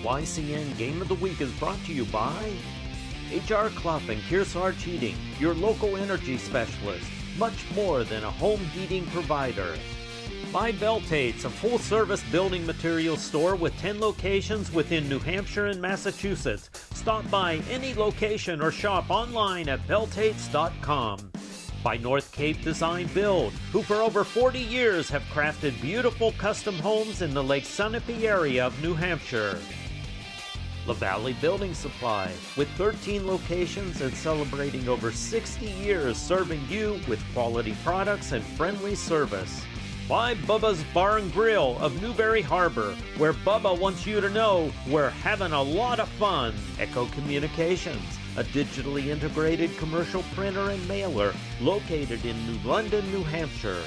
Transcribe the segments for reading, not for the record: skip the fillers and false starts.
YCN Game of the Week is brought to you by H.R. Clough and Kearsarge Heating, your local energy specialist, much more than a home heating provider. By Beltates, a full-service building materials store with 10 locations within New Hampshire and Massachusetts. Stop by any location or shop online at beltates.com. By North Cape Design Build, who for over 40 years have crafted beautiful custom homes in the Lake Sunapee area of New Hampshire. La Valley Building Supply, with 13 locations and celebrating over 60 years serving you with quality products and friendly service. By Bubba's Bar and Grill of Newberry Harbor, where Bubba wants you to know we're having a lot of fun. Echo Communications, a digitally integrated commercial printer and mailer located in New London, New Hampshire.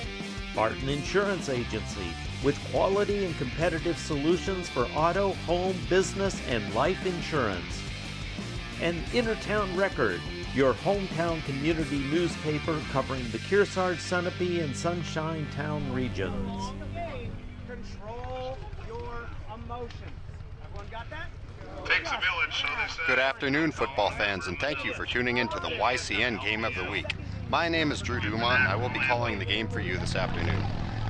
Barton Insurance Agency, with quality and competitive solutions for auto, home, business, and life insurance. And Innertown Record, your hometown community newspaper covering the Kearsarge, Sunapee, and Sunshine Town regions. Control your emotions. Everyone got that? Takes a village, so they say. Good afternoon, football fans, and thank you for tuning in to the YCN Game of the Week. My name is Drew Dumont, and I will be calling the game for you this afternoon.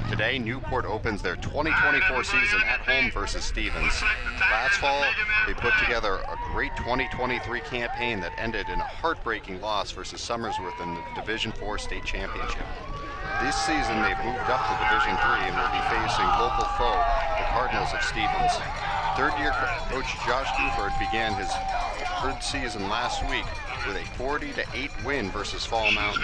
Today, Newport opens their 2024 season at home versus Stevens. Last fall, they put together a great 2023 campaign that ended in a heartbreaking loss versus Somersworth in the Division IV state championship. This season, they've moved up to Division III and will be facing local foe, the Cardinals of Stevens. Third-year coach Josh Buford began his third season last week with a 40-8 win versus Fall Mountain.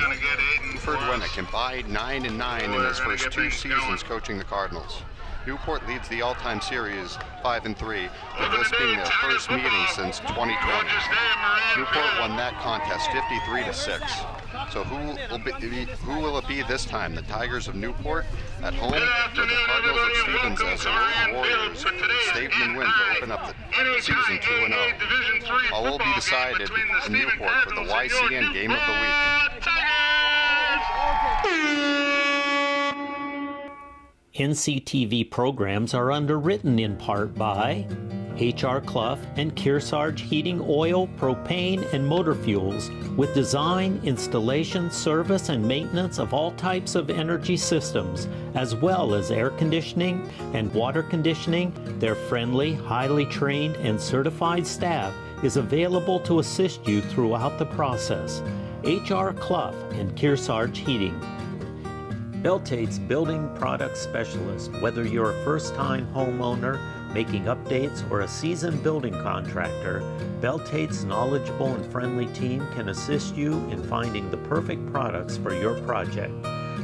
Buford went a combined 9-9 in his first 2 seasons coaching the Cardinals. Newport leads the all-time series 5-3, with this being their first meeting since 2020. Newport won that contest 53-6. So who will it be this time? The Tigers of Newport at home, or the Cardinals of Stevens as the Road Warriors statement win to open up the season 2-0? All will be decided in Newport for the YCN Game of the Week. NCTV programs are underwritten in part by H.R. Clough and Kearsarge Heating Oil, Propane, and Motor Fuels, with design, installation, service, and maintenance of all types of energy systems, as well as air conditioning and water conditioning. Their friendly, highly trained, and certified staff is available to assist you throughout the process. H.R. Clough and Kearsarge Heating. Beltates Building Product Specialist. Whether you're a first-time homeowner, making updates, or a seasoned building contractor, Beltates' knowledgeable and friendly team can assist you in finding the perfect products for your project.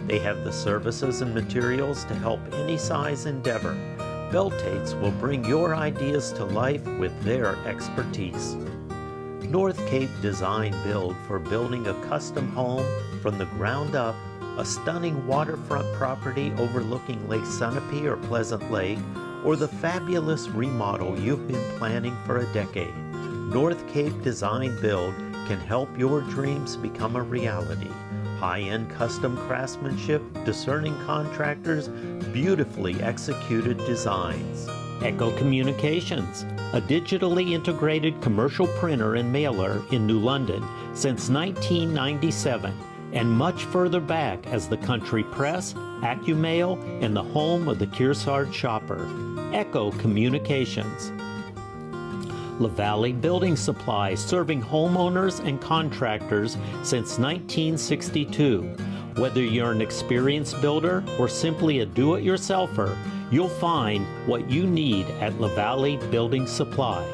They have the services and materials to help any size endeavor. Beltates will bring your ideas to life with their expertise. North Cape Design Build, for building a custom home from the ground up, a stunning waterfront property overlooking Lake Sunapee or Pleasant Lake, or the fabulous remodel you've been planning for a decade. North Cape Design Build can help your dreams become a reality. High-end custom craftsmanship, discerning contractors, beautifully executed designs. Echo Communications, a digitally integrated commercial printer and mailer in New London since 1997, and much further back as the Country Press, AccuMail, and the home of the Kearsarge shopper. Echo Communications. La Valley Building Supply, serving homeowners and contractors since 1962. Whether you're an experienced builder or simply a do-it-yourselfer, you'll find what you need at La Valley Building Supply.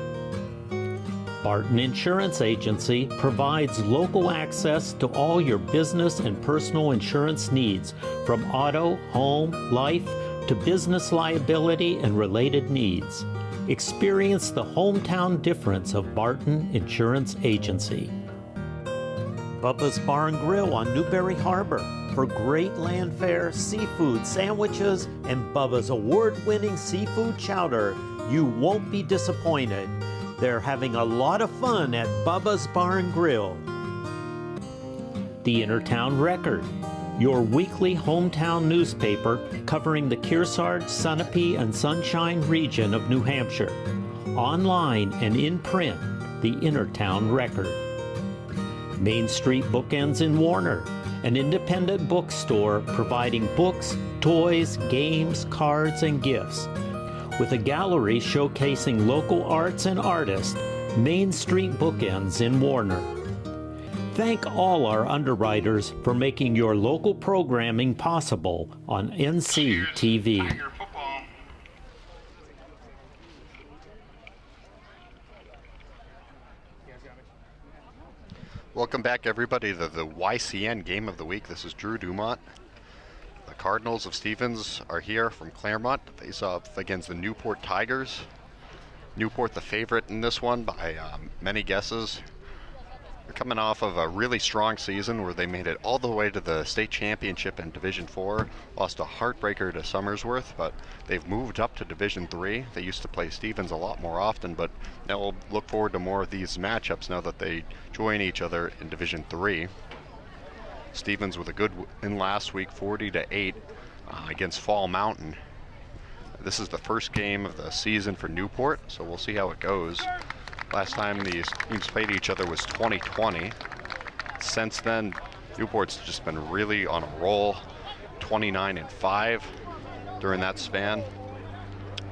Barton Insurance Agency provides local access to all your business and personal insurance needs, from auto, home, life, to business liability and related needs. Experience the hometown difference of Barton Insurance Agency. Bubba's Bar and Grill on Newberry Harbor for great land fare, seafood, sandwiches, and Bubba's award-winning seafood chowder. You won't be disappointed. They're having a lot of fun at Bubba's Bar and Grill. The Innertown Record, your weekly hometown newspaper covering the Kearsarge, Sunapee, and Sunshine region of New Hampshire. online and in print, the Innertown Record. Main Street Bookends in Warner, an independent bookstore providing books, toys, games, cards, and gifts. With a gallery showcasing local arts and artists, Main Street Bookends in Warner. Thank all our underwriters for making your local programming possible on NCTV. Tiger football. Welcome back, everybody, to the YCN Game of the Week. This is Drew Dumont. The Cardinals of Stevens are here from Claremont to face off against the Newport Tigers. Newport the favorite in this one by many guesses. They're coming off of a really strong season where they made it all the way to the state championship in Division 4, lost a heartbreaker to Somersworth, but they've moved up to Division 3. They used to play Stevens a lot more often, but now we'll look forward to more of these matchups now that they join each other in Division 3. Stevens with a good win last week, 40-8 against Fall Mountain. This is the first game of the season for Newport, so we'll see how it goes. Last time these teams played each other was 2020. Since then, Newport's just been really on a roll, 29-5 during that span.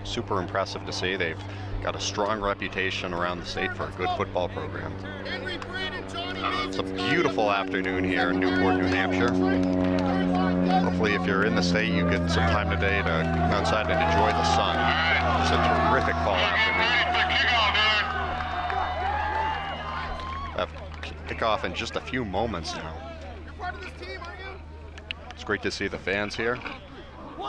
Super impressive to see. They've got a strong reputation around the state for a good football program. It's a beautiful afternoon here in Newport, New Hampshire. Hopefully, if you're in the state, you get some time today to come outside and enjoy the sun. It's a terrific fall afternoon. Kickoff in just a few moments now. It's great to see the fans here.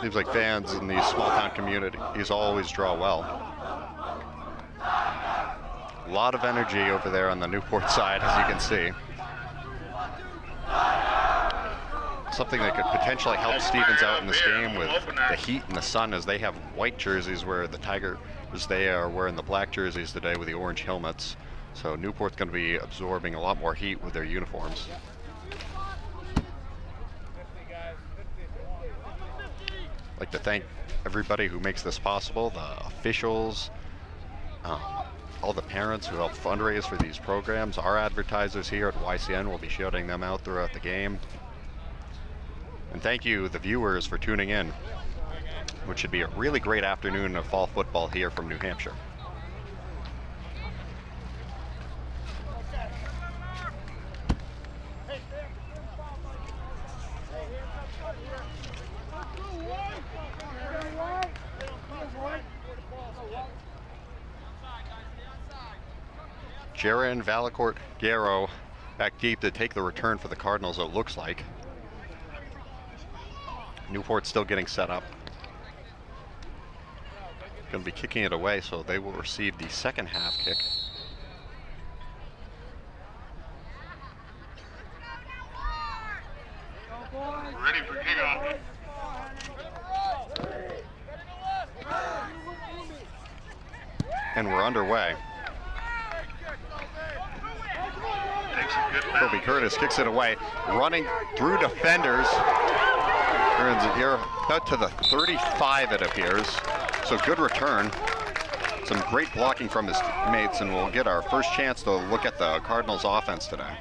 Seems like fans in these small town communities always draw well. A lot of energy over there on the Newport side, as you can see. Something that could potentially help Stevens out in this game with the heat and the sun, as they have white jerseys where the Tigers, they are wearing the black jerseys today with the orange helmets. So Newport's going to be absorbing a lot more heat with their uniforms. I'd like to thank everybody who makes this possible, the officials, all the parents who help fundraise for these programs. Our advertisers here at YCN will be shouting them out throughout the game. And thank you, the viewers, for tuning in, which should be a really great afternoon of fall football here from New Hampshire. Jaron Valacourt Garrow back deep to take the return for the Cardinals, it looks like. Newport's still getting set up. Going to be kicking it away, so they will receive the second half kick. Ready for kickoff. And we're underway. Kobe Curtis kicks it away, running through defenders. Turns it here about to the 35, it appears. So good return. Some great blocking from his teammates, and we'll get our first chance to look at the Cardinals offense today.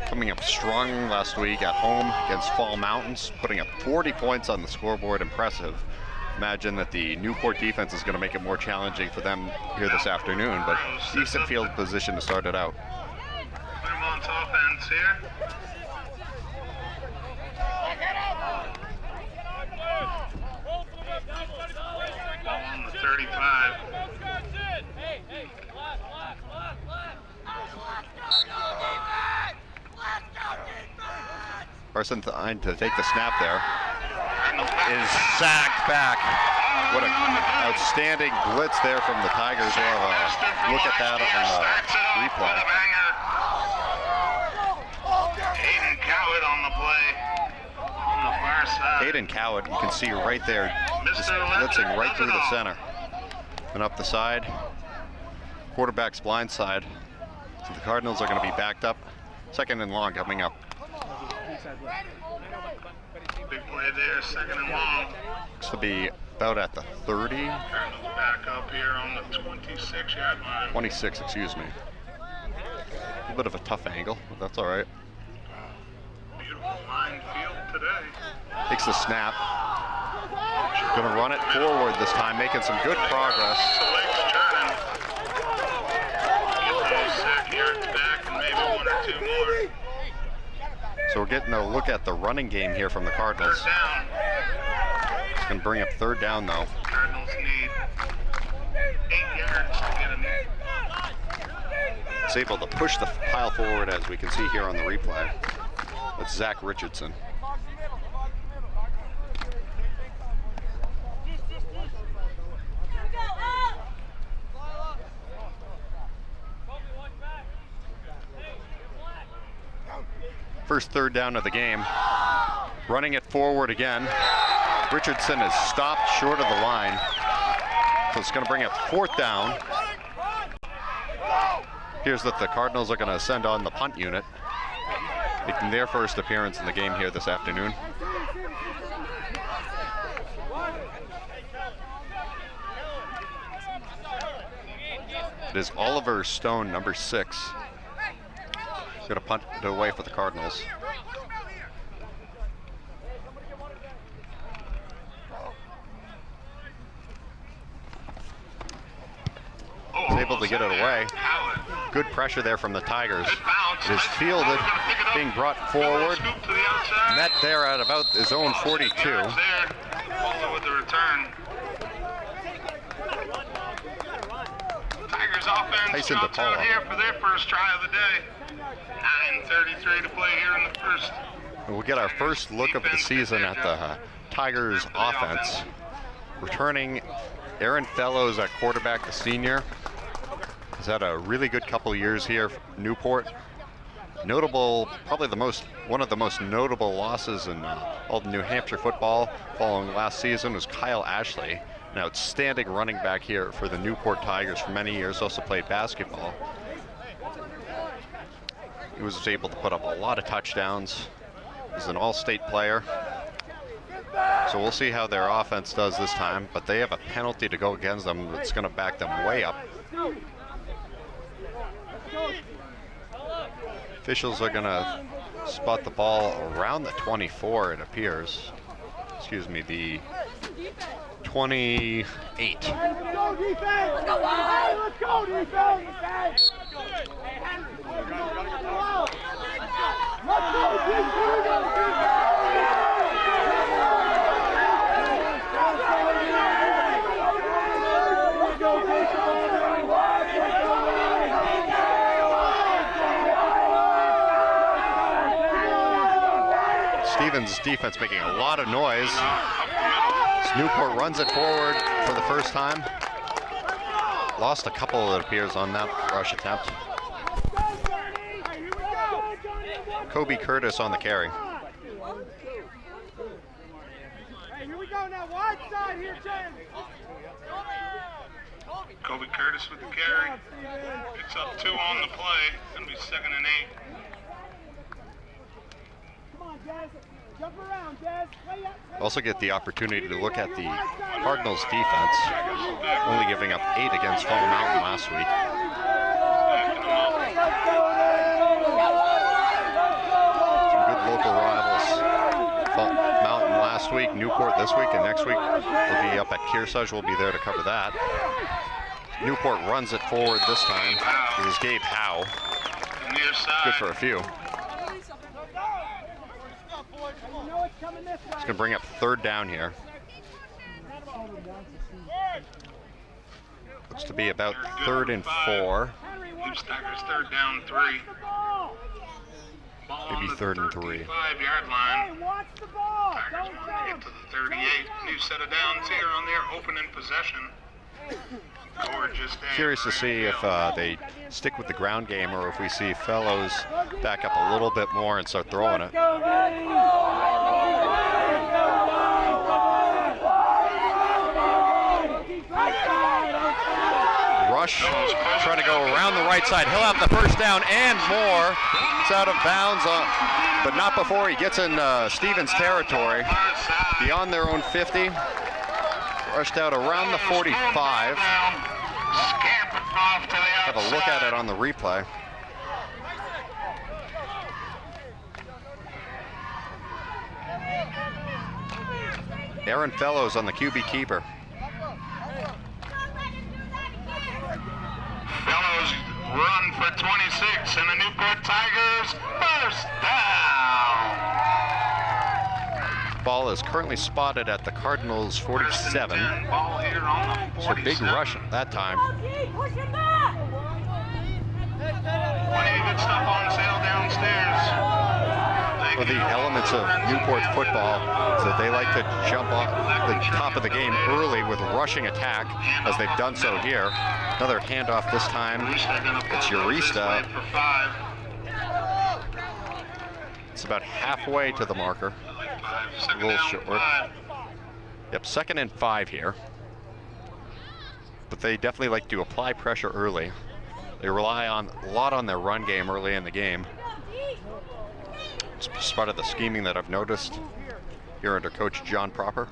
Coming up strong last week at home against Fall Mountains, putting up 40 points on the scoreboard. Impressive. Imagine that the Newport defense is going to make it more challenging for them here this afternoon, but decent field position to start it out. Claremont offense here. Ball on the 35. Carson Thine to take the snap there. Is sacked back. What an outstanding blitz there from the Tigers. We'll have a look at that on the replay. Hayden Cowett on the play on the far side. Hayden Cowett, you can see right there, just blitzing right through the center. And up the side, quarterback's blind side. So the Cardinals are going to be backed up. Second and long coming up. Big play there, second and long. This will be about at the 30. Cardinals back up here on the 26-yard line. 26, excuse me. A bit of a tough angle, but that's all right. Beautiful line field today. Takes the snap. Gonna run it forward this time, making some good progress. The legs turning. Get those sack yards back and maybe one or two more. So we're getting a look at the running game here from the Cardinals. Third down. It's gonna bring up third down though. Cardinals need 8 yards to get a knee. It's able to push the pile forward as we can see here on the replay. That's Zach Richardson. First third down of the game. Running it forward again. Richardson is stopped short of the line. So it's going to bring up fourth down. Appears that the Cardinals are going to send on the punt unit, making their first appearance in the game here this afternoon. It is Oliver Stone, number 6. Going to punt it away for the Cardinals. He's able to get it away. Good pressure there from the Tigers. It is fielded, being brought forward. Met there at about his own 42. Follow with the return. Tigers offense Tyson comes out DePaula. here for their first try of the day. 9:33 to play here in the first. We'll get our first look of the season at the Tigers offense. Returning Aaron Fellows at quarterback, the senior. He's had a really good couple of years here for Newport. Notable, probably one of the most notable losses in all the New Hampshire football following last season was Kyle Ashley, an outstanding running back here for the Newport Tigers for many years, also played basketball. He was able to put up a lot of touchdowns. He's an all-state player. So we'll see how their offense does this time, but they have a penalty to go against them that's going to back them way up. Officials are going to spot the ball around the 24, it appears. Excuse me, the 28. Let's go, defense! Let's go, defense! Stevens' defense making a lot of noise. As Newport runs it forward for the first time. Lost a couple, it appears, on that rush attempt. Kobe Curtis on the carry. Hey, here we go now. Wide side here, James. Kobe Curtis with the carry. Picks up 2 on the play. Gonna be 2nd and 8. Come on, Jazz. Jump around, Jazz. Also get the opportunity to look at the Cardinals defense, only giving up 8 against Fall Mountain last week. Some good local rivals. Fall Mountain last week, Newport this week, and next week we'll be up at Kearsarge. We'll be there to cover that. Newport runs it forward this time. It was Gabe Howe. Near side. Good for a few. It's going to bring up third down here. Looks to be about 3rd and 4. Keeps Tigers 3rd down 3. Ball Maybe on the 3rd and 3. 35-yard line. Watch the ball. Tigers trying to get to the 38. New set of downs here on their opening possession. Gorgeous day. Curious to see if they stick with the ground game or if we see Fellows back up a little bit more and start throwing it. Rush trying to go around the right side. He'll have the first down and more. It's out of bounds, but not before he gets in Stevens' territory. Beyond their own 50. Rushed out around the 45. Have a look at it on the replay. Aaron Fellows on the QB keeper. Fellows run for 26, and the Newport Tigers first down. Ball is currently spotted at the Cardinals' 47. Ball here on the 47. It's a big rush at that time. Plenty of good stuff on sale downstairs. Well, the elements of Newport football is that they like to jump off the top of the game early with rushing attack, as they've done so here. Another handoff this time. It's Urista. It's about halfway to the marker. A little short. Yep, 2nd and 5 here. But they definitely like to apply pressure early. They rely a lot on their run game early in the game. It's part of the scheming that I've noticed here under Coach John Proper.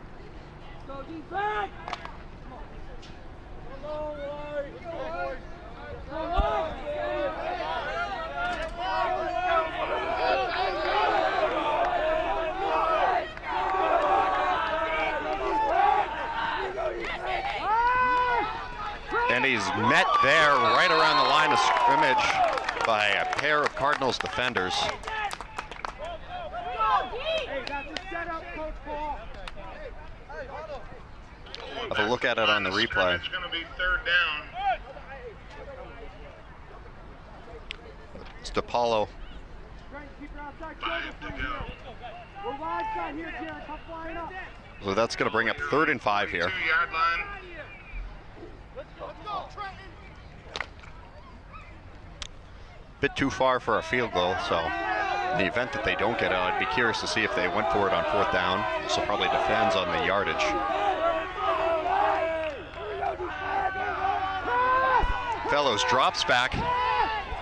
And he's met there right around the line of scrimmage by a pair of Cardinals defenders. Have a look at it on the replay. It's going to be 3rd down. It's DePaulo. 5 to go. So that's going to bring up 3rd and 5 here. 2-yard line. Bit too far for a field goal, so in the event that they don't get it, I'd be curious to see if they went for it on 4th down. So probably depends on the yardage. Fellows drops back,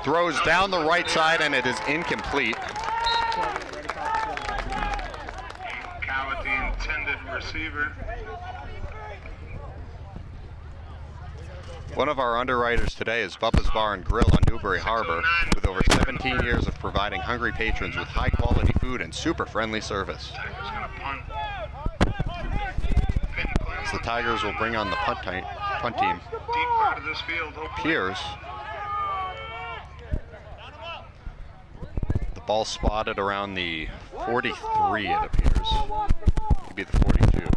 throws down the right side, and it is incomplete. Cowett, the intended receiver. One of our underwriters today is Bubba's Bar and Grill on Newbury Harbor, with over 17 years of providing hungry patrons with high-quality food and super-friendly service. Tigers going to punt. As the Tigers will bring on the punt team. Deep part of this field. Appears. The ball spotted around the 43, it appears. Could be the 42.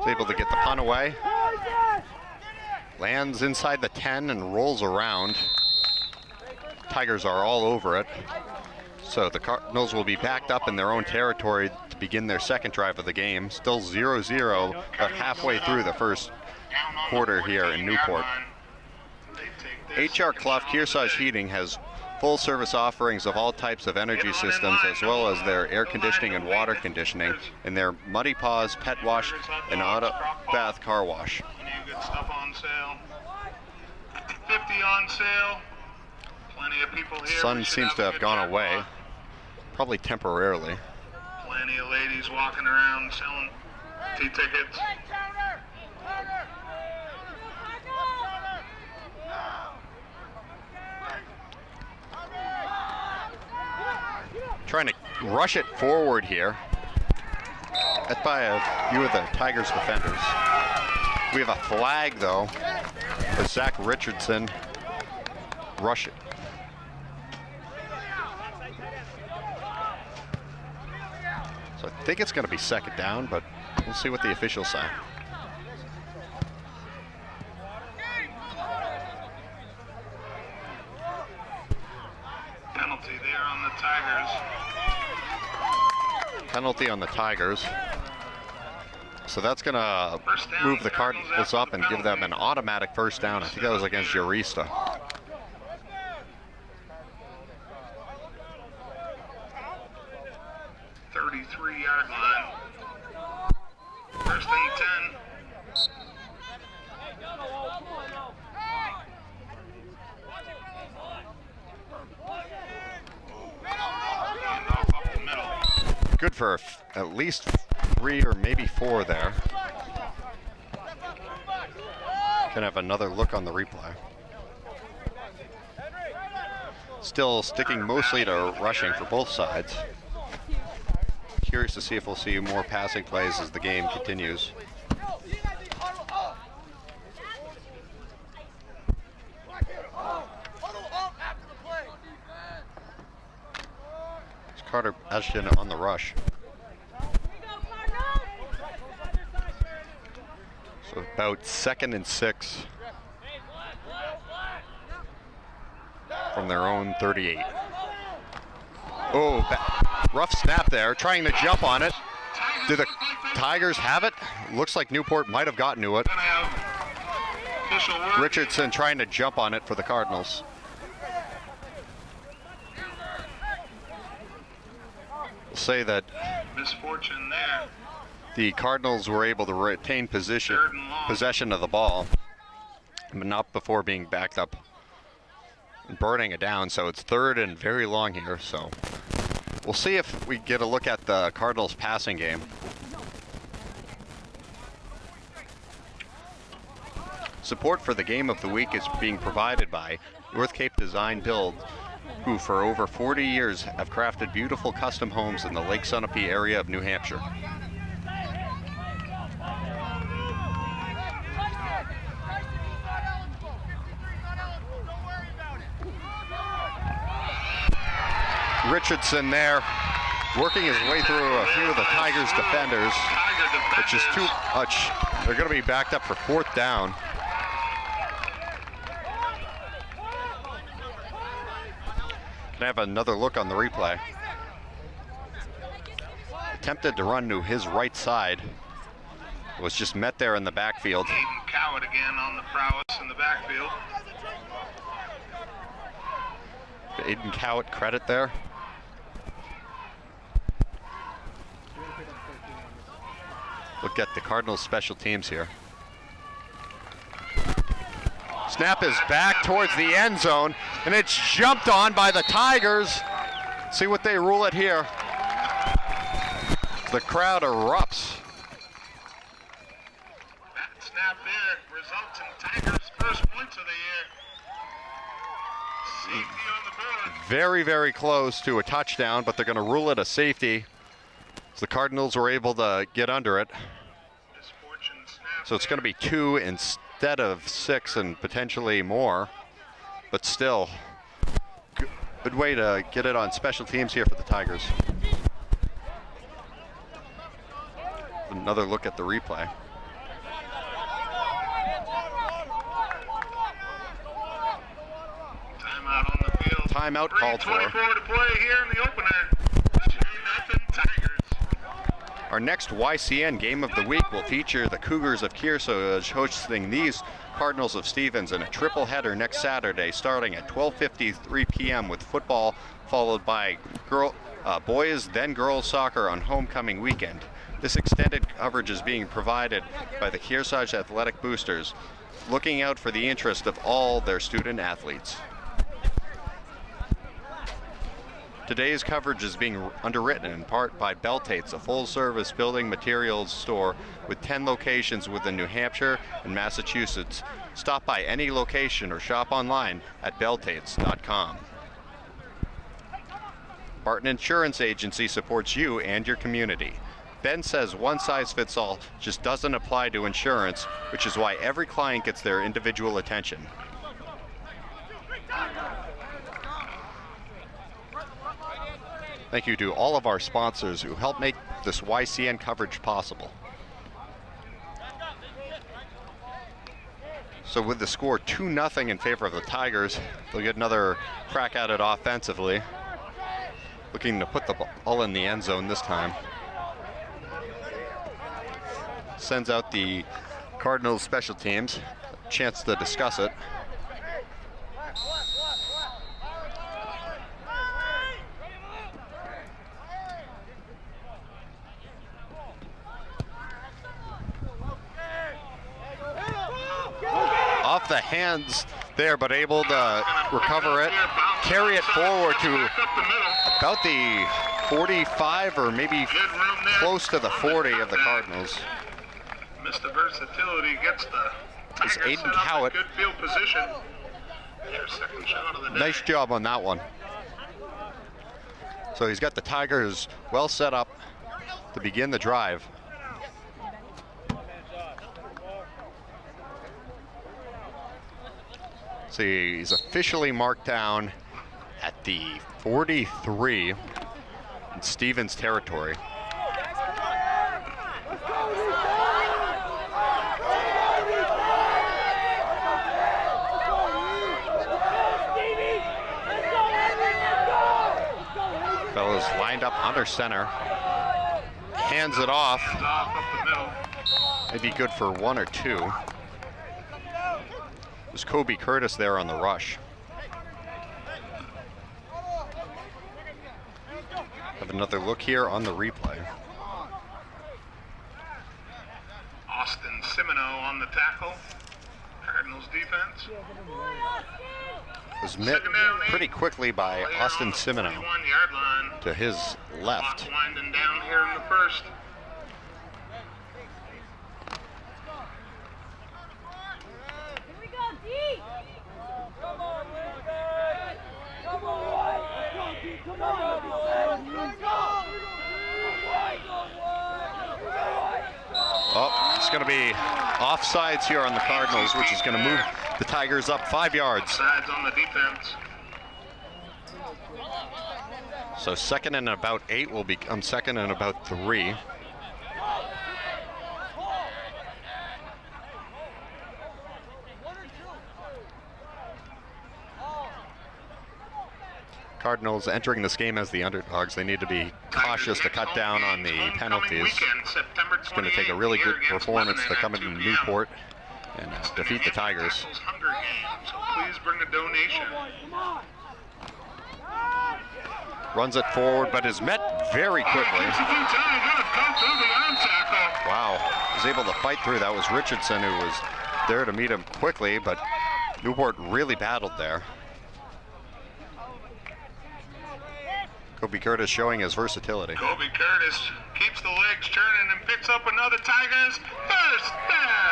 Is able to get the punt away. Lands inside the 10 and rolls around. Tigers are all over it. So the Cardinals will be backed up in their own territory to begin their 2nd drive of the game. Still 0-0, about halfway through the first quarter here in Newport. HR Clough Kearsarge Heating has full service offerings of all types of energy systems, as well as their air conditioning and water conditioning, and their Muddy Paws pet wash and auto bath car wash. Plenty of good stuff on sale. 50 on sale. Plenty of people here. Sun seems to have gone away, probably temporarily. Plenty of ladies walking around selling T-tickets. Trying to rush it forward here. That's by a few of the Tigers defenders. We have a flag though for Zach Richardson. Rush it. So I think it's going to be 2nd down, but we'll see what the officials say. Penalty there on the Tigers. Penalty on the Tigers. So that's going to move the Cardinals up and give them an automatic 1st down. I think that was against Urista. Yard line. 1st and 10. for at least 3 or maybe 4 there. Can have another look on the replay. Still sticking mostly to rushing for both sides. Curious to see if we'll see more passing plays as the game continues. It's Carter Ashton on the rush. So about 2nd and 6 from their own 38. Oh, rough snap there, trying to jump on it. Do the Tigers have it? Looks like Newport might have gotten to it. Richardson trying to jump on it for the Cardinals. We'll say that Misfortune there. the Cardinals were able to retain possession of the ball, but not before being backed up and burning it down. So it's 3rd and very long here. So we'll see if we get a look at the Cardinals passing game. Support for the game of the week is being provided by North Cape Design Build, who for over 40 years have crafted beautiful custom homes in the Lake Sunapee area of New Hampshire. Richardson there, working his way through a few of the Tigers defenders, which is too much. They're going to be backed up for 4th down. Can I have another look on the replay? Attempted to run to his right side. Was just met there in the backfield. Aiden Cowett again on the prowess in the backfield. Aiden Cowett credit there. Look at the Cardinals special teams here. Snap is back towards the end zone, and it's jumped on by the Tigers. See what they rule it here. The crowd erupts. That snap there results in Tigers' first points of the year. Safety on the board. Very, very close to a touchdown, but they're going to rule it a safety. So the Cardinals were able to get under it. Misfortune snap. So it's going to be 2 instead of 6 and potentially more. But still, good way to get it on special teams here for the Tigers. Another look at the replay. Timeout on the field. Timeout called for. 3:24 to play here in the opener. 2-0 Tigers. Our next YCN game of the week will feature the Cougars of Kearsarge hosting these Cardinals of Stevens in a triple header next Saturday starting at 12:53 p.m. with football followed by boys then girls soccer on homecoming weekend. This extended coverage is being provided by the Kearsarge Athletic Boosters, looking out for the interest of all their student athletes. Today's coverage is being underwritten in part by Beltates, a full-service building materials store with 10 locations within New Hampshire and Massachusetts. Stop by any location or shop online at beltates.com. Barton Insurance Agency supports you and your community. Ben says one size fits all just doesn't apply to insurance, which is why every client gets their individual attention. Thank you to all of our sponsors who help make this YCN coverage possible. So with the score 2-0 in favor of the Tigers, they'll get another crack at it offensively. Looking to put the ball in the end zone this time. Sends out the Cardinals special teams, a chance to discuss it. Off the hands there, but able to recover it, carry it forward to about the 45 or maybe Good room there. close to the 40 of the Cardinals. Mr. Versatility gets the It's Tigers Aiden set up Cowett. in good field position. Their second shot of the day. Nice job on that one. So he's got the Tigers well set up to begin the drive. So he's officially marked down at the 43 in Stevens territory. Fellows lined up under center. Hands it off. Hands off up the middle. Maybe good for one or two. There's Kobe Curtis there on the rush. Have another look here on the replay. Austin Simino on the tackle. Cardinals defense. Was met pretty quickly by Austin Simino 21-yard line. to his left. Clock winding down here in the first. Oh, it's going to be offsides here on the Cardinals, which is going to move the Tigers up 5 yards. Sides on the defense. So second and about 8 will become second and about 3. Cardinals entering this game as the underdogs. They need to be cautious to cut down on the penalties. It's going to take a really good performance to come into Newport and defeat the Tigers. Hunger Games, so please bring a donation. Runs it forward, but is met very quickly. Wow, was able to fight through. That was Richardson who was there to meet him quickly, but Newport really battled there. Kobe Curtis showing his versatility. Kobe Curtis keeps the legs turning and picks up another Tigers first down.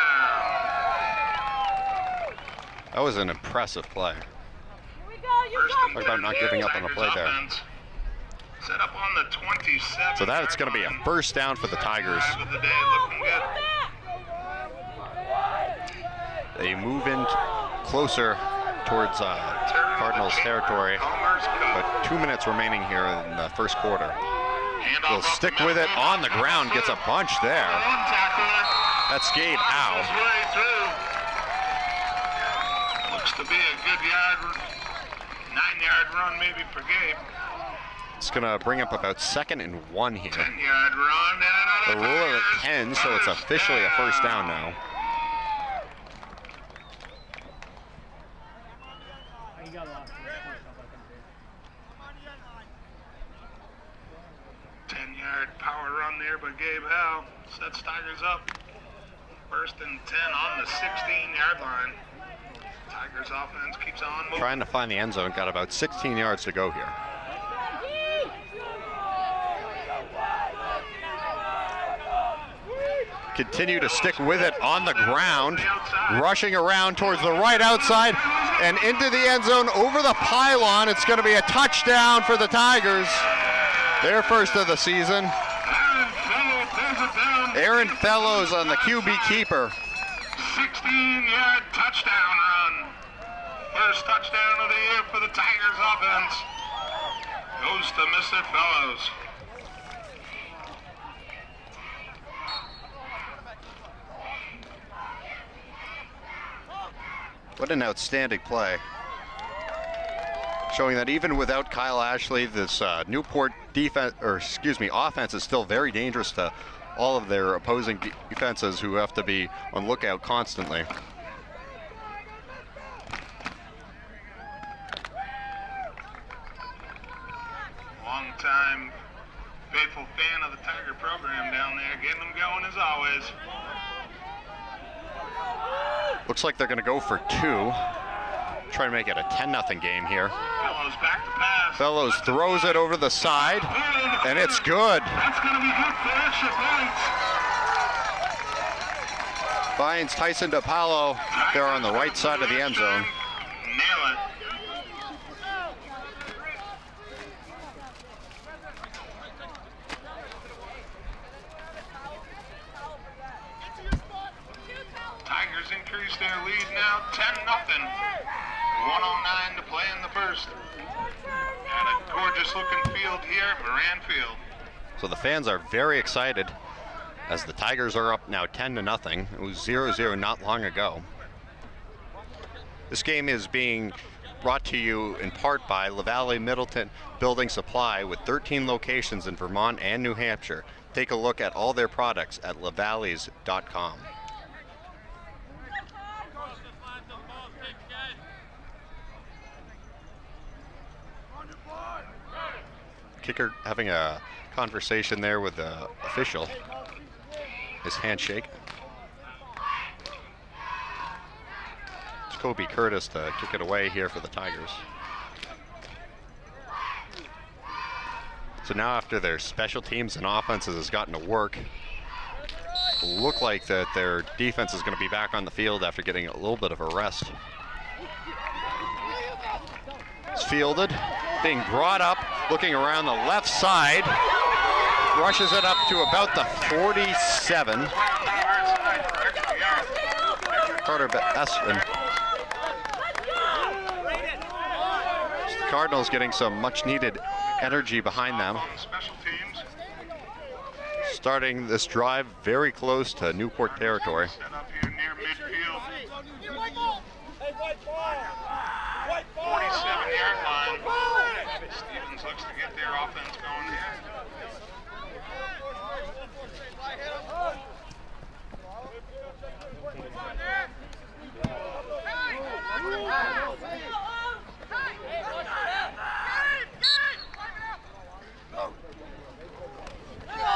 That was an impressive play. Talk about not giving up on the play there. Set up on the 27. So that it's going to be a first down for the Tigers. Of the day, looking good. They move in closer towards Cardinals territory, but 2 minutes remaining here in the first quarter. They'll stick with it on the ground, gets a bunch there. That's Gabe Howe. Looks to be a good 9-yard run maybe for Gabe. It's going to bring up about 2nd and 1 here. 10-yard run The and rule another at 10, so it's officially a first down now. Power run there by Gabe Howe. Sets Tigers up. 1st and 10 on the 16-yard line. Tigers offense keeps on moving. Trying to find the end zone. Got about 16 yards to go here. Continue to stick with it on the ground. Rushing around towards the right outside and into the end zone over the pylon. It's going to be a touchdown for the Tigers. Their first of the season. Aaron Fellows on the QB keeper. 16-yard touchdown run. First touchdown of the year for the Tigers offense. Goes to Mr. Fellows. What an outstanding play. Showing that even without Kyle Ashley, this Newport offense is still very dangerous to all of their opposing defenses who have to be on lookout constantly. Long-time faithful fan of the Tiger program down there, getting them going as always. Looks like they're going to go for 2. Try to make it a 10-0 game here. Fellows back to pass. Fellows throws it over the side. And it's good. That's going to be good for extra points. Finds Tyson DePaulo there on the right side of the end zone. Nail it. Tigers increase their lead now 10-0. 1:09 to play in the first. And a gorgeous looking field here, Maryn Field. So the fans are very excited as the Tigers are up now 10-0. It was 0-0 not long ago. This game is being brought to you in part by LaValle Middleton Building Supply with 13 locations in Vermont and New Hampshire. Take a look at all their products at lavalleys.com. Kicker having a conversation there with the official. His handshake. It's Kobe Curtis to kick it away here for the Tigers. So now after their special teams and offenses has gotten to work, look like that their defense is going to be back on the field after getting a little bit of a rest. It's fielded, being brought up, looking around the left side, rushes it up to about the 47. Carter Espen. The Cardinals getting some much needed energy behind them. Starting this drive very close to Newport territory. Set up here near midfield. 47-yard line. Stevens looks to get their offense going here.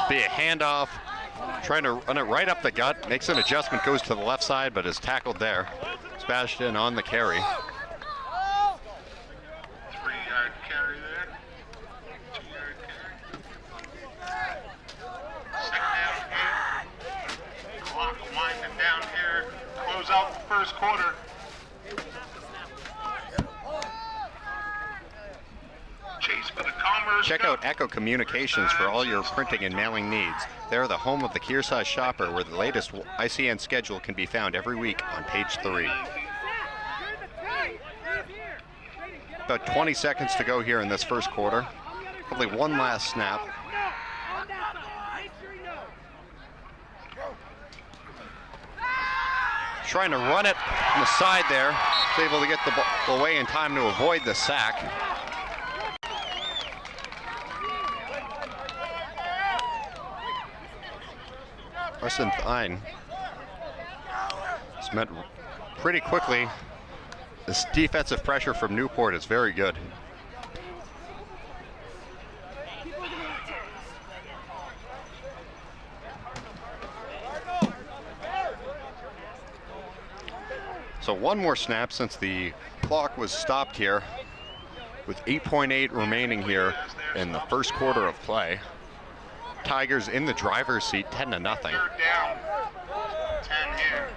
Be a handoff, trying to run it right up the gut, makes an adjustment, goes to the left side, but is tackled there. Sebastian on the carry. 3-yard carry there. 2-yard carry. Second down here. Clock winding down here. Close out the first quarter. Chase for the Commerce. Check out Echo Communications for all your printing and mailing needs. They're the home of the Kearsarge Shopper, where the latest ICN schedule can be found every week on page 3. About 20 seconds to go here in this first quarter. Probably one last snap. Trying to run it on the side there. Is able to get the ball away in time to avoid the sack. Preston Thine. It's met pretty quickly. This defensive pressure from Newport is very good. So one more snap since the clock was stopped here with 8.8 remaining here in the first quarter of play. Tigers in the driver's seat, 10-0. Third down. 10 here.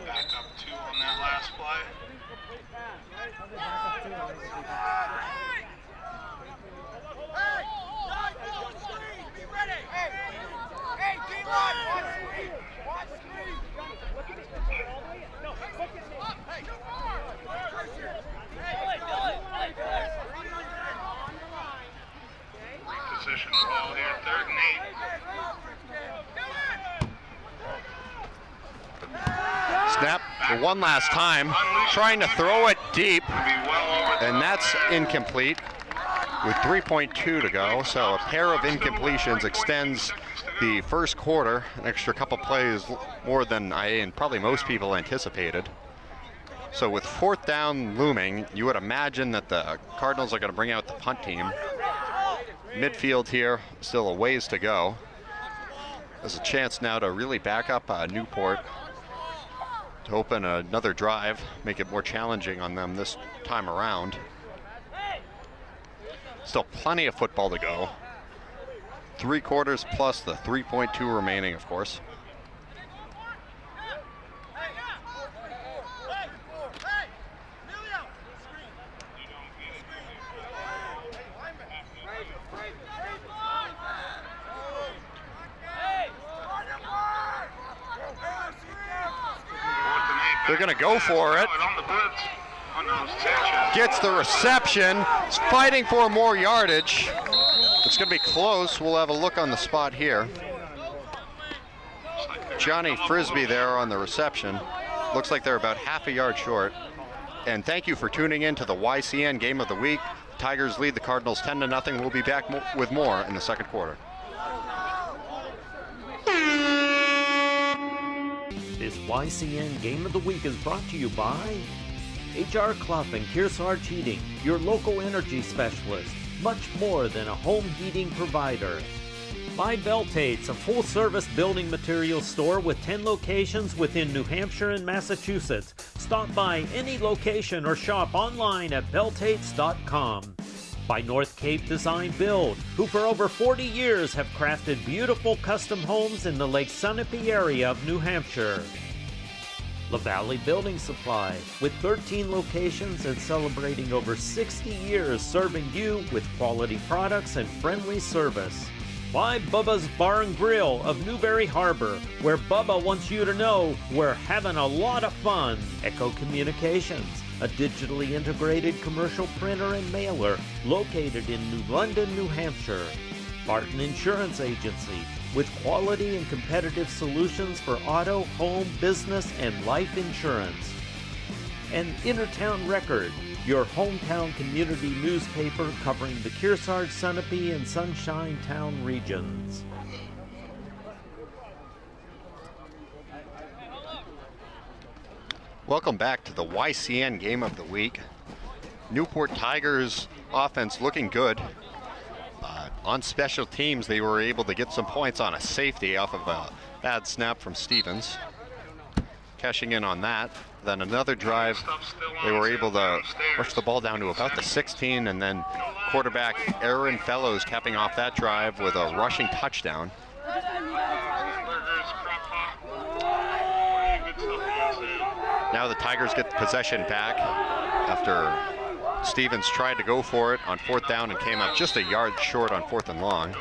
Back up 2 on that last play. Position ball here, 3rd and 8. Snap for one last time, trying to throw it deep, and that's incomplete with 3.2 to go. So a pair of incompletions extends the first quarter, an extra couple plays more than I and probably most people anticipated. So with 4th down looming, you would imagine that the Cardinals are going to bring out the punt team. Midfield here, still a ways to go. There's a chance now to really back up Newport to open another drive, make it more challenging on them this time around. Still plenty of football to go. 3 quarters plus the 3.2 remaining, of course. They're going to go for it. Gets the reception. Is fighting for more yardage. It's going to be close. We'll have a look on the spot here. Johnny Frisbee there on the reception. Looks like they're about half a yard short. And thank you for tuning in to the YCN Game of the Week. Tigers lead the Cardinals 10-0. We'll be back with more in the second quarter. This YCN Game of the Week is brought to you by HR Clough and Kearsarge Heating, your local energy specialist, much more than a home heating provider. By Beltates, a full-service building materials store with 10 locations within New Hampshire and Massachusetts. Stop by any location or shop online at beltates.com. By North Cape Design Build, who for over 40 years have crafted beautiful custom homes in the Lake Sunapee area of New Hampshire. La Valley Building Supply, with 13 locations and celebrating over 60 years serving you with quality products and friendly service. By Bubba's Bar and Grill of Newberry Harbor, where Bubba wants you to know we're having a lot of fun. Echo Communications, a digitally integrated commercial printer and mailer located in New London, New Hampshire. Barton Insurance Agency, with quality and competitive solutions for auto, home, business, and life insurance. And Innertown Record, your hometown community newspaper covering the Kearsarge, Sunapee, and Sunshine Town regions. Welcome back to the YCN Game of the Week. Newport Tigers offense looking good. On special teams, they were able to get some points on a safety off of a bad snap from Stevens. Cashing in on that. Then another drive, they were able to rush the ball down to about the 16, and then quarterback Aaron Fellows capping off that drive with a rushing touchdown. Now the Tigers get possession back after Stevens tried to go for it on 4th down and came up just a yard short on 4th and long.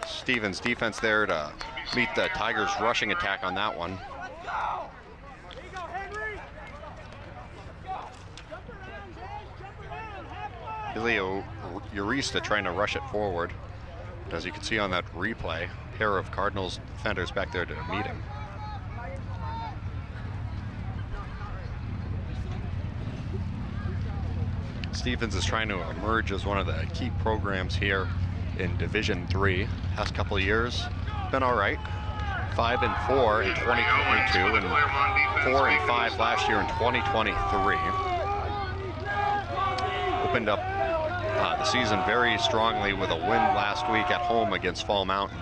Stevens' defense there to meet the Tigers' rushing attack on that one. Ilio Urista trying to rush it forward. As you can see on that replay, a pair of Cardinals defenders back there to meet him. Stevens is trying to emerge as one of the key programs here in Division III. Past couple of years, been all right. 5-4 in 2022 and 4-5 last year in 2023. Opened up the season very strongly with a win last week at home against Fall Mountain.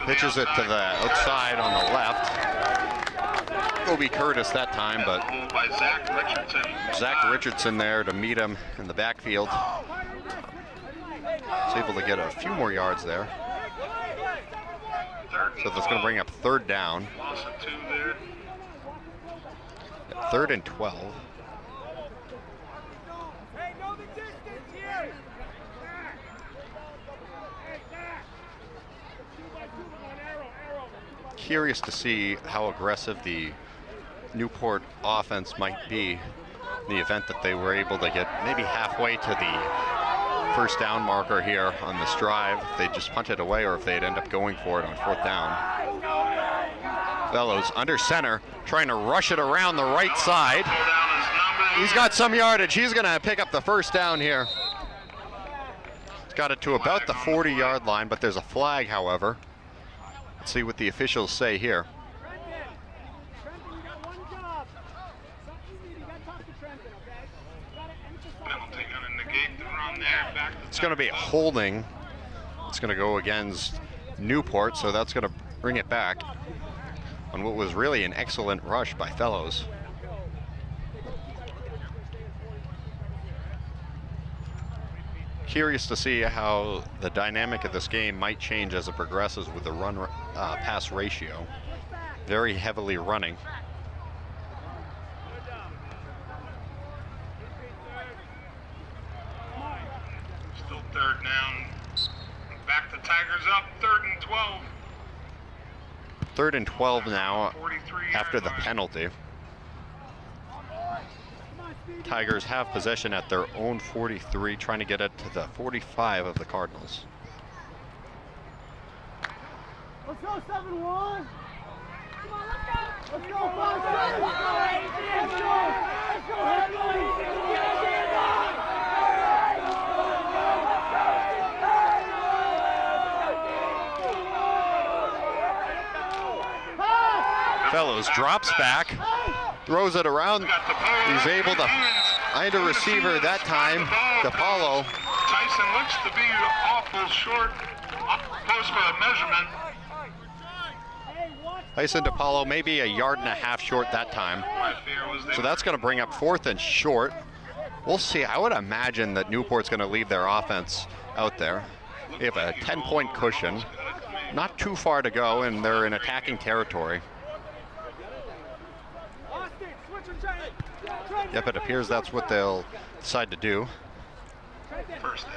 Pitches it to the outside on the left. Kobe Curtis that time, but Zach Richardson there to meet him in the backfield. He's able to get a few more yards there. So that's going to bring up 3rd down. 3rd and 12. Curious to see how aggressive the Newport offense might be in the event that they were able to get maybe halfway to the 1st down marker here on this drive. If they just punt it away or if they'd end up going for it on 4th down. Fellows under center, trying to rush it around the right side. He's got some yardage. He's going to pick up the 1st down here. He's got it to about the 40-yard line, but there's a flag, however. Let's see what the officials say here. It's going to be a holding. It's going to go against Newport, so that's going to bring it back on what was really an excellent rush by Fellows. curious to see how the dynamic of this game might change as it progresses with the run-pass ratio. Very heavily running. Still third down. Back the Tigers up, 3rd and 12. 3rd and 12 now 43 after the yard line. penalty. Tigers have possession at their own 43, trying to get it to the 45 of the Cardinals. Let's go, 7-1. Come on, let's go. Let's go, 5-7. Let's go, Fellows drops back, throws it around. He's able to find a receiver that time. DePaulo. Tyson looks to be awful short. Close for a measurement. Tyson DePaulo maybe a yard and a half short that time. My fear was they So that's going to bring up 4th and short. We'll see. I would imagine that Newport's going to leave their offense out there. They have a 10-point cushion. Not too far to go, and they're in attacking territory. Yep, it appears that's what they'll decide to do. first day.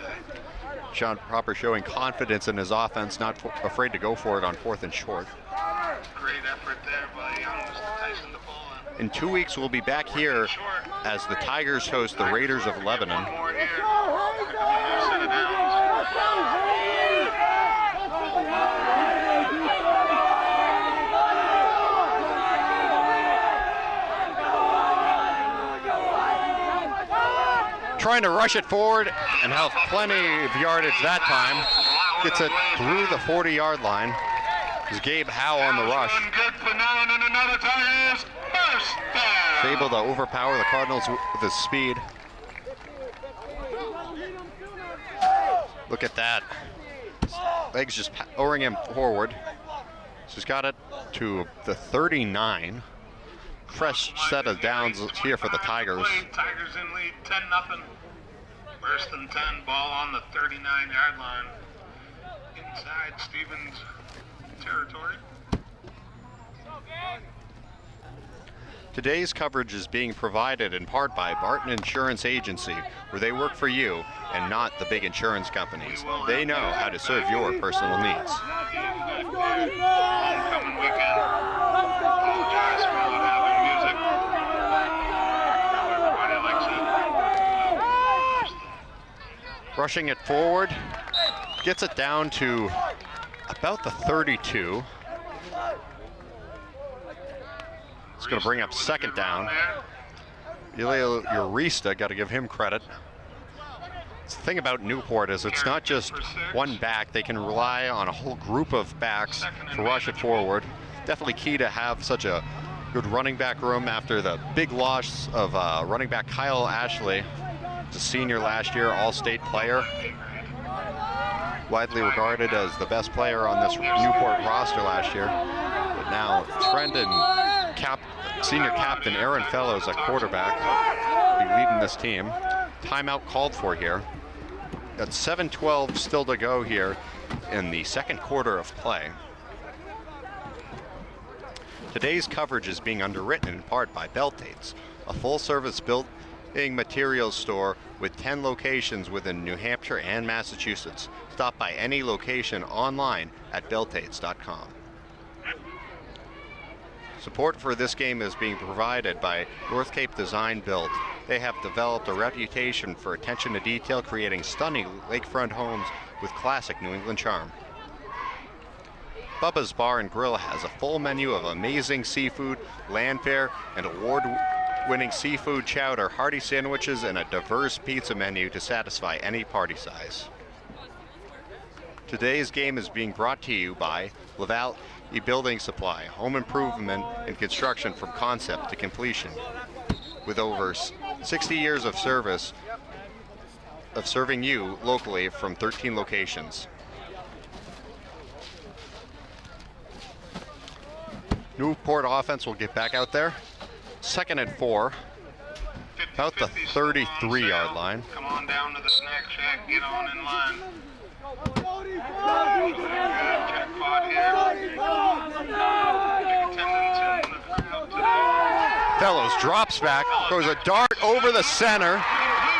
Sean Proper showing confidence in his offense, not afraid to go for it on 4th and short. Great effort there by youngest Tyson DePaulo. In 2 weeks, we'll be back here as the Tigers host the Raiders of Lebanon. One more here. Set it down. Trying to rush it forward and have plenty of yardage that time. Gets it through the 40-yard line. Is Gabe Howe on the rush. Good for now, and another Tigers first down. Is able to overpower the Cardinals with his speed. Look at that. Legs just powering him forward. So he's got it to the 39. Fresh set of downs here for the Tigers. Tigers in lead, 10-0. Worse than 10, ball on the 39-yard line. Inside Stevens' territory. Today's coverage is being provided in part by Barton Insurance Agency, where they work for you and not the big insurance companies. They know how to serve your personal needs. Homecoming weekend. Apologize for not having music. Everybody likes it. Rushing it forward, gets it down to about the 32. It's going to bring up 2nd down. Ilya Urista, got to give him credit. The thing about Newport is it's not just one back. They can rely on a whole group of backs to rush it forward. Definitely key to have such a good running back room after the big loss of running back Kyle Ashley. He's a senior last year, all-state player. Widely regarded as the best player on this Newport roster last year. But now Trendon, senior captain Aaron Fellows at quarterback, will be leading this team. Timeout called for here. Got 7:12 still to go here in the 2nd quarter of play. Today's coverage is being underwritten in part by Beltates, a full-service building materials store with 10 locations within New Hampshire and Massachusetts. Stop by any location online at beltates.com. Support for this game is being provided by North Cape Design Build. They have developed a reputation for attention to detail, creating stunning lakefront homes with classic New England charm. Bubba's Bar and Grill has a full menu of amazing seafood, land fare, and award-winning seafood chowder, hearty sandwiches, and a diverse pizza menu to satisfy any party size. Today's game is being brought to you by Laval Building Supply, home improvement and construction from concept to completion. With over 60 years of service, of serving you locally from 13 locations. Newport offense will get back out there. 2nd and 4. about the 33-yard line. Come on down to the snack shack, get on in line. Jackpot here. Big attendance in the crowd today. Fellows drops back, goes a dart over the center,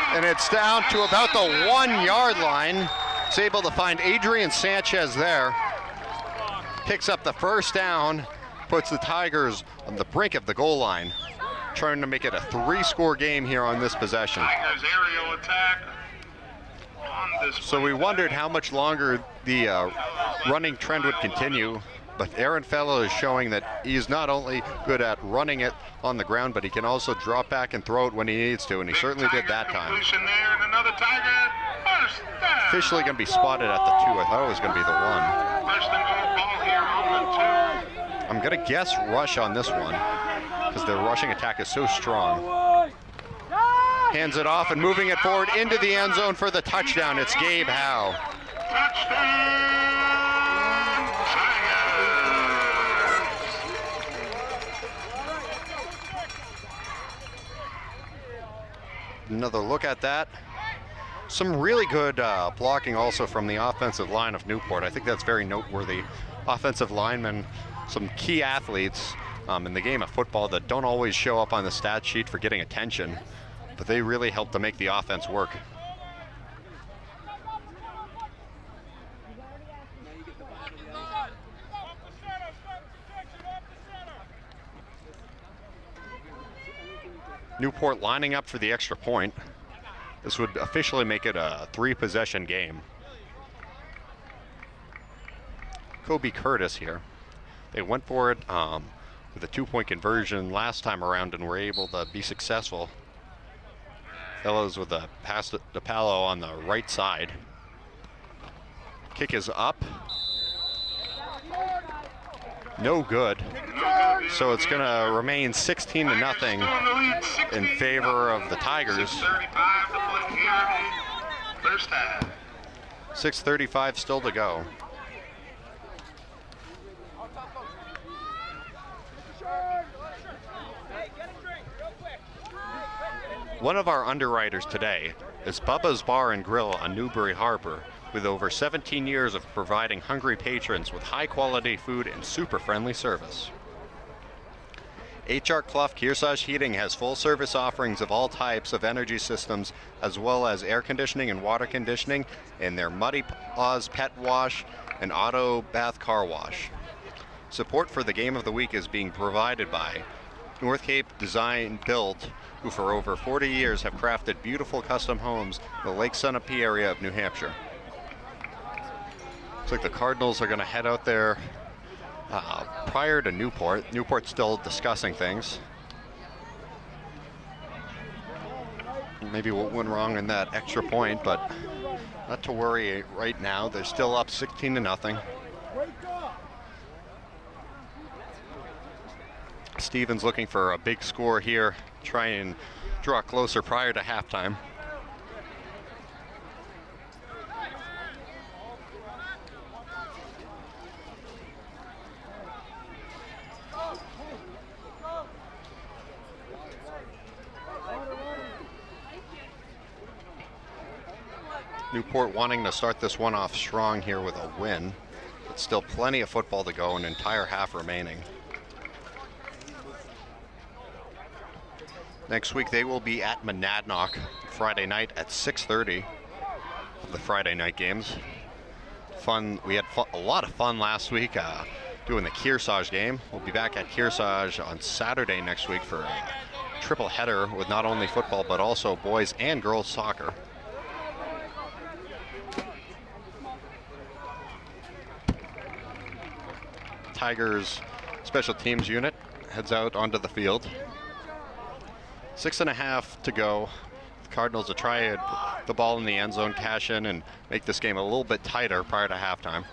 and it's down to about the 1-yard line. It's able to find Adrian Sanchez there. Picks up the first down, puts the Tigers on the brink of the goal line, trying to make it a 3-score game here on this possession. Tigers aerial attack on this. So we wondered how much longer the running trend would continue, but Aaron Fellow is showing that he's not only good at running it on the ground, but he can also drop back and throw it when he needs to, and he certainly did that time. Completion there, and another Tiger. First down. Officially going to be spotted at the 2. I thought it was going to be the 1. First and goal ball here on the 2. I'm going to guess rush on this one because their rushing attack is so strong. Hands it off and moving it forward into the end zone for the touchdown. It's Gabe Howe. Touchdown. Another look at that. Some really good blocking also from the offensive line of Newport. I think that's very noteworthy. Offensive linemen, some key athletes in the game of football that don't always show up on the stat sheet for getting attention, but they really help to make the offense work. Newport lining up for the extra point. This would officially make it a 3-possession game. Kobe Curtis here. They went for it with a 2-point conversion last time around and were able to be successful. Fellows with a pass to DePalo on the right side. Kick is up. No good. So it's going to remain 16-0 in favor of the Tigers. 6:35 still to go. One of our underwriters today is Bubba's Bar and Grill on Newbury Harbor, with over 17 years of providing hungry patrons with high-quality food and super-friendly service. HR Clough Kearsarge Heating has full-service offerings of all types of energy systems, as well as air conditioning and water conditioning in their Muddy Paws Pet Wash and Auto Bath Car Wash. Support for the Game of the Week is being provided by North Cape Design Built, who for over 40 years have crafted beautiful custom homes in the Lake Sunapee area of New Hampshire. Looks like the Cardinals are going to head out there prior to Newport. Newport's still discussing things. Maybe what went wrong in that extra point, but not to worry right now. They're still up 16-0. Stevens looking for a big score here, try and draw closer prior to halftime. Newport wanting to start this one off strong here with a win, but still plenty of football to go, an entire half remaining. Next week they will be at Monadnock Friday night at 6:30 of the Friday night games. Fun. We had a lot of fun last week doing the Kearsarge game. We'll be back at Kearsarge on Saturday next week for a triple header with not only football but also boys and girls soccer. Tigers special teams unit heads out onto the field. 6.5 to go. The Cardinals will try and put the ball in the end zone, cash in, and make this game a little bit tighter prior to halftime.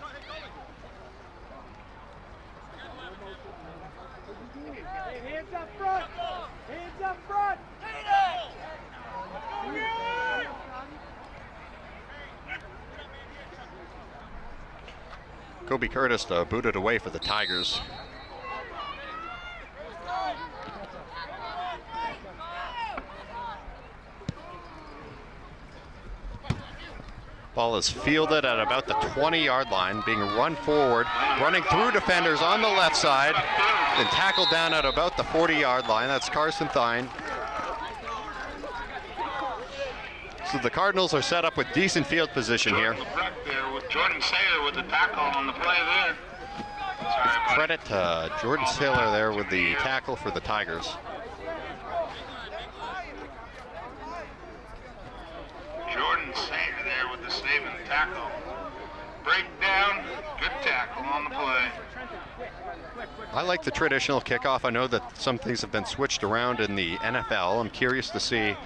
Hands up front! Hands up front! Kobe Curtis booted away for the Tigers. Ball is fielded at about the 20-yard line, being run forward, running through defenders on the left side, then tackled down at about the 40-yard line. That's Carson Thine. So the Cardinals are set up with decent field position here. There with Jordan Sayer with the tackle on the play there. Sorry, Credit to Jordan Saylor there with the tackle for the Tigers. Jordan Sayer there with the saving tackle. Breakdown, good tackle on the play. I like the traditional kickoff. I know that some things have been switched around in the NFL. I'm curious to see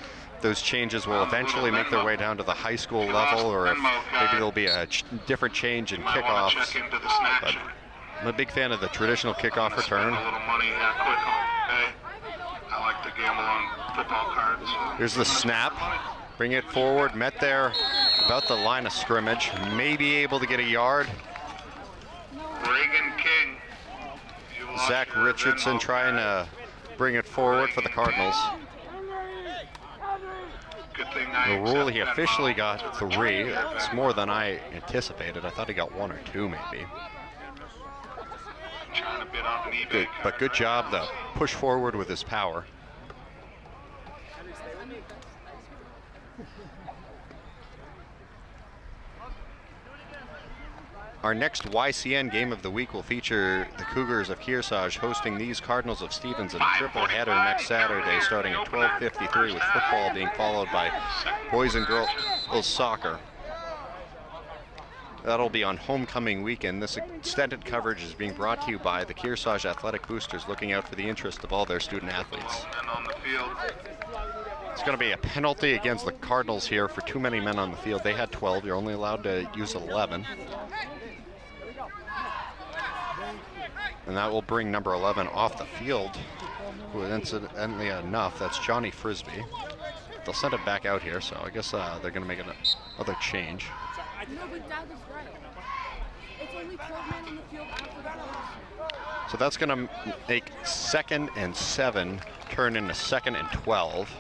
those changes will eventually make their way down to the high school level, or if maybe there'll be a different change in kickoffs. But I'm a big fan of the traditional kickoff return. A little money quick. Hey, I like to gamble on football cards. Here's the snap. Bring it forward. Met there about the line of scrimmage. Maybe able to get a yard. Reagan King. Zach Richardson trying to bring it forward for the Cardinals. Good thing The rule, he officially got 3. It's more than I anticipated. I thought he got 1 or 2 maybe. Trying to bid on an eBay Good, card. but good job to push forward with his power. Our next YCN game of the week will feature the Cougars of Kearsarge hosting these Cardinals of Stevens in a triple header next Saturday starting at 12:53, with football being followed by boys and girls soccer. That'll be on homecoming weekend. This extended coverage is being brought to you by the Kearsarge Athletic Boosters, looking out for the interest of all their student athletes. And on the field. It's going to be a penalty against the Cardinals here for too many men on the field. They had 12. You're only allowed to use 11. And that will bring number 11 off the field, who incidentally enough, that's Johnny Frisbee. They'll send it back out here, so I guess they're going to make another change. No, but Dad was right. It's only 12 men on the field after that. So that's going to make 2nd and 7 turn into 2nd and 12.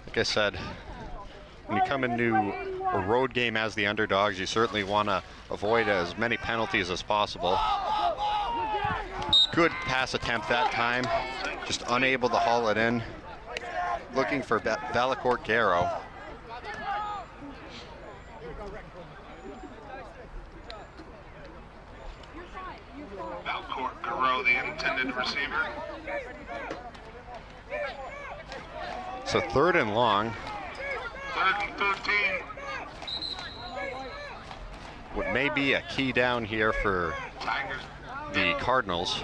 Like I said, when you come into a road game as the underdogs, you certainly want to avoid as many penalties as possible. Good pass attempt that time, just unable to haul it in. Looking for Valacourt Garrow. Valcourt Garreau, the intended receiver. So 3rd and long. 3rd and 13. What may be a key down here for Tigers. the Cardinals.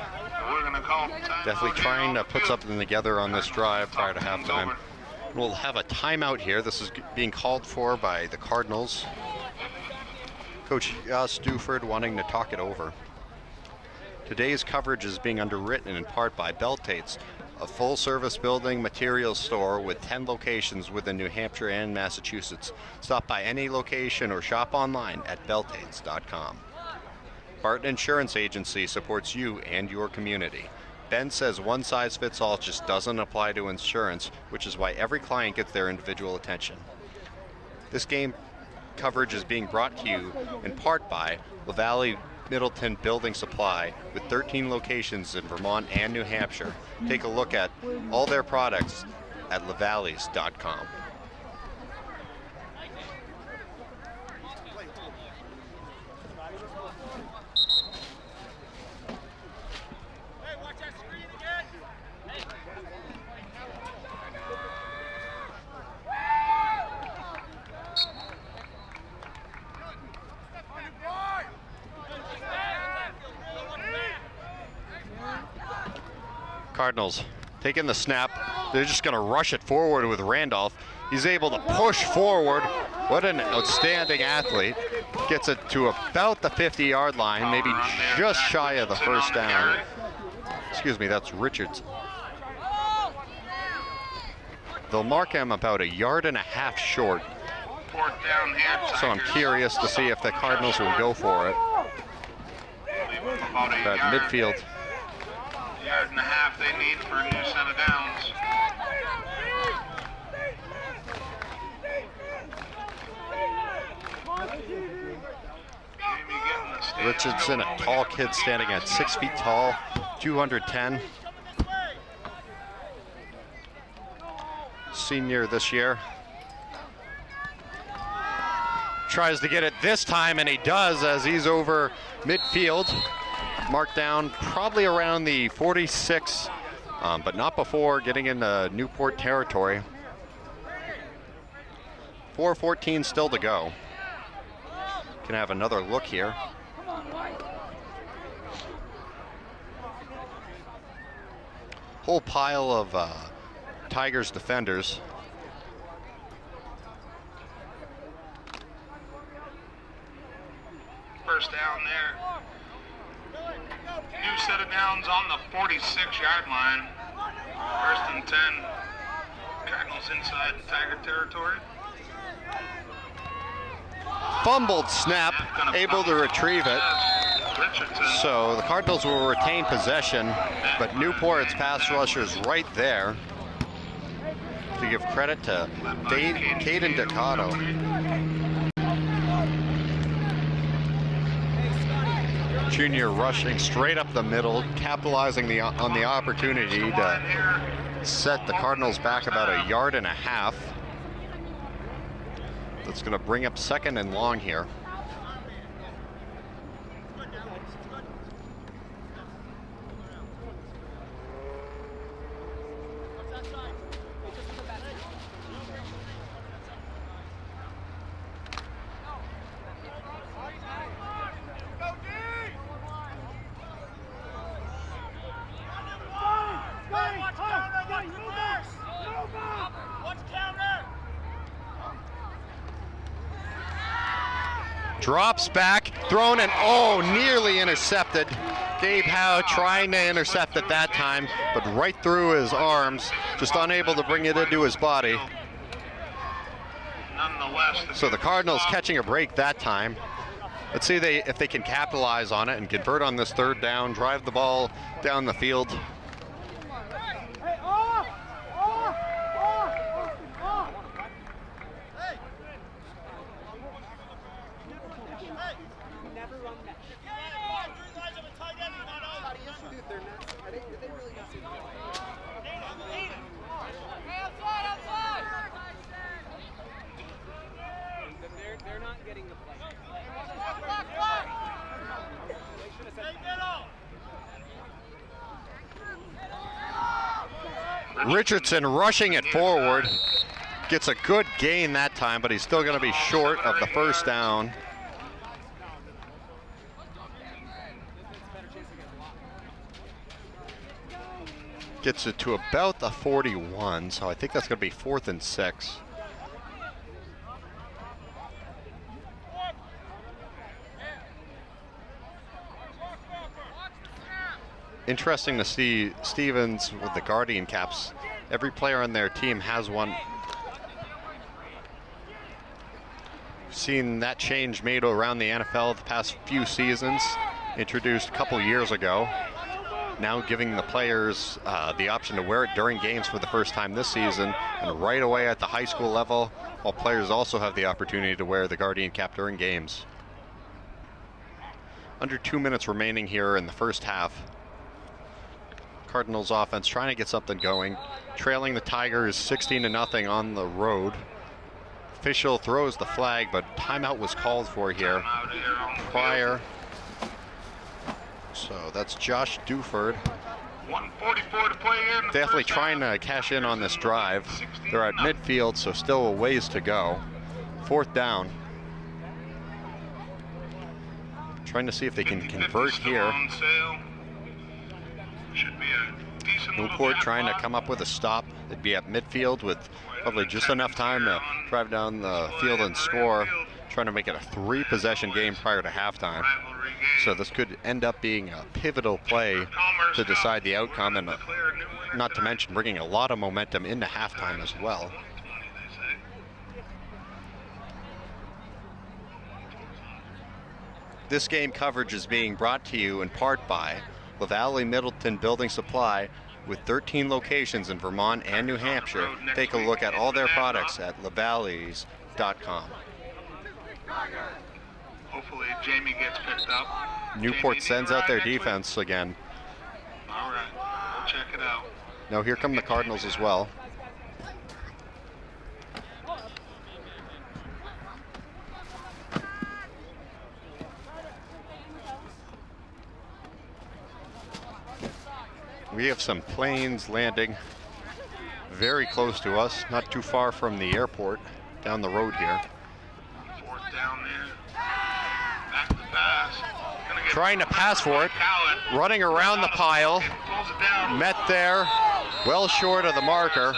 We're going to call timeout. Definitely trying to put something together on this drive prior to halftime. We'll have a timeout here. This is being called for by the Cardinals. Coach Stuford wanting to talk it over. Today's coverage is being underwritten in part by Beltates, a full-service building materials store with 10 locations within New Hampshire and Massachusetts. Stop by any location or shop online at beltates.com. Barton Insurance Agency supports you and your community. Ben says one size fits all just doesn't apply to insurance, which is why every client gets their individual attention. This game coverage is being brought to you in part by LaValle Middleton Building Supply with 13 locations in Vermont and New Hampshire. Take a look at all their products at lavalleys.com. Cardinals taking the snap. They're just going to rush it forward with Randolph. He's able to push forward. What an outstanding athlete. Gets it to about the 50-yard line, maybe just shy of the first down. Excuse me, that's Richards. They'll mark him about 1.5 yards short. So I'm curious to see if the Cardinals will go for it. At midfield. 1.5 yards they need for a new set of downs. Richardson, a tall kid standing at 6 feet tall, 210. Senior this year. Tries to get it this time, and he does as he's over midfield. Marked down probably around the 46, but not before getting into Newport territory. 4:14 still to go. Can have another look here. Whole pile of Tigers defenders. First down there. New set of downs on the 46-yard line. First and 10. Cardinals inside Tiger territory. Fumbled snap, able to retrieve it. So the Cardinals will retain possession, but Newport's pass rushers right there. To give credit to Caden Ducato. Junior rushing straight up the middle, capitalizing on the opportunity to set the Cardinals back about 1.5 yards. That's going to bring up 2nd and long here. Drops back, thrown, and oh, nearly intercepted. Gabe Howe trying to intercept it that time, but right through his arms, just unable to bring it into his body. So the Cardinals catching a break that time. Let's see if they can capitalize on it and convert on this 3rd down, drive the ball down the field. Richardson rushing it forward. Gets a good gain that time, but he's still going to be short of the 1st down. Gets it to about the 41, so I think that's going to be 4th and 6. Interesting to see Stevens with the Guardian caps. Every player on their team has one. Seen that change made around the NFL the past few seasons, introduced a couple years ago. Now giving the players the option to wear it during games for the first time this season, and right away at the high school level, while players also have the opportunity to wear the Guardian cap during games. Under 2 minutes remaining here in the first half. Cardinals offense trying to get something going, trailing the Tigers 16-0 on the road. Official throws the flag, but timeout was called for here prior. So that's Josh Duford. 1:44 to play in. Definitely trying to cash in on this drive. They're at midfield, so still a ways to go. 4th down. Trying to see if they can convert here. Newport trying to come up with a stop. They'd be at midfield with probably just enough time to drive down the field and score. Trying to make it a 3-possession game prior to halftime. So this could end up being a pivotal play to decide the outcome, and not to mention bringing a lot of momentum into halftime as well. This game coverage is being brought to you in part by LaValle Middleton Building Supply, with 13 locations in Vermont and New Hampshire. Take a look at all their products at lavalles.com. Hopefully Jamie gets picked up. Newport Jamie, sends need a out their ride next week? defense again. All right, we'll check it out. Now here come the Cardinals as well. We have some planes landing very close to us, not too far from the airport, down the road here. Fourth down there. Back to pass. Gonna get Trying to pass for it, Cowett. running around the pile, Pulls it down. met there, well short of the marker,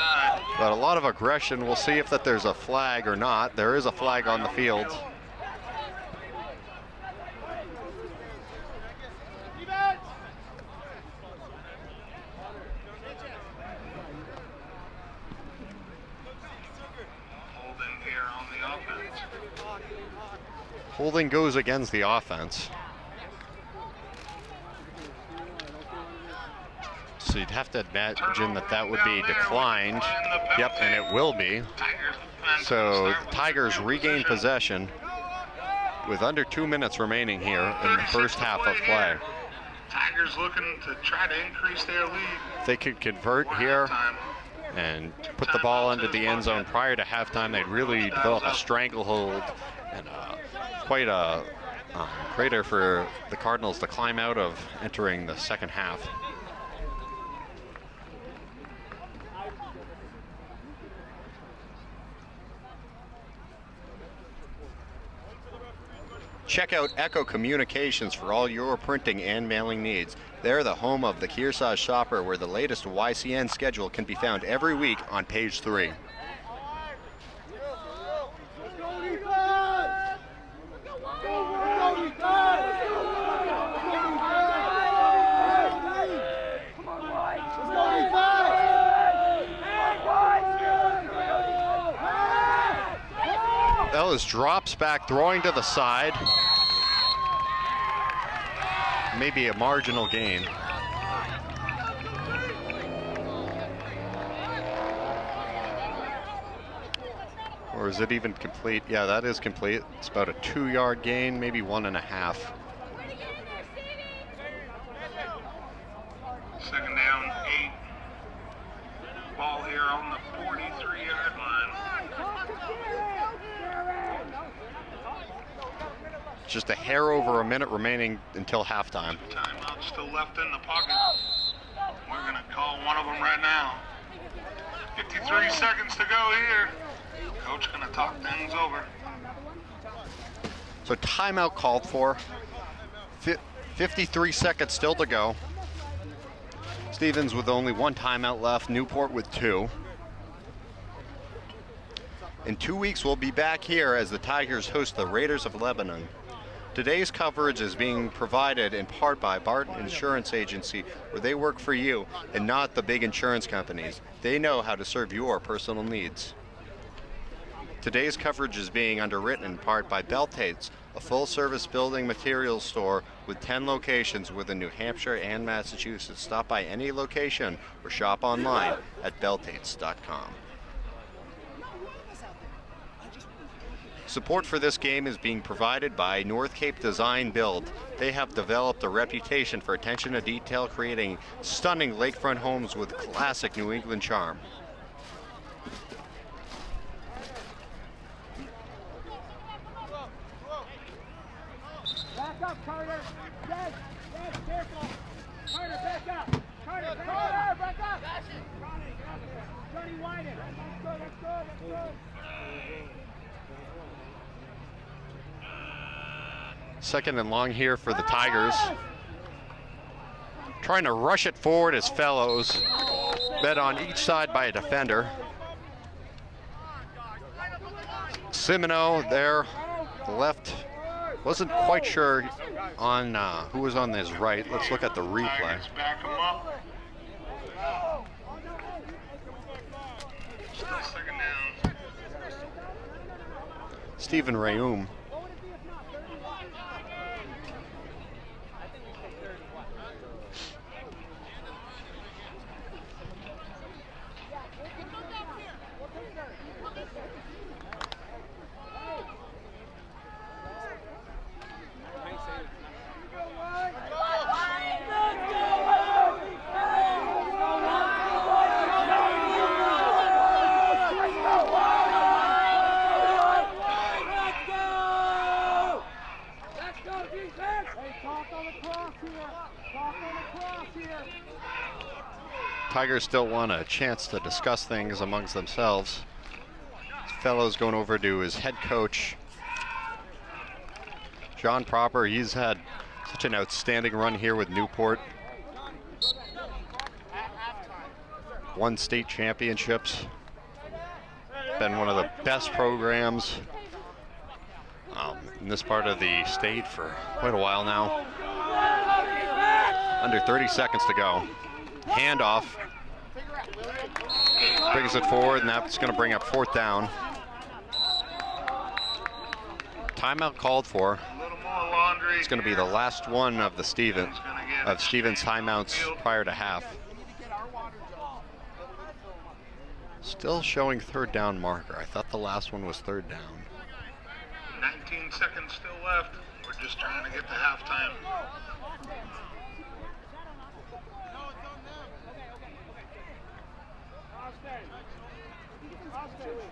but a lot of aggression. We'll see if that there's a flag or not. There is a flag on the field. Holding here on the offense. Holding goes against the offense. So you'd have to imagine that that would be declined. Yep, and it will be. Tigers defense So start with Tigers field regain possession with under 2 minutes remaining here in the 36 first to half play of play. here. Tigers looking to try to increase their lead. If they could convert Before here halftime. and put the ball into the end zone prior to halftime, they'd really develop a stranglehold and quite a crater for the Cardinals to climb out of entering the second half. Check out Echo Communications for all your printing and mailing needs. They're the home of the Kearsarge Shopper, where the latest YCN schedule can be found every week on page 3. Ellis drops back, throwing to the side. Maybe a marginal gain. Or is it even complete? Yeah, that is complete. It's about a 2-yard gain, maybe 1.5. Second down, 8. Ball here on the 43-yard line. Just a hair over a minute remaining until halftime. Timeout still left in the pocket. We're going to call one of them right now. 53 seconds to go here. Coach going to talk things over. So timeout called for. 53 seconds still to go. Stevens with only 1 timeout left, Newport with 2. In 2 weeks, we'll be back here as the Tigers host the Raiders of Lebanon. Today's coverage is being provided in part by Barton Insurance Agency, where they work for you and not the big insurance companies. They know how to serve your personal needs. Today's coverage is being underwritten in part by Beltates, a full-service building materials store with 10 locations within New Hampshire and Massachusetts. Stop by any location or shop online at beltates.com. Support for this game is being provided by North Cape Design Build. They have developed a reputation for attention to detail, creating stunning lakefront homes with classic New England charm. Back up, Carter. Yes, careful. Carter, back up. Carter, back up. Johnny, widen. That's good. Second and long here for the Tigers. Trying to rush it forward as Fellows, met on each side by a defender. Simino there, the left. Wasn't quite sure on who was on his right. Let's look at the replay. Tigers back him up. Still second down. Stephen Rayum. Tigers still want a chance to discuss things amongst themselves. Fellows going over to his head coach, John Proper. He's had such an outstanding run here with Newport. Won state championships. Been one of the best programs in this part of the state for quite a while now. Under 30 seconds to go. Handoff. Brings it forward, and that's going to bring up 4th down. Timeout called for. It's going to be the last one of the Stevens timeouts prior to half. Still showing 3rd down marker. I thought the last one was 3rd down. 19 seconds still left. We're just trying to get to halftime.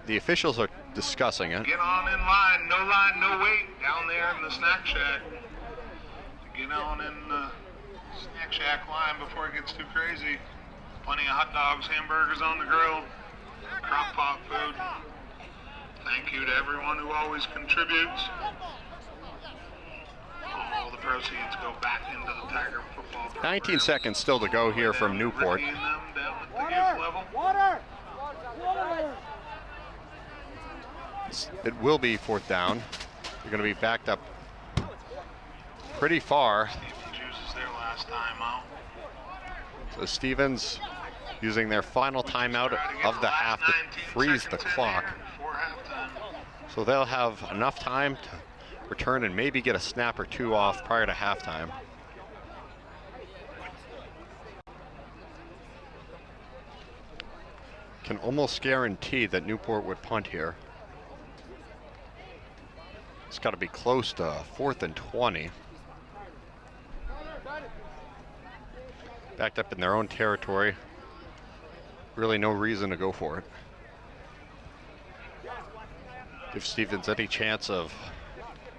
The officials are discussing it. Get on in line, no wait, down there in the snack shack. Get on in the snack shack line before it gets too crazy. Plenty of hot dogs, hamburgers on the grill, crock pot food. Thank you to everyone who always contributes. All the proceeds go back into the Tiger football program. 19 seconds still to go here from Newport. Water! It will be 4th down. They're going to be backed up pretty far. Juices their last time out. So Stevens using their final timeout of the half to freeze the clock. So they'll have enough time to return and maybe get a snap or two off prior to halftime. Can almost guarantee that Newport would punt here. It's got to be close to 4th and 20. Backed up in their own territory. Really no reason to go for it. Give Stevens any chance of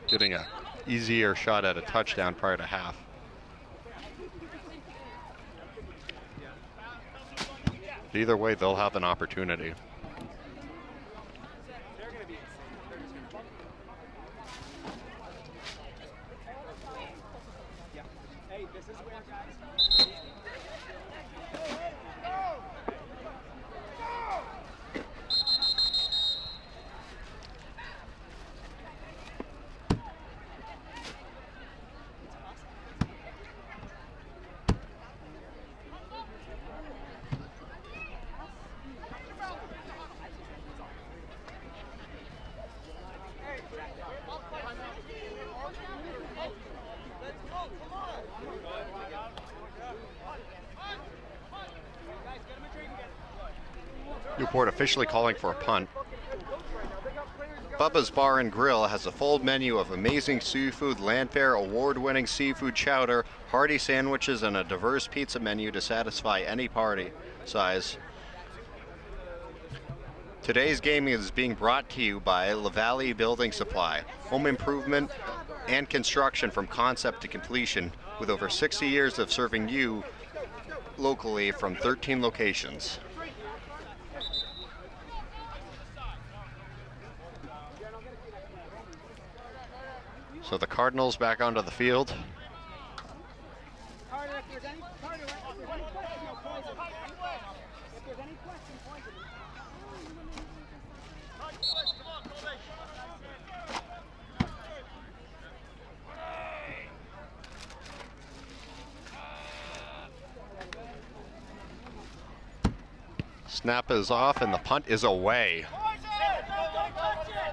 getting an easier shot at a touchdown prior to half. Either way, they'll have an opportunity. Newport officially calling for a punt. Bubba's Bar and Grill has a full menu of amazing seafood, Landfare award-winning seafood chowder, hearty sandwiches, and a diverse pizza menu to satisfy any party size. Today's game is being brought to you by La Valley Building Supply, home improvement and construction from concept to completion, with over 60 years of serving you locally from 13 locations. So the Cardinals back onto the field. Snap is off and the punt is away.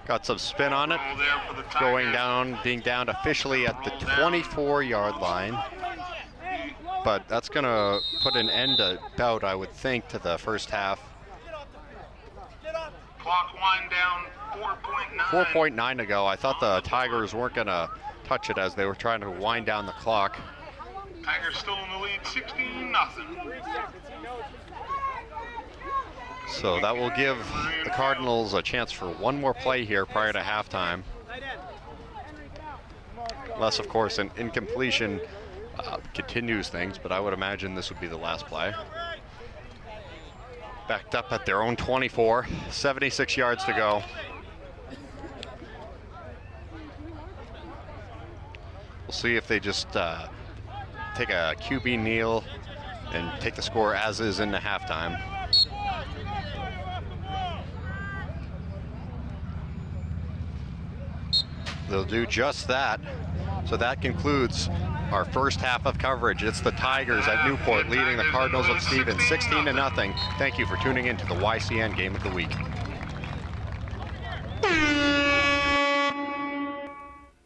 Got some spin on it. Going down, being down officially at the 24-yard line. But that's going to put an end about, I would think, to the first half. Clock wind down 4.9. 4.9 to go. I thought the Tigers weren't going to touch it as they were trying to wind down the clock. Tigers still in the lead, 16-0. So that will give the Cardinals a chance for one more play here prior to halftime. Unless, of course, an incompletion continues things, but I would imagine this would be the last play. Backed up at their own 24, 76 yards to go. We'll see if they just take a QB kneel and take the score as is into halftime. They'll do just that. So that concludes our first half of coverage. It's the Tigers at Newport leading the Cardinals of Stevens 16-0. Thank you for tuning in to the YCN Game of the Week.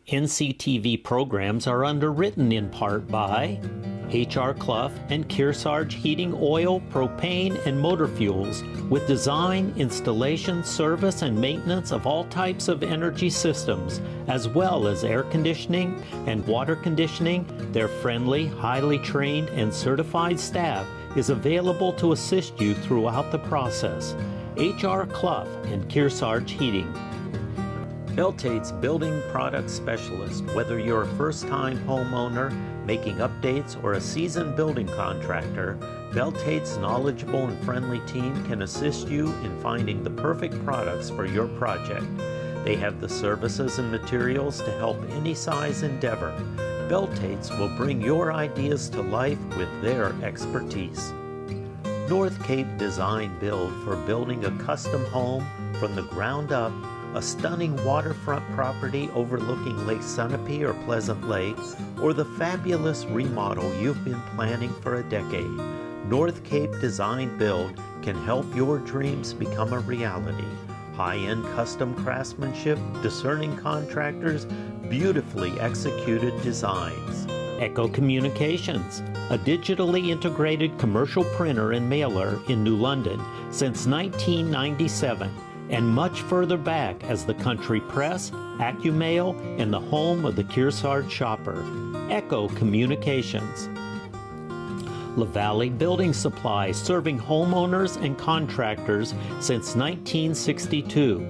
NCTV programs are underwritten in part by H.R. Clough and Kearsarge Heating Oil, Propane, and Motor Fuels, with design, installation, service, and maintenance of all types of energy systems, as well as air conditioning and water conditioning. Their friendly, highly trained, and certified staff is available to assist you throughout the process. H.R. Clough and Kearsarge Heating. Beltate's Building Product Specialist. Whether you're a first-time homeowner, making updates, or a seasoned building contractor, Beltate's knowledgeable and friendly team can assist you in finding the perfect products for your project. They have the services and materials to help any size endeavor. Beltate's will bring your ideas to life with their expertise. North Cape Design Build for building a custom home from the ground up, a stunning waterfront property overlooking Lake Sunapee or Pleasant Lake, or the fabulous remodel you've been planning for a decade. North Cape Design Build can help your dreams become a reality. High-end custom craftsmanship, discerning contractors, beautifully executed designs. Echo Communications, a digitally integrated commercial printer and mailer in New London since 1997. And much further back as the Country Press, AccuMail, and the home of the Kearsarge shopper. Echo Communications. LaValle Building Supply, serving homeowners and contractors since 1962.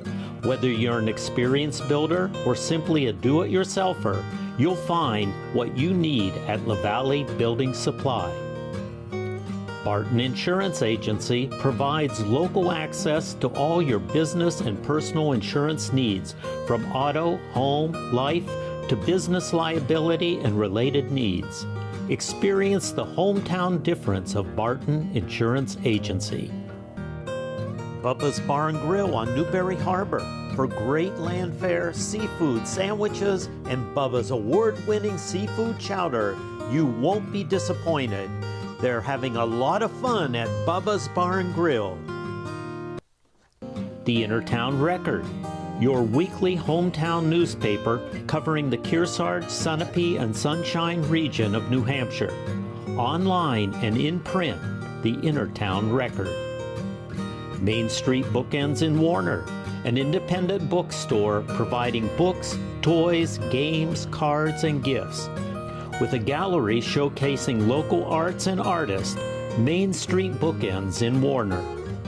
Whether you're an experienced builder or simply a do-it-yourselfer, you'll find what you need at LaValle Building Supply. Barton Insurance Agency provides local access to all your business and personal insurance needs, from auto, home, life, to business liability and related needs. Experience the hometown difference of Barton Insurance Agency. Bubba's Bar and Grill on Newberry Harbor for great land fare, seafood, sandwiches, and Bubba's award-winning seafood chowder. You won't be disappointed. They're having a lot of fun at Bubba's Bar and Grill. The Innertown Record, your weekly hometown newspaper covering the Kearsarge, Sunapee, and Sunshine region of New Hampshire. Online and in print, the Innertown Record. Main Street Bookends in Warner, an independent bookstore providing books, toys, games, cards, and gifts. With a gallery showcasing local arts and artists, Main Street Bookends in Warner.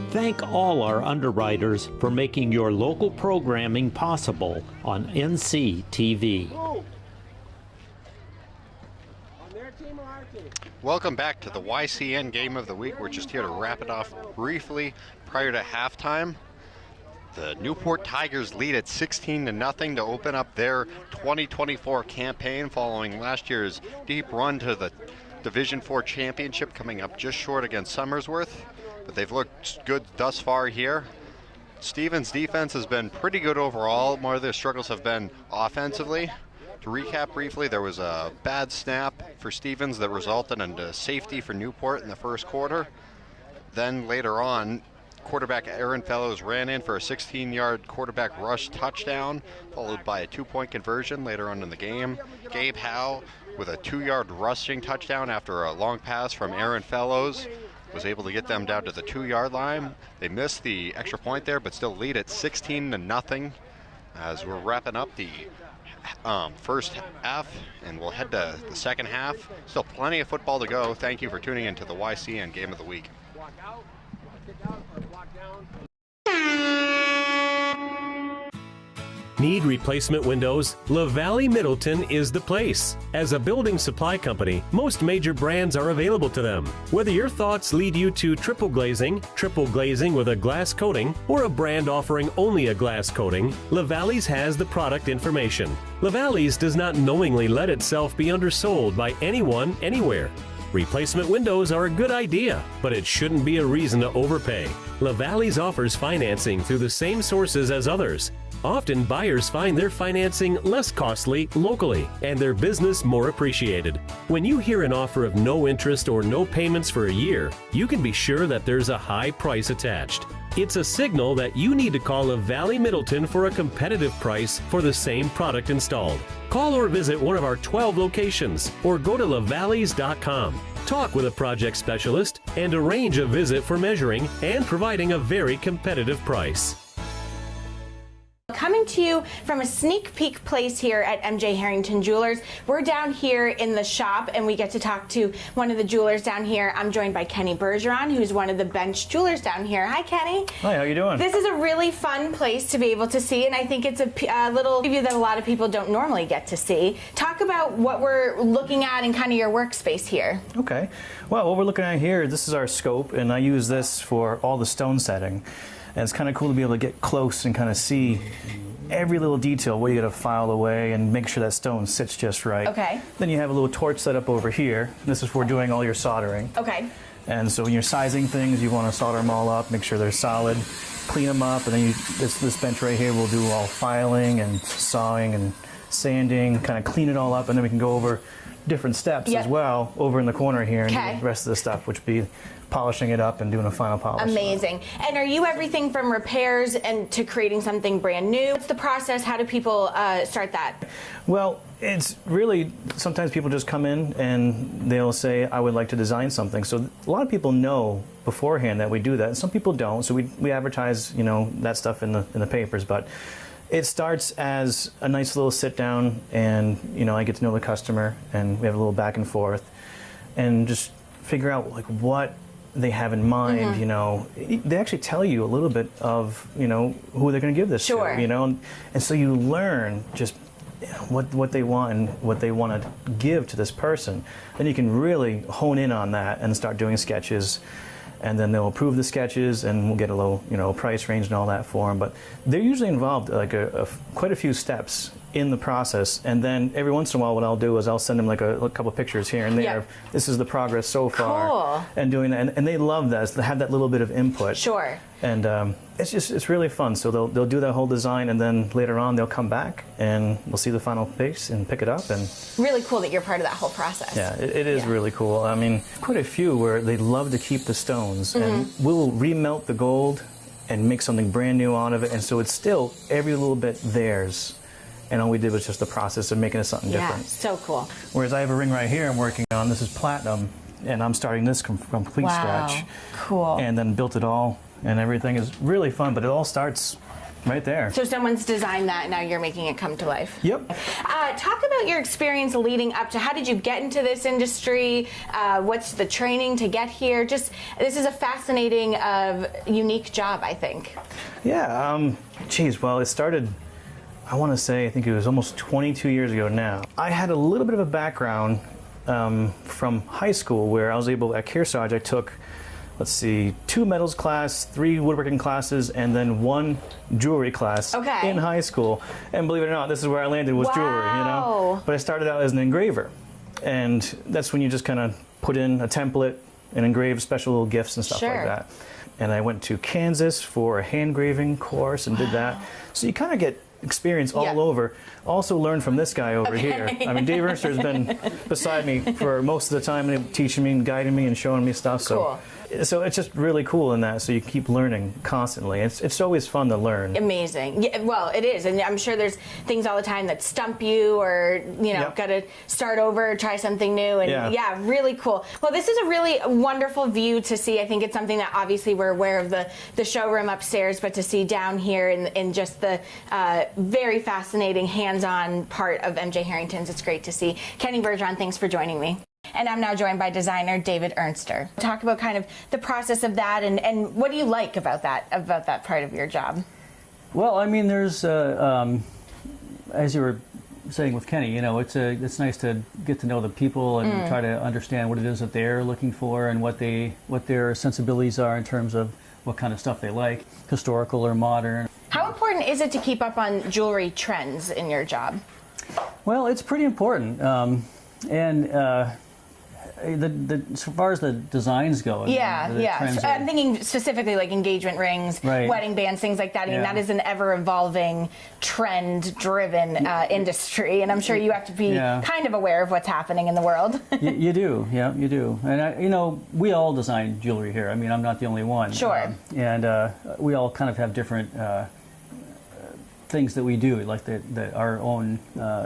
Thank all our underwriters for making your local programming possible on NCTV. Welcome back to the YCN Game of the Week. We're just here to wrap it off briefly prior to halftime. The Newport Tigers lead at 16-0 to open up their 2024 campaign following last year's deep run to the Division IV championship, coming up just short against Somersworth. But they've looked good thus far here. Stevens' defense has been pretty good overall. More of their struggles have been offensively. To recap briefly, there was a bad snap for Stevens that resulted in a safety for Newport in the first quarter. Then later on, quarterback Aaron Fellows ran in for a 16-yard quarterback rush touchdown, followed by a 2-point conversion later on in the game. Gabe Howe with a 2-yard rushing touchdown after a long pass from Aaron Fellows was able to get them down to the 2-yard line. They missed the extra point there, but still lead at 16-0 as we're wrapping up the first half, and we'll head to the second half. Still plenty of football to go. Thank you for tuning in to the YCN Game of the Week. Need replacement windows? LaValle Middleton is the place. As a building supply company, most major brands are available to them. Whether your thoughts lead you to triple glazing with a glass coating, or a brand offering only a glass coating, LaValle's has the product information. LaValle's does not knowingly let itself be undersold by anyone, anywhere. Replacement windows are a good idea, but it shouldn't be a reason to overpay. LaValle's offers financing through the same sources as others. Often, buyers find their financing less costly locally and their business more appreciated. When you hear an offer of no interest or no payments for a year, you can be sure that there's a high price attached. It's a signal that you need to call LaValle Middleton for a competitive price for the same product installed. Call or visit one of our 12 locations or go to lavalles.com. Talk with a project specialist and arrange a visit for measuring and providing a very competitive price. Coming to you from a sneak peek place here at MJ Harrington Jewelers. We're down here in the shop and we get to talk to one of the jewelers down here. I'm joined by Kenny Bergeron, who's one of the bench jewelers down here. Hi, Kenny. Hi, how you doing? This is a really fun place to be able to see, and I think it's a little preview that a lot of people don't normally get to see. Talk about what we're looking at and kind of your workspace here. Okay. Well, what we're looking at here, this is our scope, and I use this for all the stone setting. And it's kind of cool to be able to get close and kind of see every little detail where you got to file away and make sure that stone sits just right. Okay. Then you have a little torch set up over here. This is for doing all your soldering. Okay. And so when you're sizing things, you want to solder them all up, make sure they're solid, clean them up, and then this bench right here will do all filing and sawing and sanding, kind of clean it all up, and then we can go over different steps as well over in the corner here and do the rest of the stuff, which would be polishing it up and doing a final polish. Amazing. And are you everything from repairs and to creating something brand new? What's the process? How do people start that? Well, it's really, sometimes people just come in and they'll say, I would like to design something. So a lot of people know beforehand that we do that, and some people don't. So we advertise, you know, that stuff in the papers, but it starts as a nice little sit down, and you know, I get to know the customer and we have a little back and forth and just figure out like what they have in mind. You know, they actually tell you a little bit of, you know, who they're going to give this to, you know, and so you learn just what they want and what they want to give to this person. Then you can really hone in on that and start doing sketches, and then they'll approve the sketches and we'll get a little, you know, price range and all that for them. But they're usually involved like quite a few steps in the process, and then every once in a while what I'll do is I'll send them like a couple pictures here and there. This is the progress so far. And doing that, and they love that. They have that little bit of input. And it's really fun. So they'll do that whole design, and then later on they'll come back and we'll see the final piece and pick it up. And really cool that you're part of that whole process. Yeah, it is really cool. I mean, quite a few where they love to keep the stones, and we'll remelt the gold and make something brand new out of it, and so it's still every little bit theirs. And all we did was just the process of making it something different. So cool. Whereas I have a ring right here I'm working on. This is platinum, and I'm starting this from complete scratch. Cool. And then built it all, and everything is really fun, but it all starts right there. So someone's designed that, and now you're making it come to life. Yep. Talk about your experience leading up to, how did you get into this industry? What's the training to get here? Just, this is a fascinating, unique job, I think. Yeah, geez, well, it started, I want to say, I think it was almost 22 years ago now. I had a little bit of a background from high school where I was able, at Kearsarge, I took, let's see, 2 metals class, 3 woodworking classes, and then 1 jewelry class in high school. And believe it or not, this is where I landed, was jewelry, you know? But I started out as an engraver. And that's when you just kind of put in a template and engrave special little gifts and stuff like that. And I went to Kansas for a hand engraving course and did that. So you kind of get experience all over. Also learned from this guy over here. I mean, Dave Ernster has been beside me for most of the time, and teaching me and guiding me and showing me stuff. So it's just really cool in that. So you keep learning constantly. It's always fun to learn. Amazing. Yeah, well, it is, and I'm sure there's things all the time that stump you, or you know, got to start over, try something new, and yeah, really cool. Well, this is a really wonderful view to see. I think it's something that obviously we're aware of the showroom upstairs, but to see down here in just the very fascinating hands-on part of MJ Harrington's, it's great to see. Kenny Bergeron, thanks for joining me. And I'm now joined by designer David Ernster. Talk about kind of the process of that, and what do you like about that part of your job? Well, I mean, there's as you were saying with Kenny, it's nice to get to know the people and try to understand what it is that they're looking for and what their sensibilities are in terms of what kind of stuff they like, historical or modern. How important is it to keep up on jewelry trends in your job? Well, it's pretty important, as far as the designs go. Yeah. So I'm thinking specifically like engagement rings, wedding bands, things like that. I mean, that is an ever-evolving, trend-driven industry, and I'm sure you have to be kind of aware of what's happening in the world. You do, you do. And we all design jewelry here. I mean, I'm not the only one. Sure. And we all kind of have different things that we do, like that our own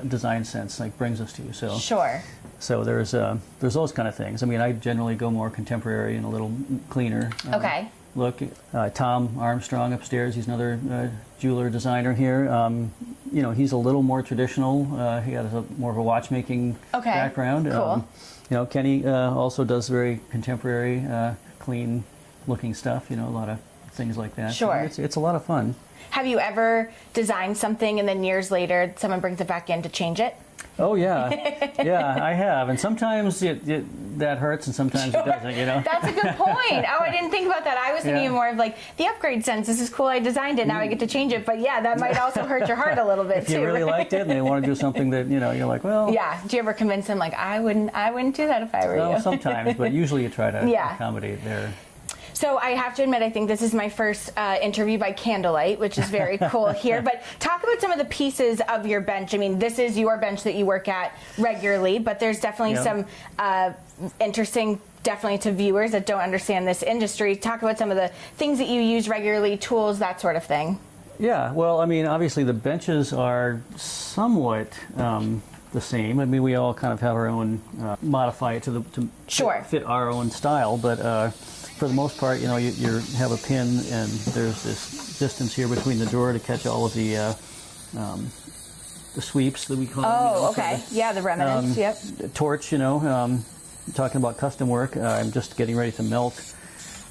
design sense brings us to. So sure. So there's those kind of things. I mean, I generally go more contemporary and a little cleaner. Okay. Look, Tom Armstrong upstairs. He's another jeweler designer here. He's a little more traditional. He has more of a watchmaking background. Cool. Kenny also does very contemporary, clean-looking stuff. A lot of things like that. Sure. So it's a lot of fun. Have you ever designed something and then years later someone brings it back in to change it? Oh yeah, yeah, I have, and sometimes that hurts, and sometimes it doesn't. That's a good point. Oh, I didn't think about that. I was thinking more of like the upgrade sense. This is cool. I designed it. Now I get to change it. But yeah, that might also hurt your heart a little bit if you really liked it, and they want to do something that you're like, well. Yeah. Do you ever convince them like I wouldn't do that if I were you? Well, sometimes, but usually you try to accommodate their. So I have to admit, I think this is my first interview by candlelight, which is very cool here. But talk about some of the pieces of your bench. I mean, this is your bench that you work at regularly, but there's definitely some interesting, definitely to viewers that don't understand this industry. Talk about some of the things that you use regularly, tools, that sort of thing. Yeah, well, I mean, obviously the benches are somewhat the same. I mean, we all kind of have our own, modify it to fit our own style, but for the most part, you have a pin, and there's this distance here between the drawer to catch all of the sweeps that we call them. Oh, okay. The remnants, yep. Torch, talking about custom work, I'm just getting ready to melt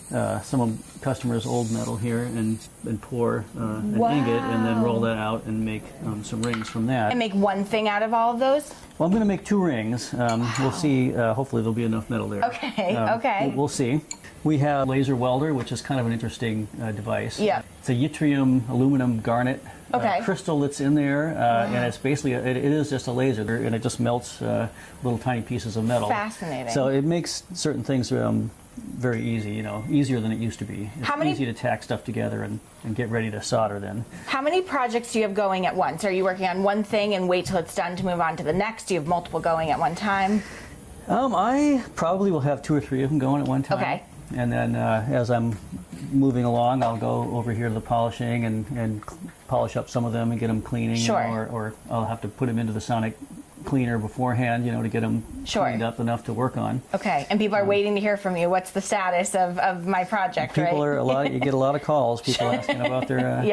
some of customers' old metal here and pour an ingot and then roll that out and make some rings from that. And make one thing out of all of those? Well, I'm going to make 2 rings. We'll see. Hopefully there'll be enough metal there. Okay. We'll see. We have laser welder, which is kind of an interesting device. Yeah. It's a yttrium aluminum garnet crystal that's in there, and it's basically, it is just a laser, and it just melts little tiny pieces of metal. Fascinating. So it makes certain things very easy, easier than it used to be. It's easy to tack stuff together and get ready to solder then. How many projects do you have going at once? Are you working on one thing and wait till it's done to move on to the next? Do you have multiple going at one time? I probably will have 2 or 3 of them going at one time. Okay. And then as I'm moving along, I'll go over here to the polishing and polish up some of them and get them cleaning. Sure. Or I'll have to put them into the sonic cleaner beforehand, to get them cleaned up enough to work on. Okay, and people are waiting to hear from you. What's the status of my project, you get a lot of calls, people asking about their...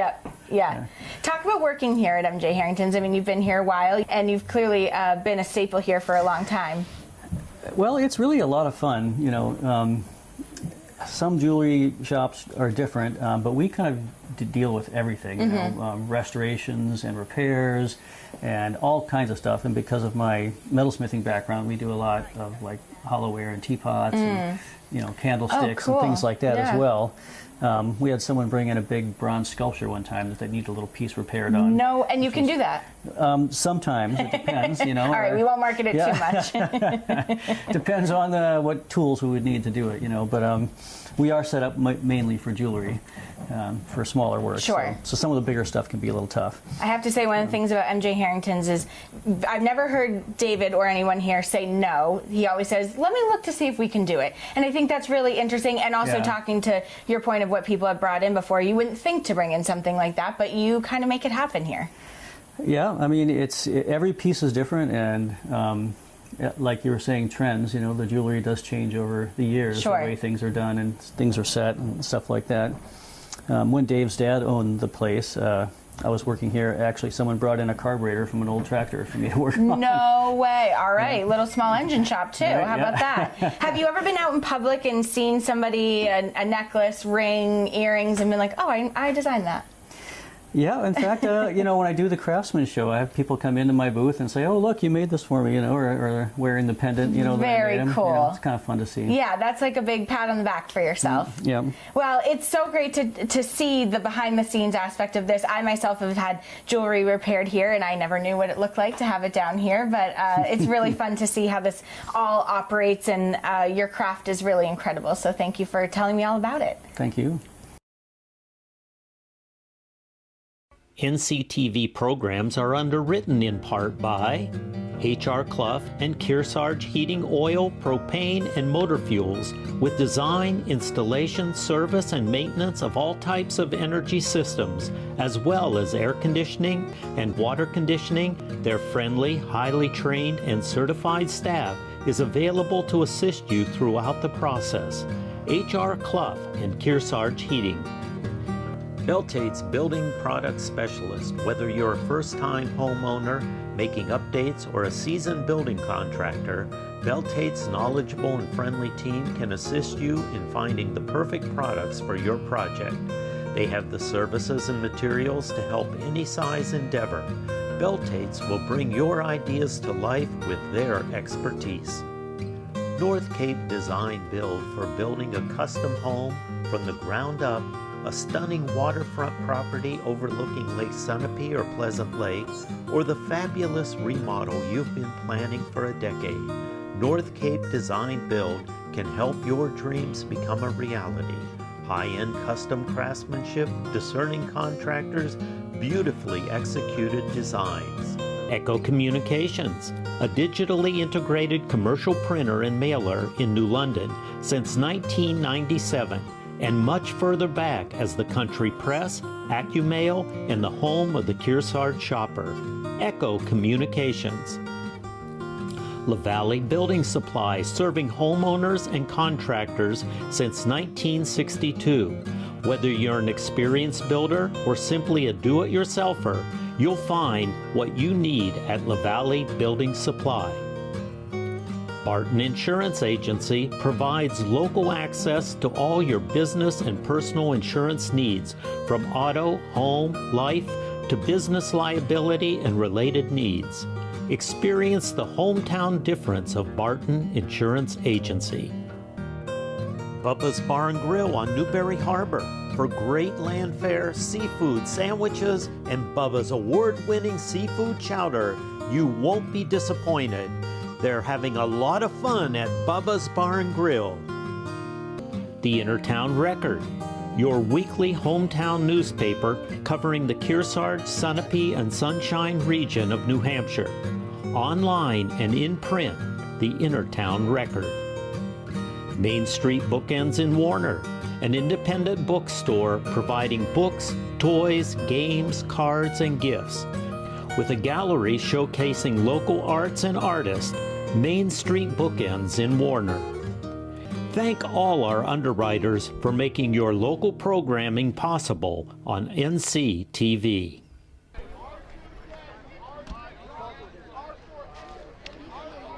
Yeah. Talk about working here at MJ Harrington's. I mean, you've been here a while, and you've clearly been a staple here for a long time. Well, it's really a lot of fun, some jewelry shops are different, but we kind of deal with everything, restorations and repairs and all kinds of stuff. And because of my metalsmithing background, we do a lot of hollowware and teapots and candlesticks and things like that as well. We had someone bring in a big bronze sculpture one time that they need a little piece repaired on. No, and you can do that? Sometimes. It depends, All right, we won't market it too much. Depends on what tools we would need to do it, But we are set up mainly for jewelry, for smaller work. Sure. So some of the bigger stuff can be a little tough. I have to say one of the things about MJ Harrington's is I've never heard David or anyone here say no. He always says, let me look to see if we can do it. And I think that's really interesting. And also talking to your point of what people have brought in before, you wouldn't think to bring in something like that, but you kind of make it happen here. Yeah, I mean, every piece is different, and like you were saying, trends, the jewelry does change over the years, the way things are done and things are set and stuff like that. When Dave's dad owned the place, I was working here. Actually, someone brought in a carburetor from an old tractor for me to work on. No way. All right. Little small engine shop, too. How about that? Have you ever been out in public and seen somebody, a necklace, ring, earrings, and been like, oh, I designed that? Yeah, in fact, when I do the Craftsman show, I have people come into my booth and say, "Oh, look, you made this for me," or wearing the pendant, that I Very made 'em. cool. It's kind of fun to see. Yeah, that's like a big pat on the back for yourself. Yeah. Well, it's so great to see the behind the scenes aspect of this. I myself have had jewelry repaired here, and I never knew what it looked like to have it down here, but it's really fun to see how this all operates, and your craft is really incredible. So thank you for telling me all about it. Thank you. NCTV programs are underwritten in part by H.R. Clough and Kearsarge Heating Oil, Propane, and Motor Fuels, with design, installation, service, and maintenance of all types of energy systems, as well as air conditioning and water conditioning. Their friendly, highly trained, and certified staff is available to assist you throughout the process. H.R. Clough and Kearsarge Heating. Beltate's Building Product Specialist. Whether you're a first-time homeowner making updates or a seasoned building contractor, Beltate's knowledgeable and friendly team can assist you in finding the perfect products for your project. They have the services and materials to help any size endeavor. Beltate's will bring your ideas to life with their expertise. North Cape Design Build, for building a custom home from the ground up, a stunning waterfront property overlooking Lake Sunapee or Pleasant Lake, or the fabulous remodel you've been planning for a decade. North Cape Design Build can help your dreams become a reality. High-end custom craftsmanship, discerning contractors, beautifully executed designs. Echo Communications, a digitally integrated commercial printer and mailer in New London since 1997. And much further back as the Country Press, AccuMail, and the home of the Kearsarge shopper. Echo Communications. LaValle Building Supply, serving homeowners and contractors since 1962. Whether you're an experienced builder or simply a do-it-yourselfer, you'll find what you need at LaValle Building Supply. Barton Insurance Agency provides local access to all your business and personal insurance needs, from auto, home, life, to business liability and related needs. Experience the hometown difference of Barton Insurance Agency. Bubba's Bar and Grill on Newberry Harbor for great land fare, seafood, sandwiches, and Bubba's award-winning seafood chowder. You won't be disappointed. They're having a lot of fun at Bubba's Bar and Grill. The Intertown Record, your weekly hometown newspaper covering the Kearsarge, Sunapee, and Sunshine region of New Hampshire. Online and in print, the Intertown Record. Main Street Bookends in Warner, an independent bookstore providing books, toys, games, cards, and gifts. With a gallery showcasing local arts and artists, Main Street Bookends in Warner. Thank all our underwriters for making your local programming possible on NCTV.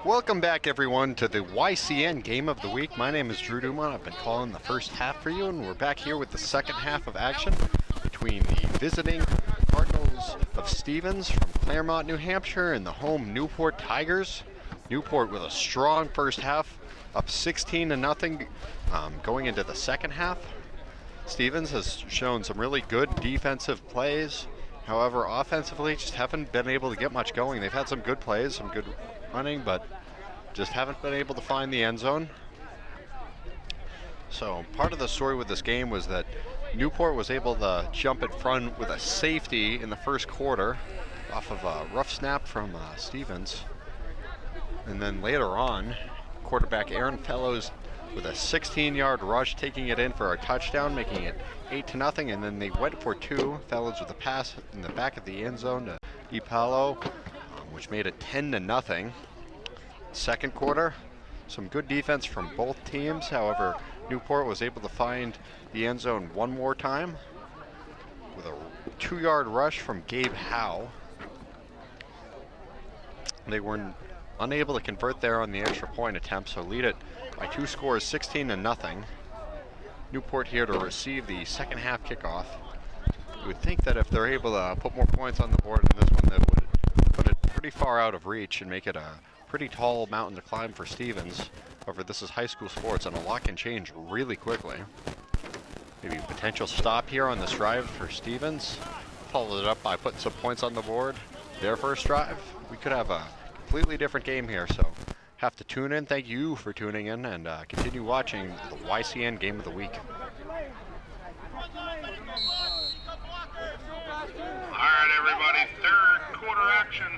Welcome back, everyone, to the YCN Game of the Week. My name is Drew Dumont. I've been calling the first half for you, and we're back here with the second half of action between the visiting Cardinals of Stevens from Claremont, New Hampshire, and the home Newport Tigers. Newport with a strong first half, up 16-0 going into the second half. Stevens has shown some really good defensive plays. However, offensively, just haven't been able to get much going. They've had some good plays, some good running, but just haven't been able to find the end zone. So part of the story with this game was that Newport was able to jump in front with a safety in the first quarter off of a rough snap from Stevens. And then later on, quarterback Aaron Fellows with a 16-yard rush, taking it in for a touchdown, making it 8-0. And then they went for two. Fellows with a pass in the back of the end zone to DiPaolo, which made it 10-0. Second quarter, some good defense from both teams. However, Newport was able to find the end zone one more time with a 2-yard rush from Gabe Howe. They were unable to convert there on the extra point attempt, so lead it by 2 scores, 16-0. Newport here to receive the second half kickoff. You would think that if they're able to put more points on the board in this one, that would put it pretty far out of reach and make it a pretty tall mountain to climb for Stevens. However, this is high school sports, and a lot can change really quickly. Maybe a potential stop here on this drive for Stevens. Followed it up by putting some points on the board. Their first drive. We could have a completely different game here, so have to tune in. Thank you for tuning in, and continue watching the YCN Game of the Week. All right, everybody, third quarter action.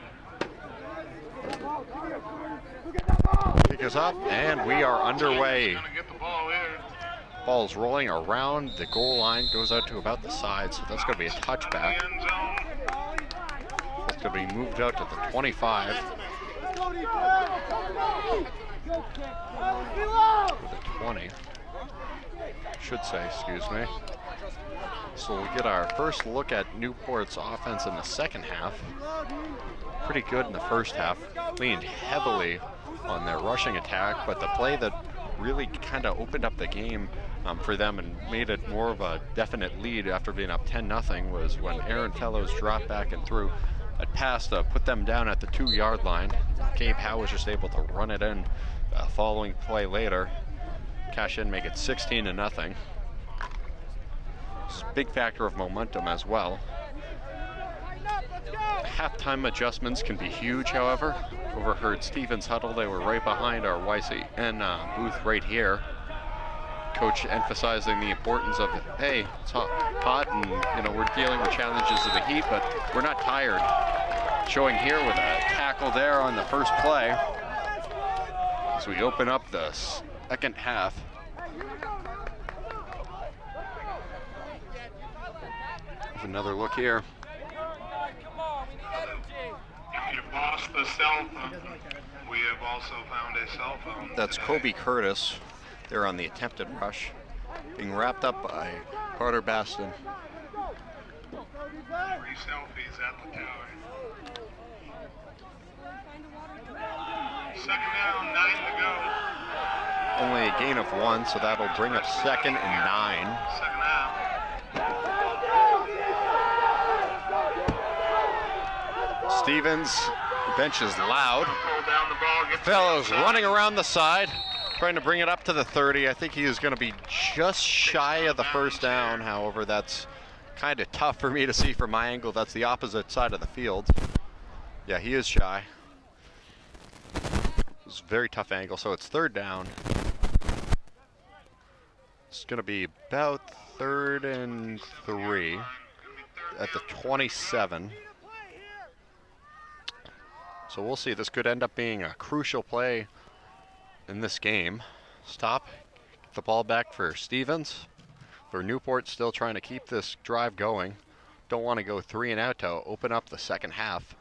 Pick us up, and we are underway. Gonna get the ball here. Ball's rolling around the goal line, goes out to about the side, so that's going to be a touchback. End zone. It's going to be moved out to the 25. Or the 20. Should say, excuse me. So we get our first look at Newport's offense in the second half. Pretty good in the first half. Leaned heavily on their rushing attack, but the play that really kind of opened up the game for them and made it more of a definite lead after being up 10-0 was when Aaron Fellows dropped back and threw a pass to put them down at the 2-yard line. Gabe Howe was just able to run it in following play later. Cash in, make it 16-0. It's a big factor of momentum as well. Halftime adjustments can be huge, however. Overheard Stevens huddle. They were right behind our YCN booth right here. Coach emphasizing the importance of, hey, it's hot and we're dealing with challenges of the heat, but we're not tired. Showing here with a tackle there on the first play as we open up the second half. There's another look here. If you lost the cell phone, we have also found a cell phone. That's Kobe Curtis. They're on the attempted rush, being wrapped up by Carter Baston. 3 selfies at the tower. Second down, 9 to go. Only a gain of 1, so that'll bring up 2nd and 9. Second half. Stevens, the bench is loud. Pull down the ball, get Fellows running around the side, trying to bring it up to the 30. I think he is going to be just shy of the first down. However, that's kind of tough for me to see from my angle. That's the opposite side of the field. Yeah, he is shy. It's a very tough angle, so it's 3rd down. It's going to be about 3rd and 3 at the 27. So we'll see. This could end up being a crucial play in this game. Stop. Get the ball back for Stevens. For Newport, still trying to keep this drive going. Don't want to go 3 and out to open up the second half.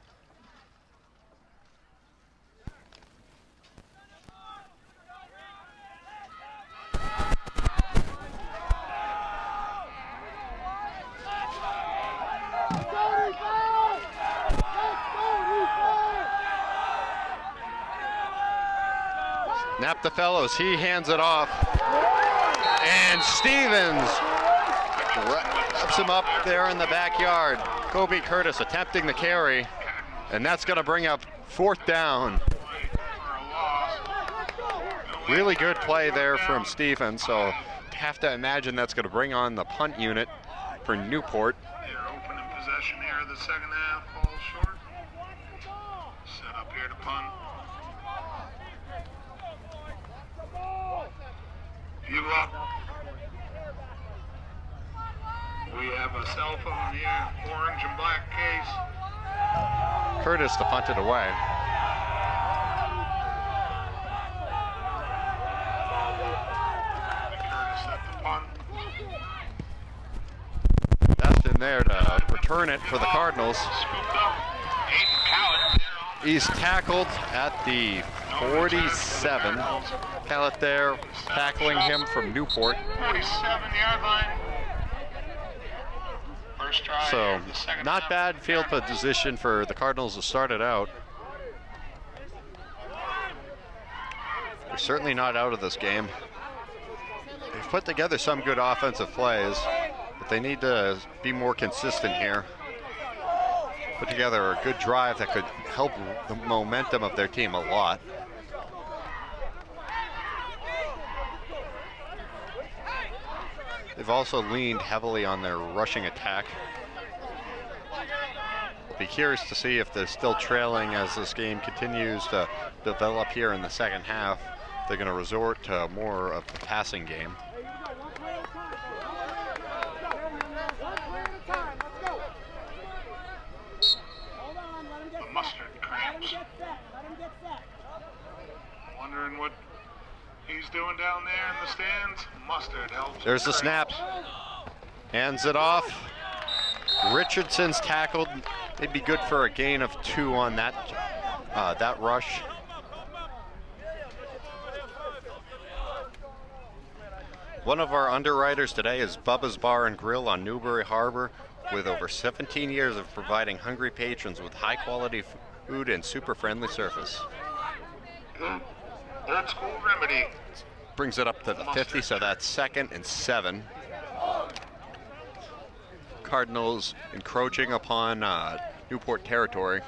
Snap the Fellows, he hands it off. And Stevens wraps him up there in the backyard. Kobe Curtis attempting the carry, and that's going to bring up 4th down. Really good play there from Stevens, so have to imagine that's going to bring on the punt unit for Newport. They're opening possession here of the second half, falls short. Set up here to punt. You up. We have a cell phone here, orange and black case. Curtis to punt it away. Curtis at the punt. That's in there to return it for the Cardinals. Scooped up. Aiden Cowett. He's tackled at the 47. Callett there tackling him from Newport. 47-yard line. First try. So of the second not half. bad field position for the Cardinals to start it out. They're certainly not out of this game. They've put together some good offensive plays. But they need to be more consistent here. Put together a good drive that could help the momentum of their team a lot. They've also leaned heavily on their rushing attack. Be curious to see if they're still trailing as this game continues to develop here in the second half. They're going to resort to more of the passing game. The mustard cramps. Wondering what he's doing down there in the stands. Mustard helps. There's the snap. Hands it off. Richardson's tackled. It'd be good for a gain of 2 on that rush. One of our underwriters today is Bubba's Bar and Grill on Newbury Harbor, with over 17 years of providing hungry patrons with high-quality food and super friendly service. Old school remedy. Brings it up to the 50, so that's 2nd and 7. Cardinals encroaching upon Newport territory.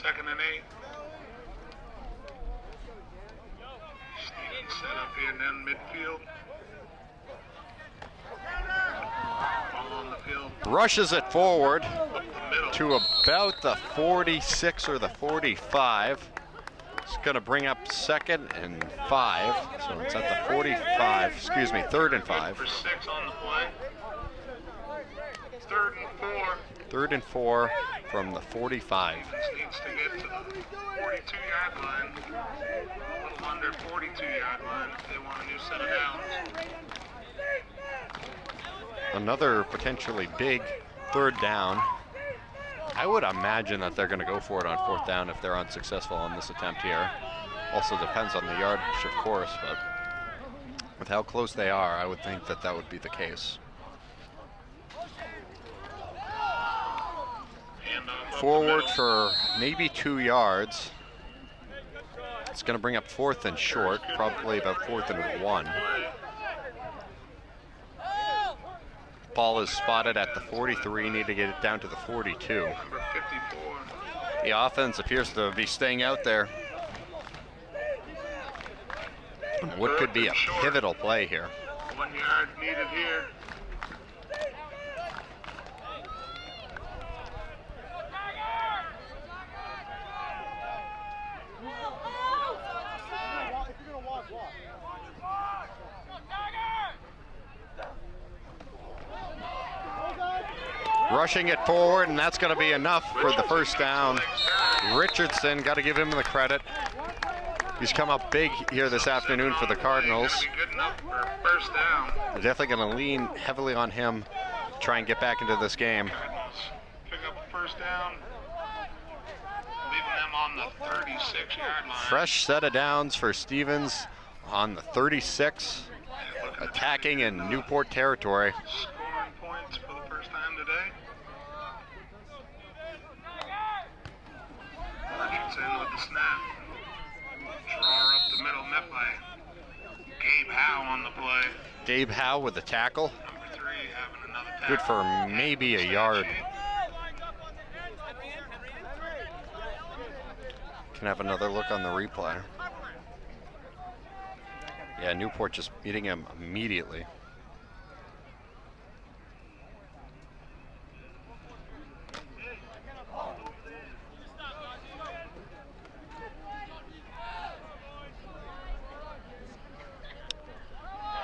2nd and 8. Stevens set up here and then midfield. Ball on the field. Rushes it forward Up the middle. to about the 46 or the 45. It's going to bring up 2nd and 5. So it's at the 45, excuse me, 3rd and 5. For 6 on the play. 3rd and 4. 3rd and 4 from the 45. Stevens needs to get to the 42-yard line. A little under 42-yard line if they want a new set of downs. Another potentially big 3rd down. I would imagine that they're going to go for it on 4th down if they're unsuccessful on this attempt here. Also depends on the yardage, of course, but with how close they are, I would think that that would be the case. Forward for maybe 2 yards. It's going to bring up 4th and short, probably about 4th and 1. Ball is spotted at the 43, need to get it down to the 42. Number 54. The offense appears to be staying out there. What could be a pivotal play here? 1 yard needed here. Rushing it forward, and that's going to be enough for the 1st down. Richardson, got to give him the credit. He's come up big here this afternoon for the Cardinals. Good enough for 1st down. They're definitely going to lean heavily on him to try and get back into this game. Pick up a 1st down. Leaving them on the 36-yard line. Fresh set of downs for Stevens on the 36, attacking in Newport territory. Scoring points for the first time today. Richardson with the snap. Drawer up the middle, met by Gabe Howe on the play. Gabe Howe with the tackle. Number 3 having another tackle. Good for maybe a yard. Can have another look on the replay. Yeah, Newport just beating him immediately.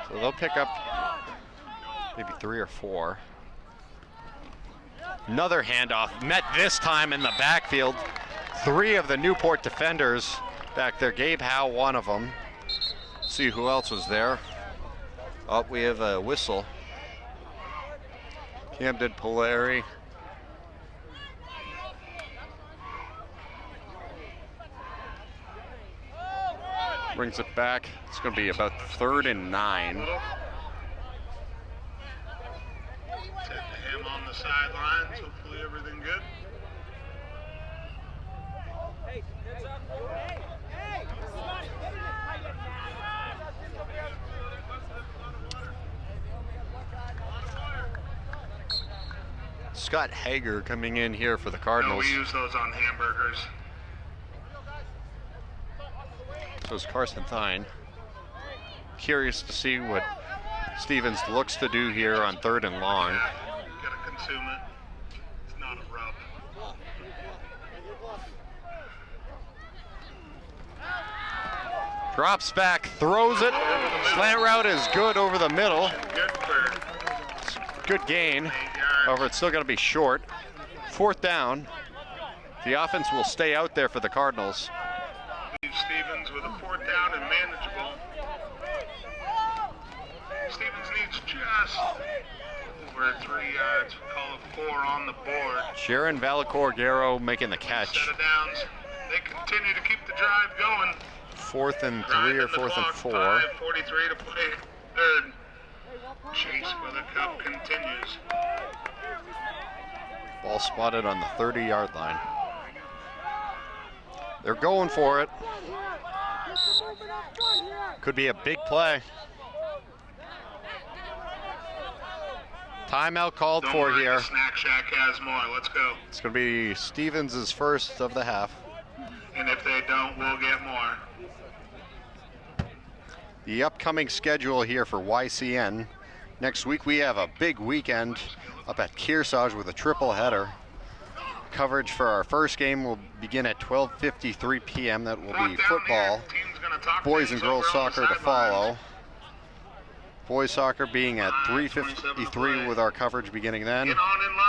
So they'll pick up maybe 3 or 4. Another handoff, met this time in the backfield. 3 of the Newport defenders back there. Gabe Howe, one of them. See who else was there. Oh, we have a whistle. Camden Polari. Brings it back. It's going to be about 3rd and 9. Set to him on the sidelines. Hopefully everything good. Scott Hager coming in here for the No, Cardinals. we use those on hamburgers. So is Carson Thine. Curious to see what Stevens looks to do here on 3rd and long. Yeah, gotta consume it. It's not a rub. Drops back, throws it. Slant route is good over the middle. Good for Good gain. 8 yards. However, it's still going to be short. 4th down. The offense will stay out there for the Cardinals. Stevens with a 4th down and manageable. Stevens needs just over 3 yards. Call it 4 on the board. Sharon Valacor-Guerrero making the catch. Set of downs. They continue to keep the drive going. 4th and 3 Grinding or the 4th and clock, 4. 5:43 to play. 3rd. Chase for the cup continues. Ball spotted on the 30-yard line. They're going for it. Could be a big play. Timeout called Don't for worry, here. the Snack Shack has more. Let's go. It's going to be Stevens' first of the half. And if they don't, we'll get more. The upcoming schedule here for YCN. Next week we have a big weekend up at Kearsarge with a triple header. Coverage for our first game will begin at 12:53 p.m. That will be football. Boys and girls soccer to follow. Boys soccer being at 3:53 with our coverage beginning then.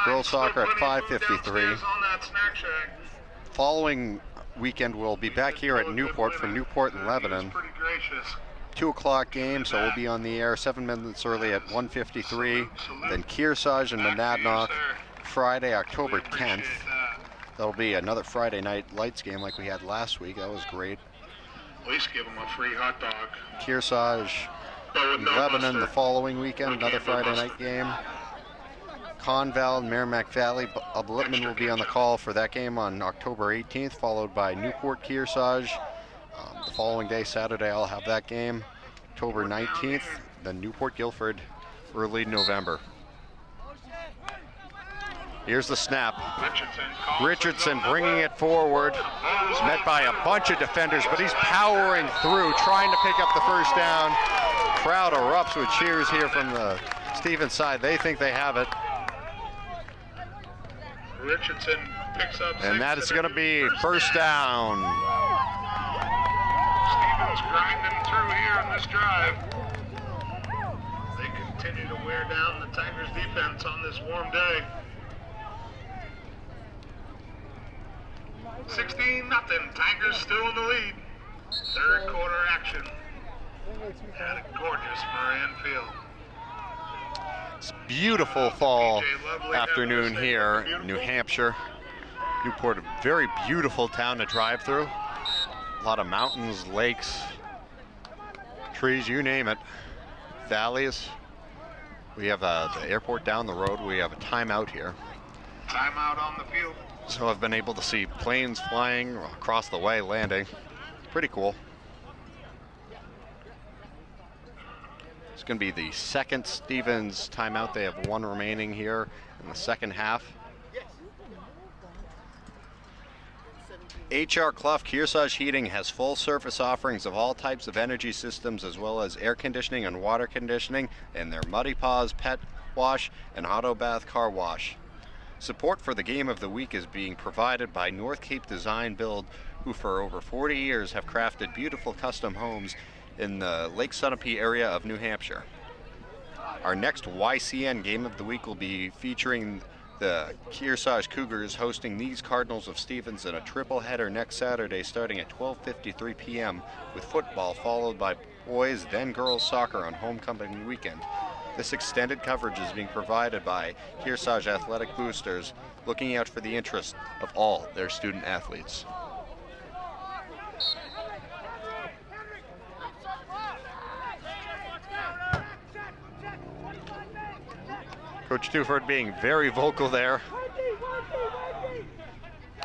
Girls soccer at 5:53. Following weekend we'll be back here at Newport for Newport and Lebanon. 2 o'clock game, so we'll be on the air 7 minutes early at 1:53. Then Kearsarge and Monadnock Friday, October 10th. That'll be another Friday night lights game like we had last week. That was great. At least give them a free hot dog. Kearsarge, But with no Lebanon the mustard. following weekend, We another can't do Friday mustard. night game. Conval and Merrimack Valley, Lippman will be on the call for that game on October 18th, followed by Newport Kearsarge. The following day, Saturday, I'll have that game. October 19th, then Newport Guilford, early November. Here's the snap. Richardson bringing it forward. He's met by a bunch of defenders, but he's powering through, trying to pick up the first down. Crowd erupts with cheers here from the Stevens side. They think they have it. Richardson picks up And that is going to be first down. Stevens grinding through here in this drive. They continue to wear down the Tigers defense on this warm day. 16-0, Tigers still in the lead. 3rd quarter action at a gorgeous Maryn Field. It's beautiful fall afternoon here in New Hampshire. Newport, a very beautiful town to drive through. A lot of mountains, lakes, trees, you name it. Valleys. We have the airport down the road. We have a timeout here. Timeout on the field. So I've been able to see planes flying across the way, landing. Pretty cool. It's going to be the second Stevens timeout. They have 1 remaining here in the second half. HR Clough Kearsarge Heating has full service offerings of all types of energy systems, as well as air conditioning and water conditioning, and their Muddy Paws pet wash and auto bath car wash. Support for the game of the week is being provided by North Cape Design Build, who for over 40 years have crafted beautiful custom homes in the Lake Sunapee area of New Hampshire. Our next YCN game of the week will be featuring the Kearsarge Cougars hosting these Cardinals of Stevens in a triple header next Saturday starting at 12:53 p.m. with football followed by boys then girls soccer on homecoming weekend. This extended coverage is being provided by Kearsarge Athletic Boosters, looking out for the interests of all their student athletes. Coach Tuford being very vocal there.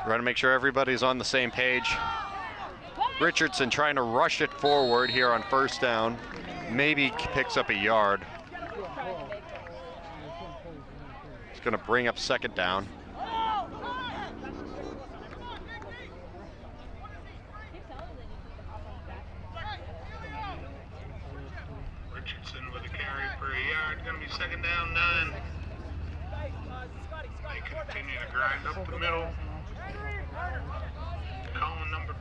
Trying to make sure everybody's on the same page. Richardson trying to rush it forward here on first down. Maybe picks up a yard. It's going to bring up second down. Richardson with a carry for a yard. Going to be second down, 9. They continue to grind up the middle. Calling number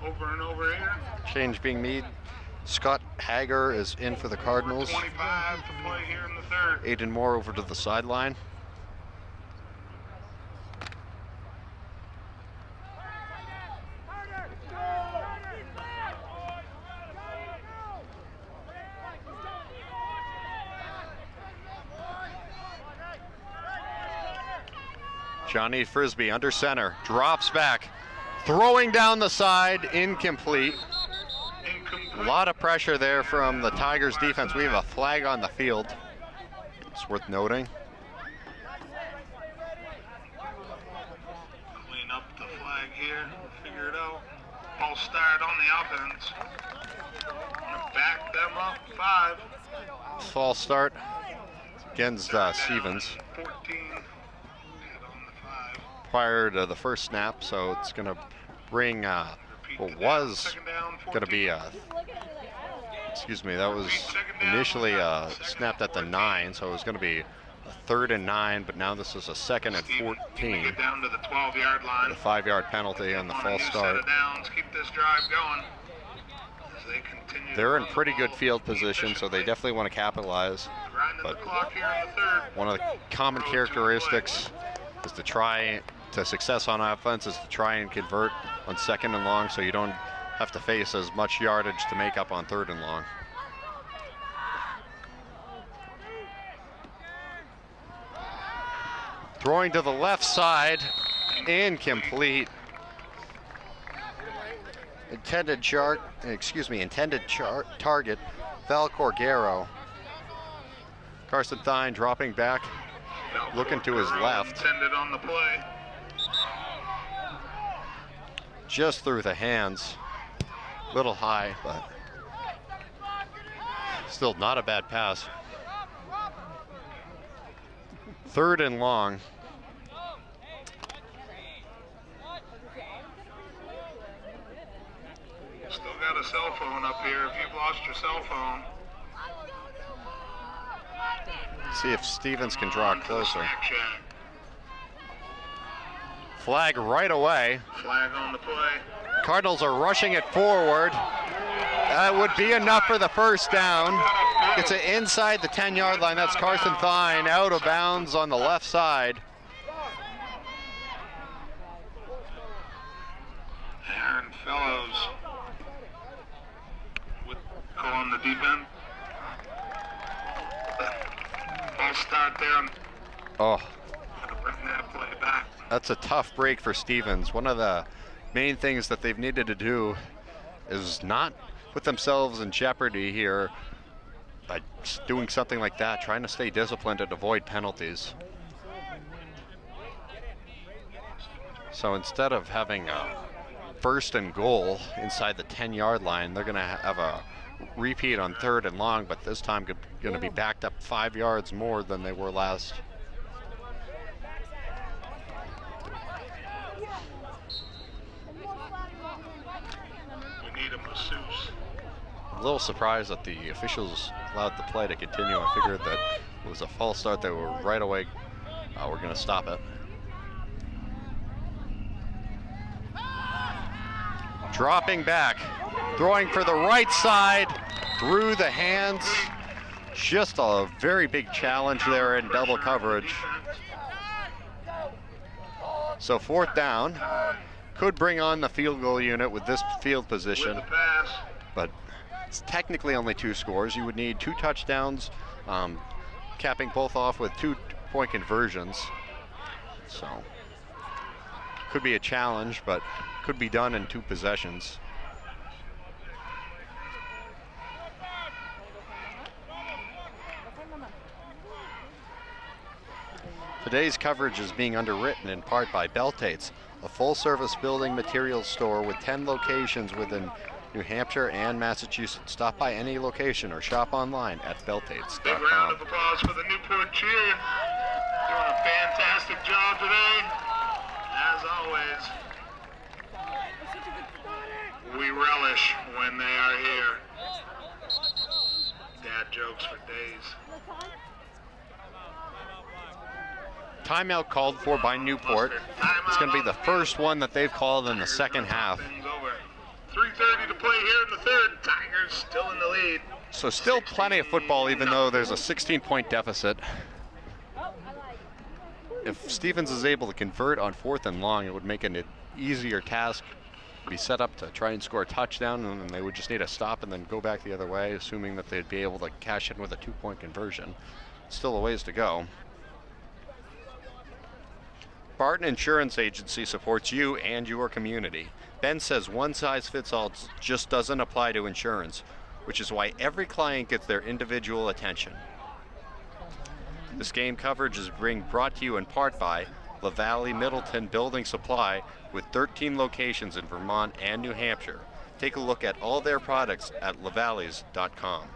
5 over and over here. Change being made. Scott Hager is in for the Cardinals. 25 to play here in the third. Aiden Moore over to the sideline. Johnny Frisbee under center, drops back, throwing down the side, incomplete. A lot of pressure there from the Tigers defense. We have a flag on the field. It's worth noting. Clean up the flag here, figure it out. False start on the offense. Back them up 5. False start against Stevens. 14. Prior to the first snap, so it's going to bring what was going to be excuse me, that was initially snapped at the 9, so it was going to be a 3rd and 9, but now this is a 2nd and 14. Get down to the 12-yard line. The 5-yard penalty on the false start. Keep this drive going. They're in pretty good field position, so they definitely want to capitalize. But one of the common characteristics is to try to success on offense is to try and convert on 2nd and long, so you don't have to face as much yardage to make up on 3rd and long. Throwing to the left side, incomplete. Intended target, Val Corgaro. Carson Thine dropping back, looking to his left. Intended on the play. Just through the hands. Little high, but still not a bad pass. 3rd and long. Still got a cell phone up here if you've lost your cell phone. See if Stevens can draw closer. Flag right away. Flag on the play. Cardinals are rushing it forward. That would be enough for the first down. It's inside the 10-yard line. That's Carson Thine out of bounds on the left side. Aaron Fellows with calling the deep end. False start there. Oh. Bring that play back. That's a tough break for Stevens. One of the main things that they've needed to do is not put themselves in jeopardy here by doing something like that, trying to stay disciplined and avoid penalties. So instead of having a 1st and goal inside the 10-yard line, they're going to have a repeat on 3rd and long, but this time going to be backed up 5 yards more than they were last. A little surprised that the officials allowed the play to continue. I figured that it was a false start. They were right away, we're going to stop it. Dropping back, throwing for the right side, through the hands. Just a very big challenge there in double coverage. So 4th down, could bring on the field goal unit with this field position, but it's technically only 2 scores. You would need 2 touchdowns, capping both off with 2-point conversions. So could be a challenge, but could be done in 2 possessions. Today's coverage is being underwritten in part by Beltates, a full-service building materials store with 10 locations within New Hampshire and Massachusetts. Stop by any location or shop online at beltates.com. Big round of applause for the Newport cheer. doing a fantastic job today, as always. We relish when they are here. Dad jokes for days. Timeout called for by Newport. It's going to be the first one that they've called in the second half. 3:30 to play here in the third. Tigers still in the lead. So still plenty of football, even though there's a 16-point deficit. If Stevens is able to convert on 4th and long, it would make an easier task. Be set up to try and score a touchdown, and then they would just need to stop and then go back the other way, assuming that they'd be able to cash in with a 2-point conversion. Still a ways to go. Barton Insurance Agency supports you and your community. Ben says one size fits all just doesn't apply to insurance, which is why every client gets their individual attention. This game coverage is being brought to you in part by LaValle Middleton Building Supply, with 13 locations in Vermont and New Hampshire. Take a look at all their products at lavalleys.com.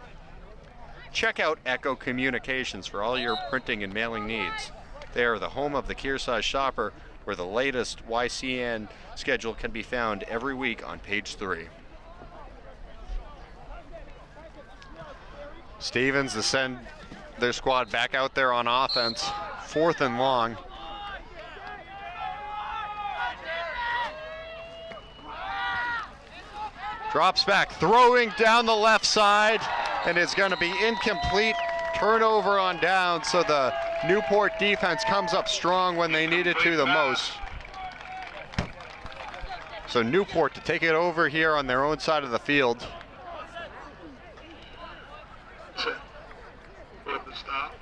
Check out Echo Communications for all your printing and mailing needs. They are the home of the Kearsarge Shopper, where the latest YCN schedule can be found every week on page 3. Stevens to send their squad back out there on offense. 4th and long. Drops back, throwing down the left side, and it's going to be incomplete. Turnover on down, so the Newport defense comes up strong when they needed to the most. So Newport to take it over here on their own side of the field. With the stop.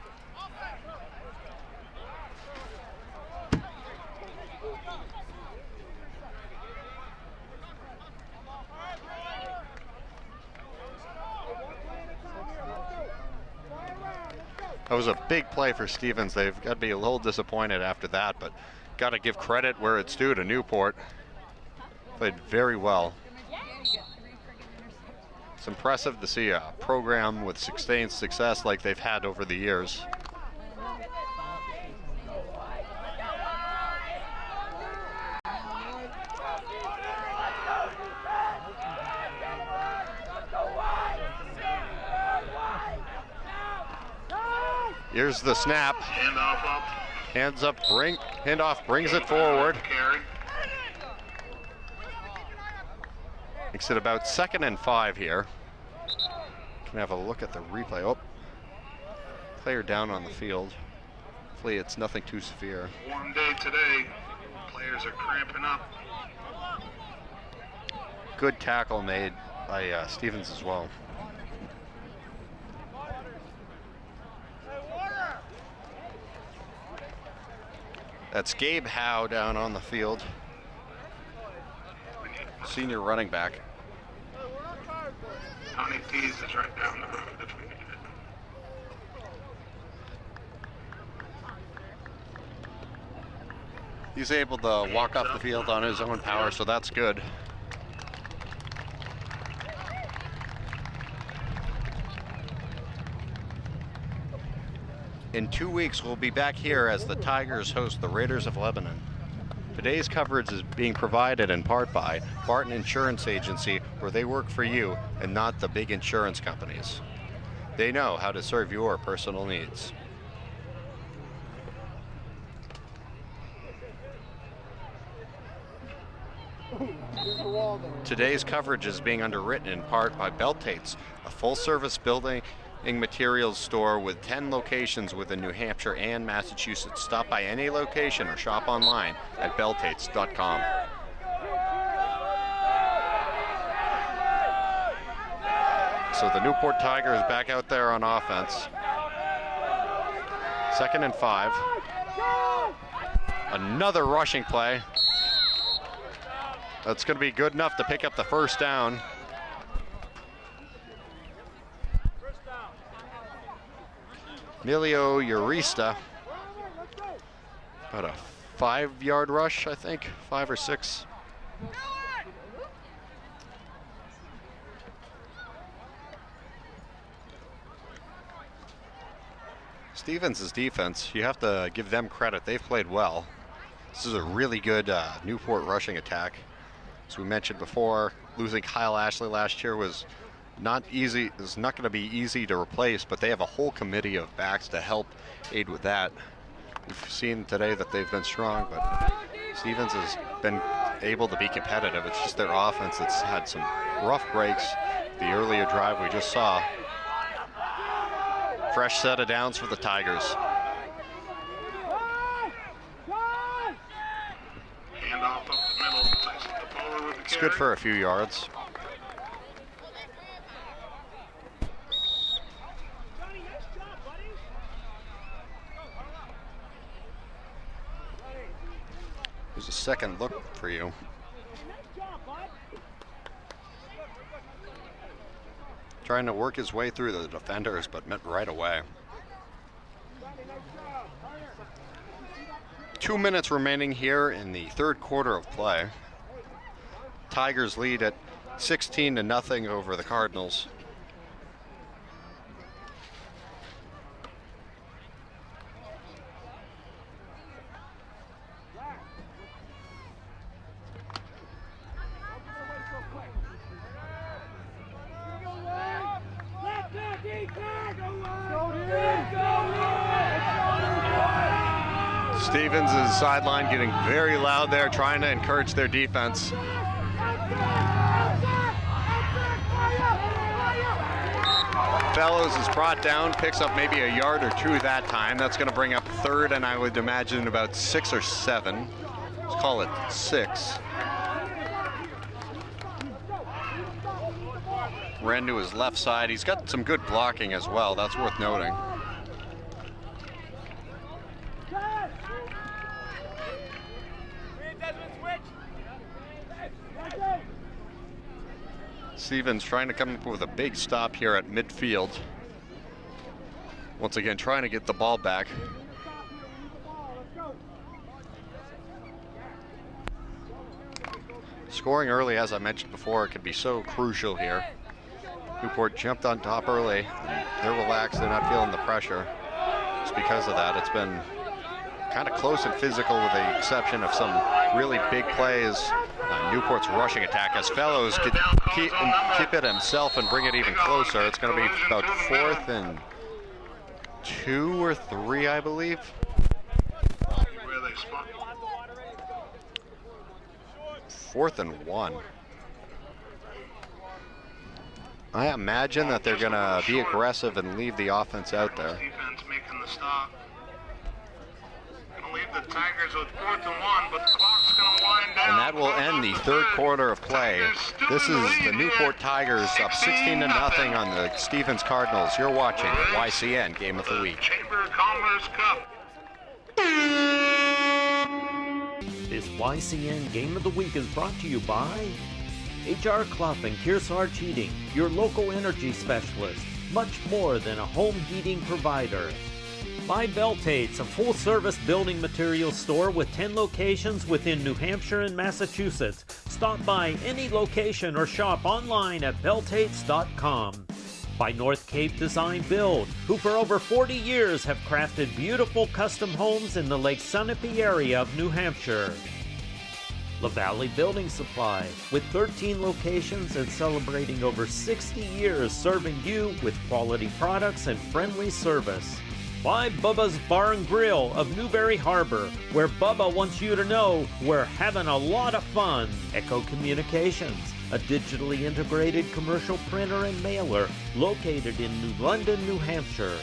That was a big play for Stevens. They've got to be a little disappointed after that, but got to give credit where it's due to Newport. Played very well. It's impressive to see a program with sustained success like they've had over the years. Here's the snap. Handoff up. Hands up, handoff brings it forward. Carry. Makes it about 2nd and 5 here. Can have a look at the replay. Oh, player down on the field. Hopefully it's nothing too severe. Warm day today. Players are cramping up. Good tackle made by Stevens as well. That's Gabe Howe down on the field. Senior running back. Tony Tees is right down the road. He's able to walk off the field on his own power, so that's good. In 2 weeks, we'll be back here as the Tigers host the Raiders of Lebanon. Today's coverage is being provided in part by Barton Insurance Agency, where they work for you and not the big insurance companies. They know how to serve your personal needs. Today's coverage is being underwritten in part by Beltates, a full-service building materials store with 10 locations within New Hampshire and Massachusetts. Stop by any location or shop online at beltates.com. So the Newport Tigers back out there on offense. 2nd and 5. Another rushing play. That's going to be good enough to pick up the first down. Emilio Urista, about a 5-yard rush, I think, 5 or 6. Stevens' defense, you have to give them credit. They've played well. This is a really good Newport rushing attack. As we mentioned before, losing Kyle Ashley last year was not easy. It's not going to be easy to replace, but they have a whole committee of backs to help aid with that. We've seen today that they've been strong, but Stevens has been able to be competitive. It's just their offense that's had some rough breaks. The earlier drive we just saw. Fresh set of downs for the Tigers. Handoff up the middle. Tyson DePola with the It's good for a few yards. There's a second look for you. Trying to work his way through the defenders, but met right away. 2 minutes remaining here in the third quarter of play. Tigers lead at 16-0 over the Cardinals. Stevens is sideline getting very loud there, trying to encourage their defense. Fellows is brought down, picks up maybe a yard or two that time. That's going to bring up third, and I would imagine about 6 or 7. Let's call it 6. Ren to his left side. He's got some good blocking as well. That's worth noting. Stevens trying to come up with a big stop here at midfield. Once again, trying to get the ball back. Scoring early, as I mentioned before, could be so crucial here. Newport jumped on top early. They're relaxed, they're not feeling the pressure. Just because of that, it's been kind of close and physical with the exception of some really big plays. Newport's rushing attack as Fellows could keep it himself and bring it even closer. It's going to be about 4th and 2 or 3, I believe. Where they spot. 4th and 1. I imagine that they're going to be aggressive and leave the offense out there. Defense making the stop. Going to leave the Tigers with 4th and 1, but the clock's going to wind down. And that will end the third quarter of play. This is the Newport Tigers up 16-0 on the Stevens Cardinals. You're watching YCN Game of the Week. Chamber of Commerce Cup. This YCN Game of the Week is brought to you by HR Clough and Kearsarge Heating, your local energy specialist, much more than a home heating provider. By Beltates, a full-service building materials store with 10 locations within New Hampshire and Massachusetts. Stop by any location or shop online at beltates.com. By North Cape Design Build, who for over 40 years have crafted beautiful custom homes in the Lake Sunapee area of New Hampshire. La Valley Building Supply, with 13 locations and celebrating over 60 years serving you with quality products and friendly service. By Bubba's Bar and Grill of Newberry Harbor, where Bubba wants you to know we're having a lot of fun. Echo Communications, a digitally integrated commercial printer and mailer located in New London, New Hampshire.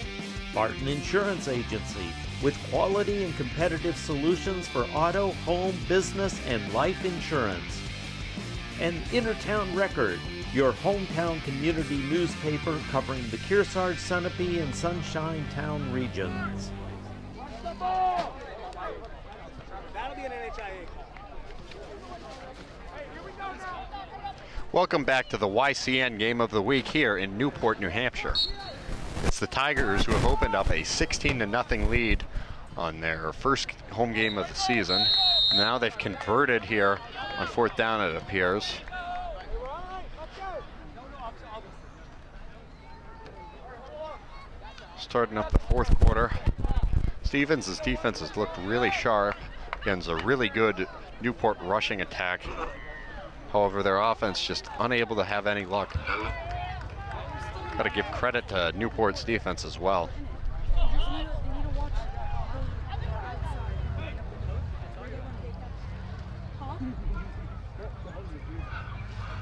Barton Insurance Agency, with quality and competitive solutions for auto, home, business, and life insurance. And Innertown Record, your hometown community newspaper covering the Kearsarge, Sunapee, and Sunshine Town regions. That'll be an NHIA call. Welcome back to the YCN Game of the Week here in Newport, New Hampshire. It's the Tigers who have opened up a 16-0 lead on their first home game of the season. Now they've converted here on 4th down, it appears. Starting up the fourth quarter. Stevens' defense has looked really sharp against a really good Newport rushing attack. However, their offense just unable to have any luck. Got to give credit to Newport's defense as well.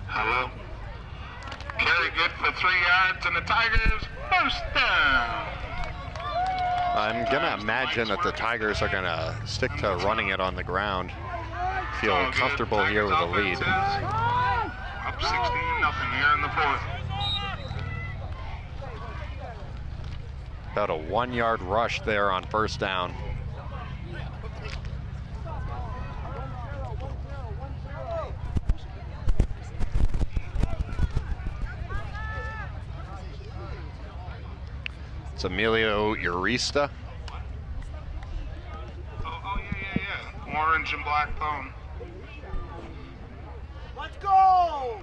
Hello. Carry good for 3 yards, and the Tigers first down. I'm gonna imagine that the Tigers are gonna stick to running it on the ground. Feel comfortable here with a lead. Up 16-0 here in the fourth. About a 1-yard rush there on first down. It's Emilio Urista. Oh, yeah. Orange and black phone. Let's go!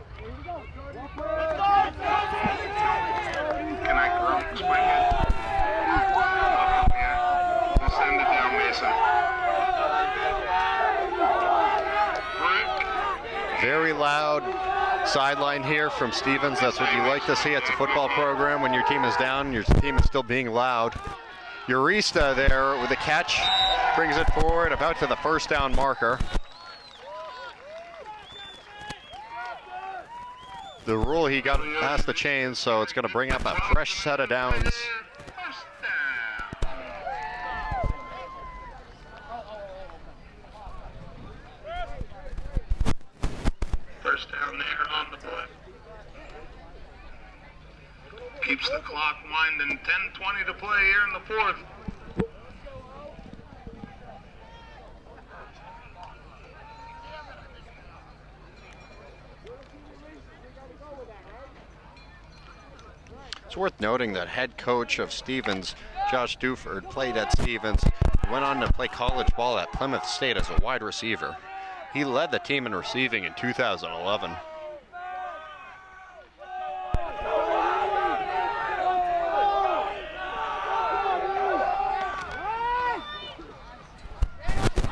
Can I explain it? Yeah. Just send it down, Mason. Very loud sideline here from Stevens. That's what you like to see. It's a football program. When your team is down, your team is still being loud. Urista there with a catch, brings it forward about to the first down marker. The rule, he got past the chains, so it's going to bring up a fresh set of downs. First down there on the play. Keeps the clock winding. 10:20 to play here in the fourth. It's worth noting that head coach of Stevens, Josh Duford, played at Stevens, went on to play college ball at Plymouth State as a wide receiver. He led the team in receiving in 2011.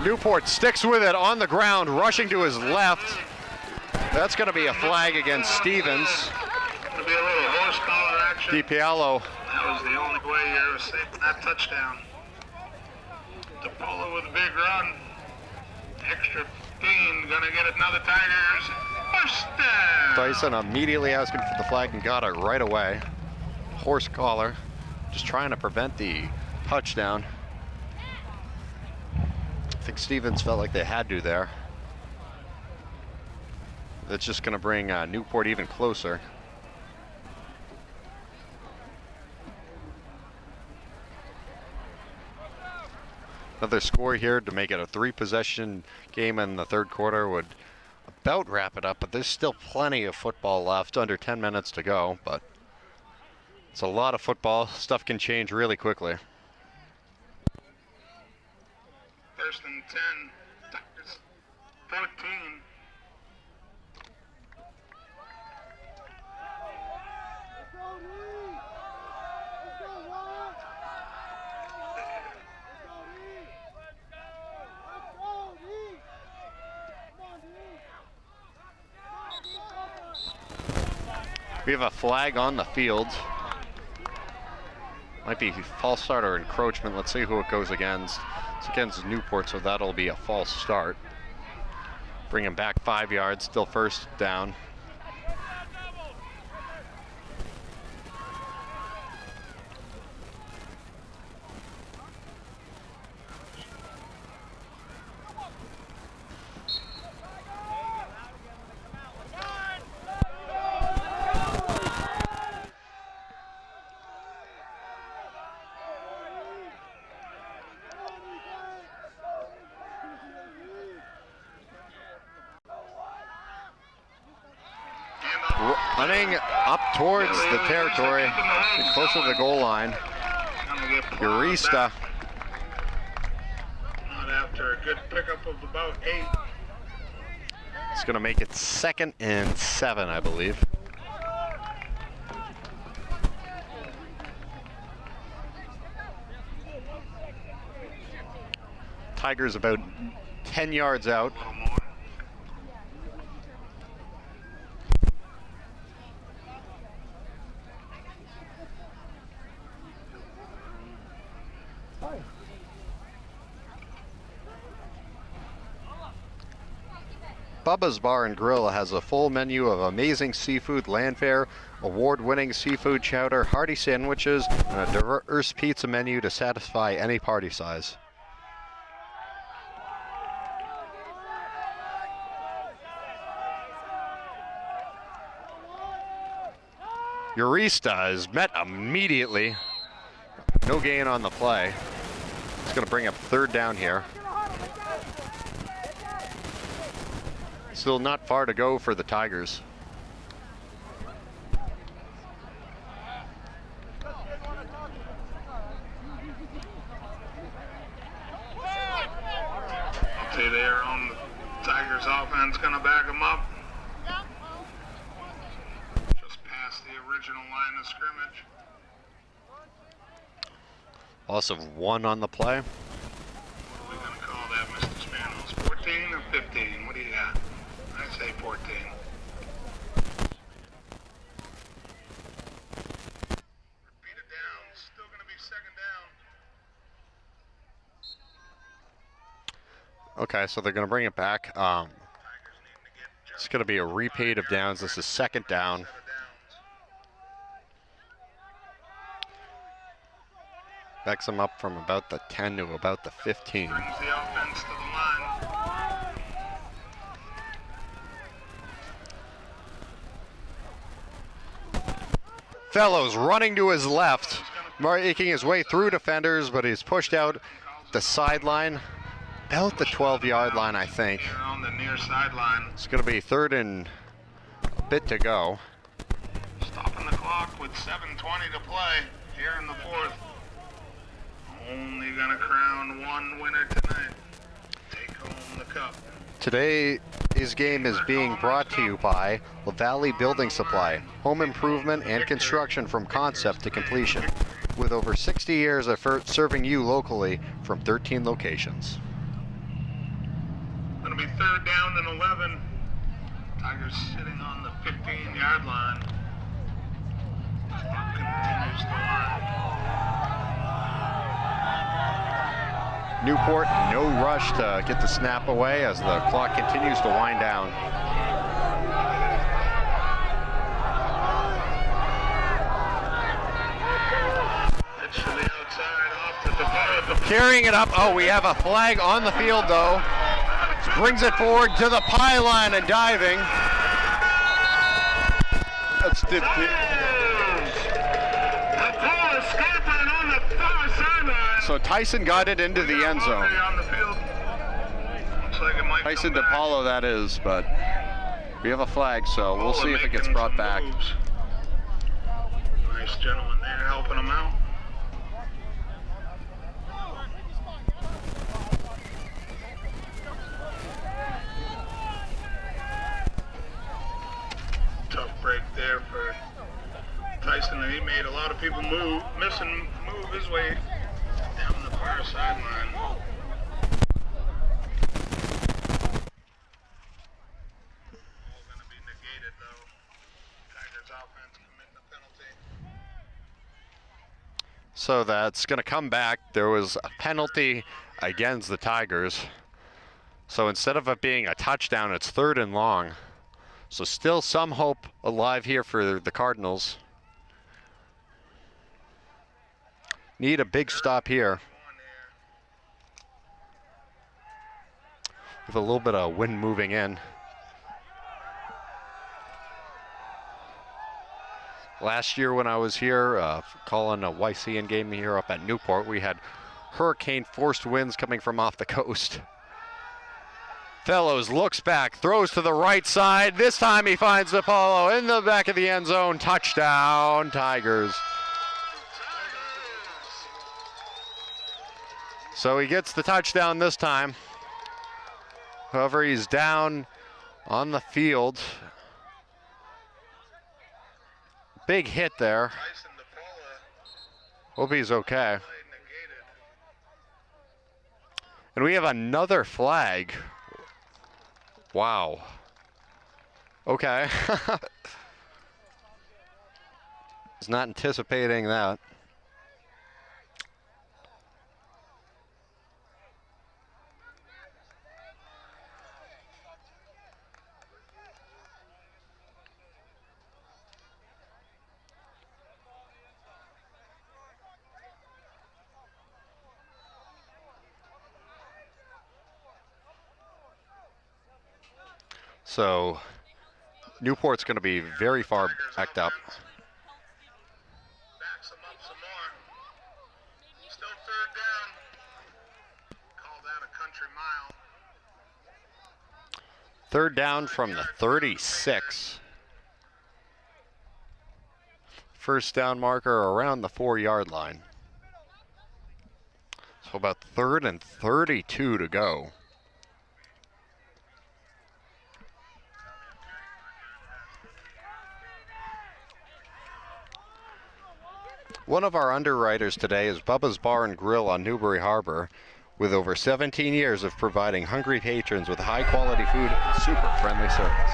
Newport sticks with it on the ground, rushing to his left. That's going to be a flag against Stevens. Going to be a little horse collar action. DiPialo. That was the only way you were saving that touchdown. DiPialo with a big run. Extra 15, gonna get another Tigers first down. Dyson immediately asking for the flag and got it right away. Horse collar, just trying to prevent the touchdown. I think Stevens felt like they had to there. That's just gonna bring Newport even closer. Another score here to make it a 3-possession game in the third quarter would about wrap it up, but there's still plenty of football left, under 10 minutes to go, but it's a lot of football. Stuff can change really quickly. First and 10, Tigers 14. We have a flag on the field. Might be false start or encroachment. Let's see who it goes against. It's against Newport, so that'll be a false start. Bring him back 5 yards, still first down. Running up towards the territory, closer to the goal line. Urista. Not after a good pickup of about 8. It's going to make it 2nd and 7, I believe. Tigers about 10 yards out. A little more. Bubba's Bar and Grill has a full menu of amazing seafood land fare, award-winning seafood chowder, hearty sandwiches, and a diverse pizza menu to satisfy any party size. Urista is met immediately. No gain on the play. It's going to bring up third down here. Still not far to go for the Tigers. I'll say their own Tigers offense going to back them up. Just past the original line of scrimmage. Loss of 1 on the play. What are we going to call that, Mr. Spanos? 14 or 15? What do you got? I say 14. Repeat it down. Still going to be second down. Okay, so they're going to bring it back. It's going to be a repeat of downs. This is second down. Backs them up from about the 10 to about the 15. Brings the offense to the line. Fellows running to his left, making his way through defenders, but he's pushed out the sideline, about the 12-yard line, I think. Here on the near sideline. It's going to be third and a bit to go. Stopping the clock with 7:20 to play here in the fourth. Only going to crown one winner tonight. Take home the cup. Today's game is being brought to you by La Valley Building Supply, home improvement and construction from concept to completion, with over 60 years of serving you locally from 13 locations. Going to be third down and 11. Tigers sitting on the 15-yard line. Clock continues to run. Newport, no rush to get the snap away as the clock continues to wind down. It's to the outside, off to the Carrying it up. Oh, we have a flag on the field, though. Brings it forward to the pylon and diving. That's the ball is scampering on the far sideline. So Tyson got it into the end zone. On the field. Looks like it might Tyson come back. DePaulo, that is, but we have a flag, so we'll Paula see if it gets making brought some back. moves. Nice gentleman there helping him out. Tough break there for Tyson, and he made a lot of people move his way down the far sideline. Ball going to be negated though. Tigers offense committing a penalty. So that's going to come back. There was a penalty against the Tigers. So instead of it being a touchdown, it's third and long. So still some hope alive here for the Cardinals. Need a big stop here. With a little bit of wind moving in. Last year when I was here calling a YCN game here up at Newport, we had hurricane forced winds coming from off the coast. Fellows looks back, throws to the right side. This time he finds Apollo in the back of the end zone. Touchdown, Tigers. So he gets the touchdown this time. However, he's down on the field. Big hit there. Hope he's okay. And we have another flag. Wow. Okay. Was not anticipating that. So Newport's going to be very far backed up. Backs them up some more. Still third down. Call that a country mile. Third down from the 36. First down marker around the 4-yard line. So about 3rd and 32 to go. One of our underwriters today is Bubba's Bar and Grill on Newbury Harbor, with over 17 years of providing hungry patrons with high-quality food and super friendly service.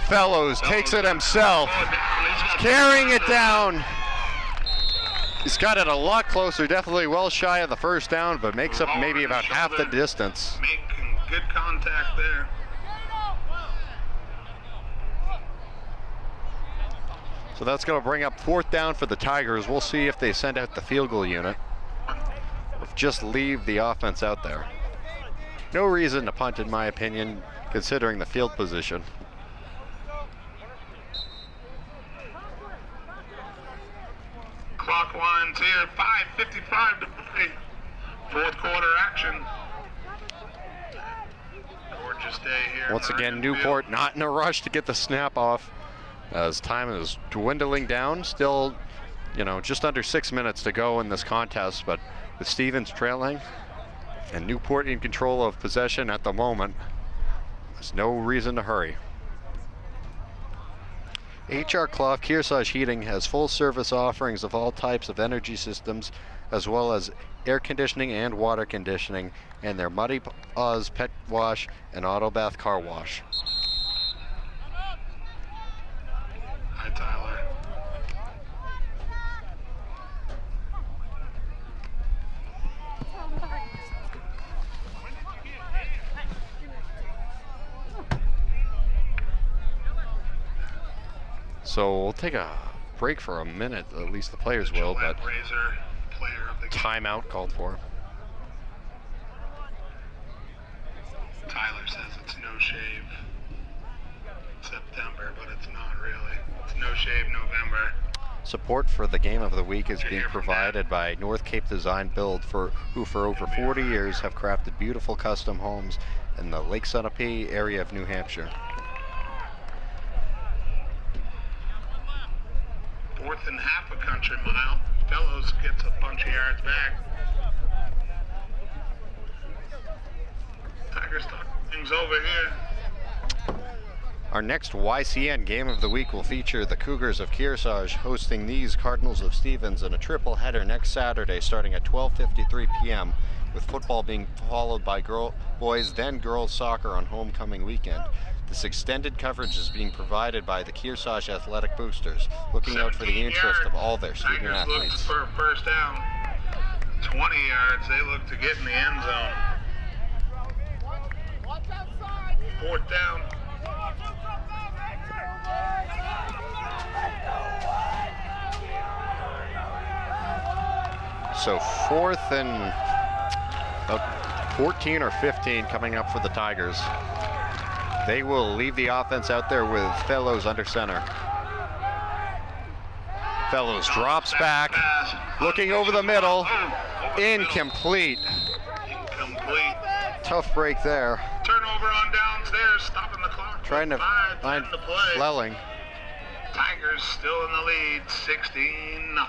Fellows takes it himself, carrying it down. He's got it a lot closer, definitely well shy of the first down, but makes up maybe about half the distance. Making good contact there. So that's going to bring up 4th down for the Tigers. We'll see if they send out the field goal unit or if just leave the offense out there. No reason to punt, in my opinion, considering the field position. Clock lines here, 5:55 to play. 4th quarter action. Gorgeous day here. Once again, Newport not in a rush to get the snap off as time is dwindling down. Still, you know, just under 6 minutes to go in this contest, but with Stevens trailing and Newport in control of possession at the moment, there's no reason to hurry. HR Clough Kearsarge Heating has full service offerings of all types of energy systems, as well as air conditioning and water conditioning, and their Muddy Paws pet wash and auto bath car wash. Hi, Tyler. So we'll take a break for a minute, at least the players will, but Razor, player of the game. timeout called for. Tyler says it's no shave September, but it's not really. It's no shave November. Support for the game of the week is being provided by North Cape Design Build, who for over 40 years have crafted beautiful custom homes in the Lake Sunapee area of New Hampshire. 4th and half a country mile. Fellows gets a bunch of yards back. Tigers talk things over here. Our next YCN game of the week will feature the Cougars of Kearsarge hosting these Cardinals of Stevens in a triple header next Saturday starting at 12:53 p.m. with football being followed by boys then girls soccer on homecoming weekend. This extended coverage is being provided by the Kearsarge Athletic Boosters, looking out for the interest of all their student Tigers athletes. looked for a first down. 20 yards, they look to get in the end zone. 4th down. So 4th and 14 or 15 coming up for the Tigers. They will leave the offense out there with Fellows under center. Fellows drops back, looking over the middle, incomplete. Incomplete. Tough break there. Turnover on downstairs, stopping the clock. Trying to 5, find 10 to play. Flelling. Tigers still in the lead, 16-0.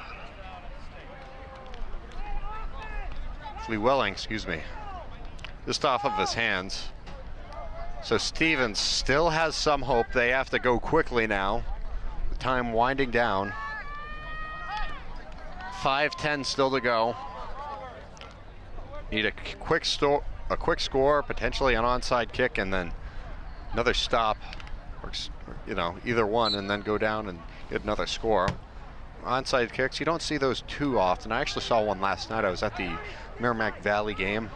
Welling, excuse me. just off of his hands. So Stevens still has some hope. They have to go quickly now. The time winding down. 5:10 still to go. Need a quick score, potentially an onside kick, and then another stop, or, you know, either one, and then go down and get another score. Onside kicks, you don't see those too often. I actually saw one last night. I was at the Merrimack Valley game.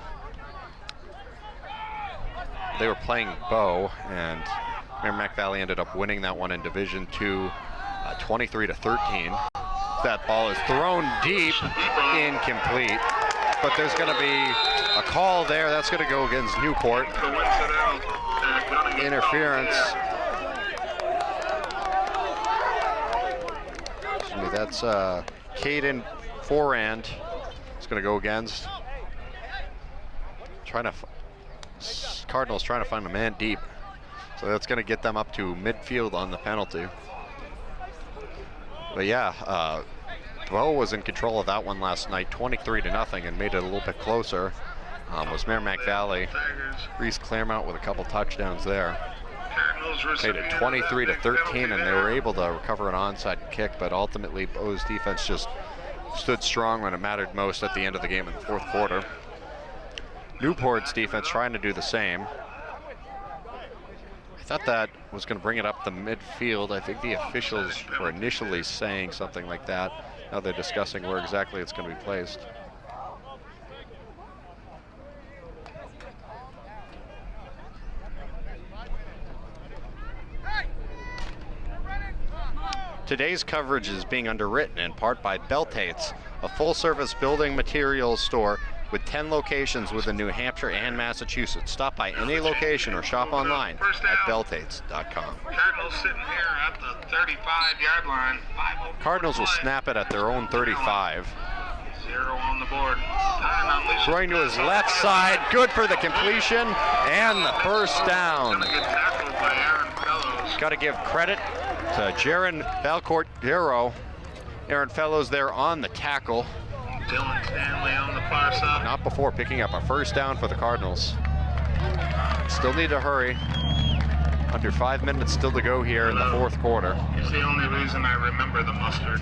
They were playing Bow, and Merrimack Valley ended up winning that one in Division II, 23-13. That ball is thrown deep, incomplete. But there's going to be a call there. That's going to go against Newport. Interference. Excuse me, that's Caden Forand. It's going to go against. Cardinals trying to find a man deep. So that's going to get them up to midfield on the penalty. But yeah, Bow was in control of that one last night, 23-0, and made it a little bit closer. Was Merrimack Valley. Reese Claremont with a couple touchdowns there. Made it 23-13, and they were able to recover an onside kick, but ultimately Bow's defense just stood strong when it mattered most at the end of the game in the fourth quarter. Newport's defense trying to do the same. I thought that was going to bring it up the midfield. I think the officials were initially saying something like that. Now they're discussing where exactly it's going to be placed. Today's coverage is being underwritten in part by Beltates, a full-service building materials store with 10 locations within New Hampshire and Massachusetts. Stop by any location or shop online at beltates.com. Cardinals sitting here at the 35-yard line. Cardinals will snap it at their own 35. 0 on the board. Throwing to his left side, good for the completion and the first down. Got to give credit to Jaron Valcourt-Darrow. Aaron Fellows there on the tackle. Dylan Stanley on the far side. Not before picking up a first down for the Cardinals. Still need to hurry. Under 5 minutes still to go here in the fourth quarter. It's the only reason I remember the mustard.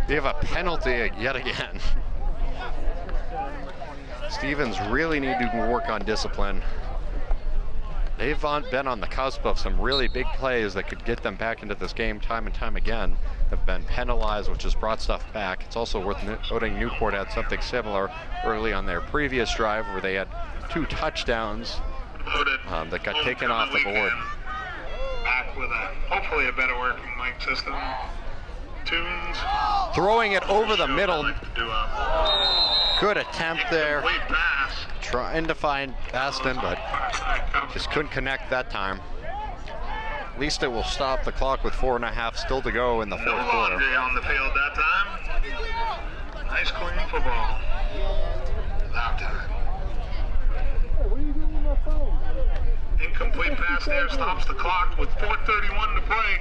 They have a penalty yet again. Stevens really need to work on discipline. They've been on the cusp of some really big plays that could get them back into this game time and time again. Have been penalized, which has brought stuff back. It's also worth noting Newport had something similar early on their previous drive where they had 2 touchdowns that got taken off the board. Back with hopefully a better working mic system. Tunes. Throwing it over the middle. Good attempt there. Trying to find Aston, but just couldn't connect that time. At least it will stop the clock with 4.5 still to go in the fourth quarter. On the field that time. Nice clean football. That time. Incomplete pass there stops the clock with 4:31 to play.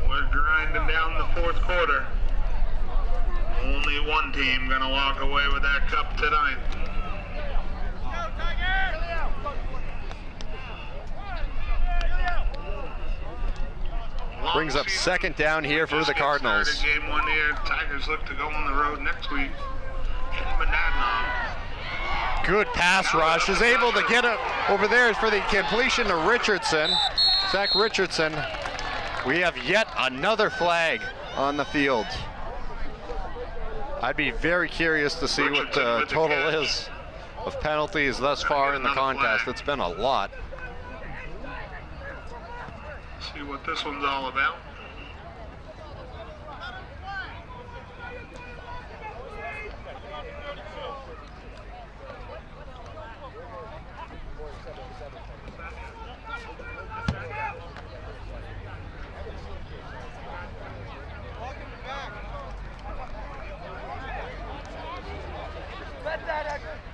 We're grinding down the fourth quarter. Only one team gonna walk away with that cup tonight. Brings up second down here for the Cardinals. Game 1 here. Tigers look to go on the road next week. Good pass rush. Is able to get it over there for the completion to Richardson. Zach Richardson. We have yet another flag on the field. I'd be very curious to see what the total is of penalties thus far in the contest. It's been a lot. See what this one's all about.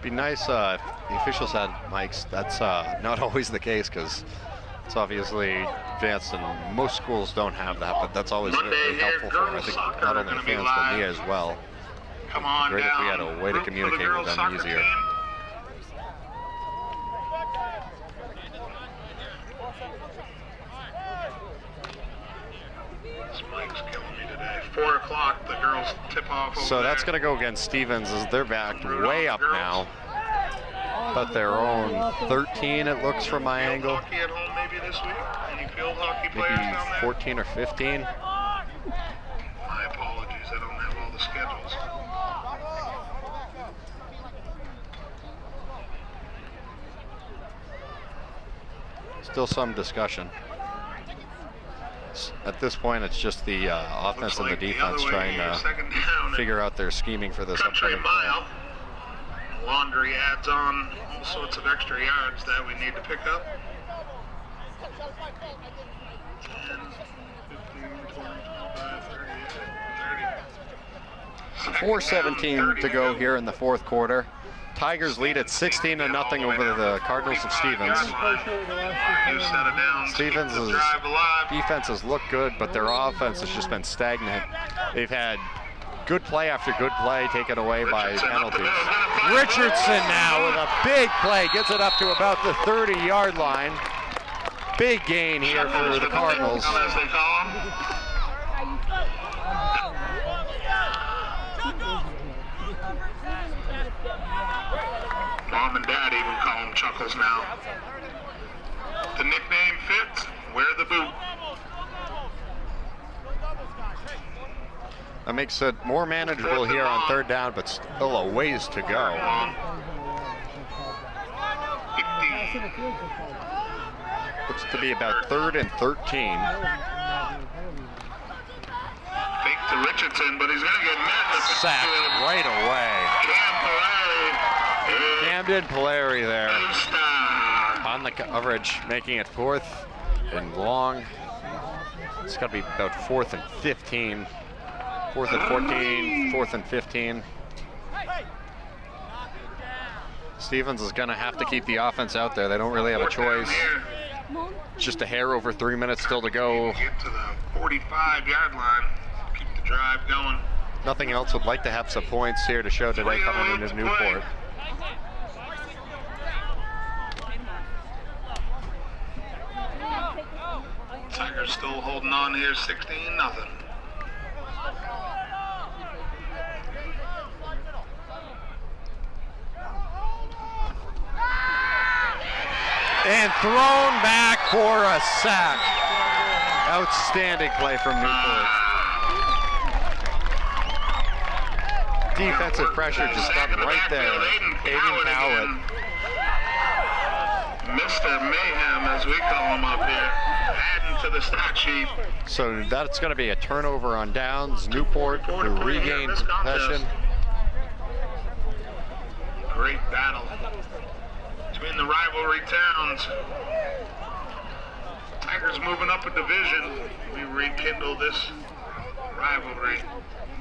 Be nice if the officials had mics. That's not always the case because it's obviously advanced and most schools don't have that, but that's always really helpful for, I think, not only the fans but me as well. Come on Great down. if we had a way to communicate with them easier. This mic's killing me today. 4 o'clock, the girls tip off over So that's there. going to go against Stevens as they're backed way up now. But their own 13, it looks from my angle. Hockey at home maybe this week? Any field hockey players Maybe down there? 14 or 15. My apologies, I don't have all the schedules. Still some discussion. At this point, it's just the offense and the defense trying to figure out their scheming for this Country upcoming mile. Laundry adds on all sorts of extra yards that we need to pick up. 10, 15, 20, 25, 30. 4:17 to go here in the fourth quarter. Tigers lead at 16-0 over the Cardinals of Stevens. Stevens' defense has looked good, but their offense has just been stagnant. They've had good play after good play taken away by penalties. Richardson now with a big play, gets it up to about the 30-yard line. Big gain here for the Cardinals. Mom and Dad even call him Chuckles now. The nickname fits. Wear the boot. That makes it more manageable here on third down, but still a ways to go. Looks to be about 3rd and 13. Fake to Richardson, but he's going to get met. Sacked right away. Camden Polari there on the coverage, making it 4th and long. It's got to be about 4th and 15. 4th and 14, 4th and 15. Stevens is going to have to keep the offense out there. They don't really have a choice. Just a hair over 3 minutes still to go. Get to the 45-yard line. Keep the drive going. Nothing else. Would like to have some points here to show today coming into Newport. Tigers still holding on here, 16-0. And thrown back for a sack. Outstanding play from Newport. Defensive pressure just got right there. Aiden Cowett. Mr. Mayhem, as we call him up here, adding to the stat sheet. So that's going to be a turnover on downs. Newport to regain possession. Great battle between the rivalry towns. Tigers moving up a division. We rekindle this rivalry.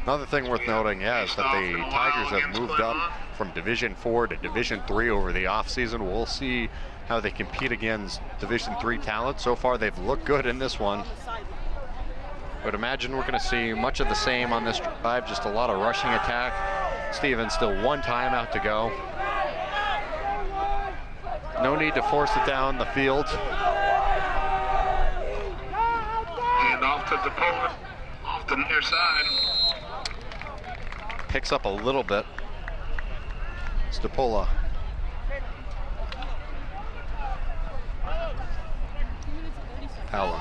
Another thing worth noting, is that the Tigers have moved up from Division 4 to Division 3 over the offseason. We'll see how they compete against Division 3 talent. So far, they've looked good in this one. I would imagine we're going to see much of the same on this drive, just a lot of rushing attack. Stevens still 1 timeout to go. No need to force it down the field. And off to DePola, off the near side. Picks up a little bit. Stapola. Howler.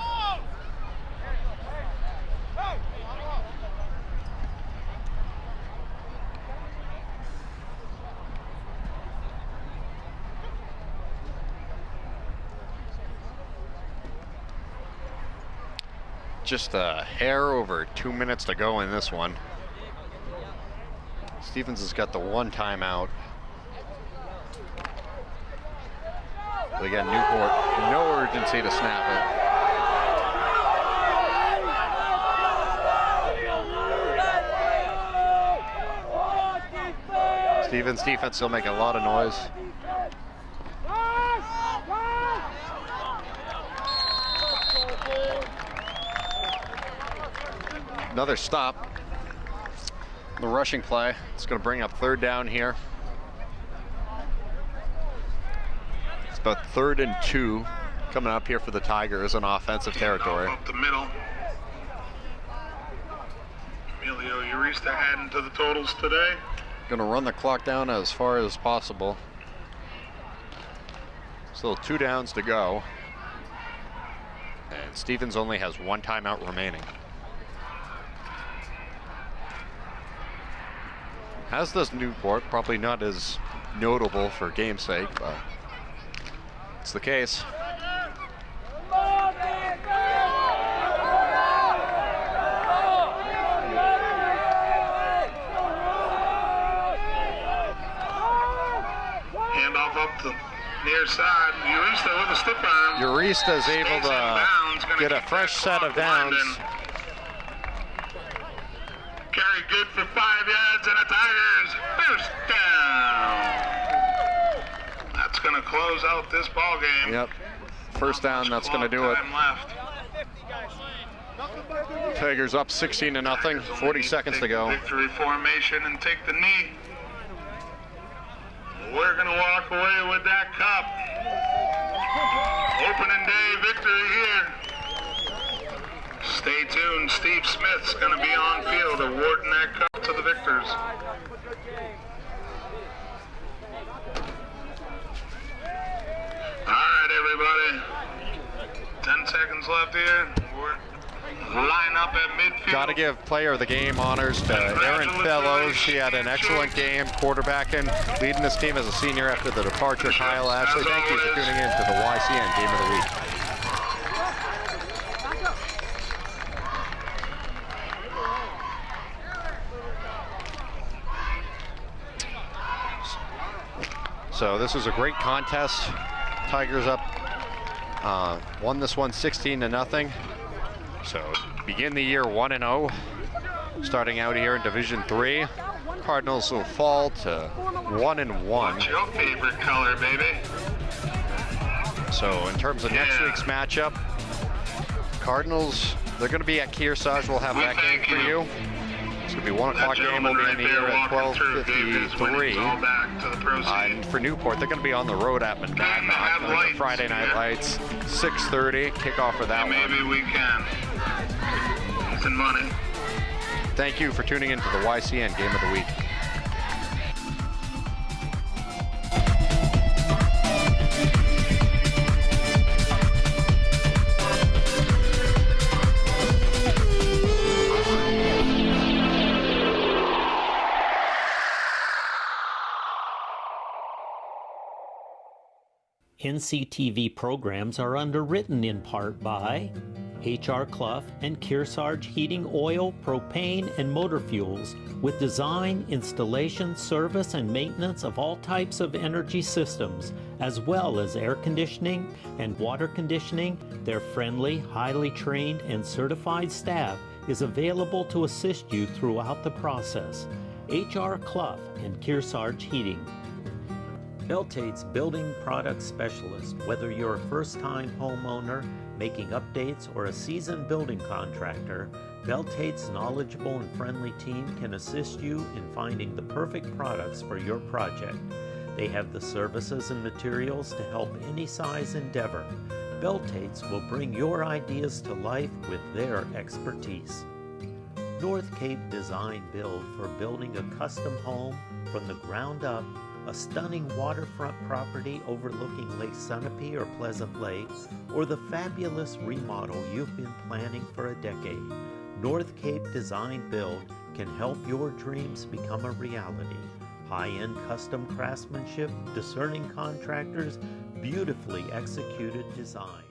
Just a hair over 2 minutes to go in this one. Stevens has got the 1 timeout. But again, Newport, no urgency to snap it. Stevens defense still making a lot of noise. Another stop. The rushing play. It's going to bring up 3rd down here. It's about 3rd and 2 coming up here for the Tigers in offensive territory. Up the middle. Emilio Urista heading to the totals today. Going to run the clock down as far as possible. Still 2 downs to go. And Stevens only has 1 timeout remaining. As does Newport, probably not as notable for game's sake, but it's the case. Handoff up the near side. Urista with a stiff arm. Urista is able to get a fresh set of downs. Carry good for 5 yards and a Tigers first down. That's going to close out this ball game. Yep. First down, that's going to do it. Left. Tigers up 16-0, 40 seconds to go. Victory formation and take the knee. We're going to walk away with that cup. Opening day victory here. Stay tuned. Steve Smith's going to be on field awarding that cup to the victors. All right, everybody. 10 seconds left here. Line up at midfield. Got to give player of the game honors to Aaron Fellows. He had an excellent game, quarterbacking, leading this team as a senior after the departure of Kyle Ashley. Thank you for tuning in to the YCN Game of the Week. So this was a great contest. Tigers up, won this one 16-0. So begin the year 1-0, starting out here in Division 3. Cardinals will fall to 1-1. What's your favorite color, baby? So in terms of next week's matchup, Cardinals, they're going to be at Kearsarge. We'll have that game for you. It's going to be 1 o'clock game. We'll be in the year at 12:53. And for Newport, they're going to be on the road at Monadnock. Friday Night Lights, 6:30. Kickoff for that one. Maybe we can. It's in money. Thank you for tuning in to the YCN Game of the Week. NCTV programs are underwritten in part by H.R. Clough and Kearsarge Heating Oil, Propane, and Motor Fuels, with design, installation, service, and maintenance of all types of energy systems, as well as air conditioning and water conditioning. Their friendly, highly trained, and certified staff is available to assist you throughout the process. H.R. Clough and Kearsarge Heating. Beltate's Building Product Specialist. Whether you're a first-time homeowner, making updates, or a seasoned building contractor, Beltate's knowledgeable and friendly team can assist you in finding the perfect products for your project. They have the services and materials to help any size endeavor. Beltate's will bring your ideas to life with their expertise. North Cape Design Build for building a custom home from the ground up, a stunning waterfront property overlooking Lake Sunapee or Pleasant Lake, or the fabulous remodel you've been planning for a decade. North Cape Design Build can help your dreams become a reality. High-end custom craftsmanship, discerning contractors, beautifully executed design.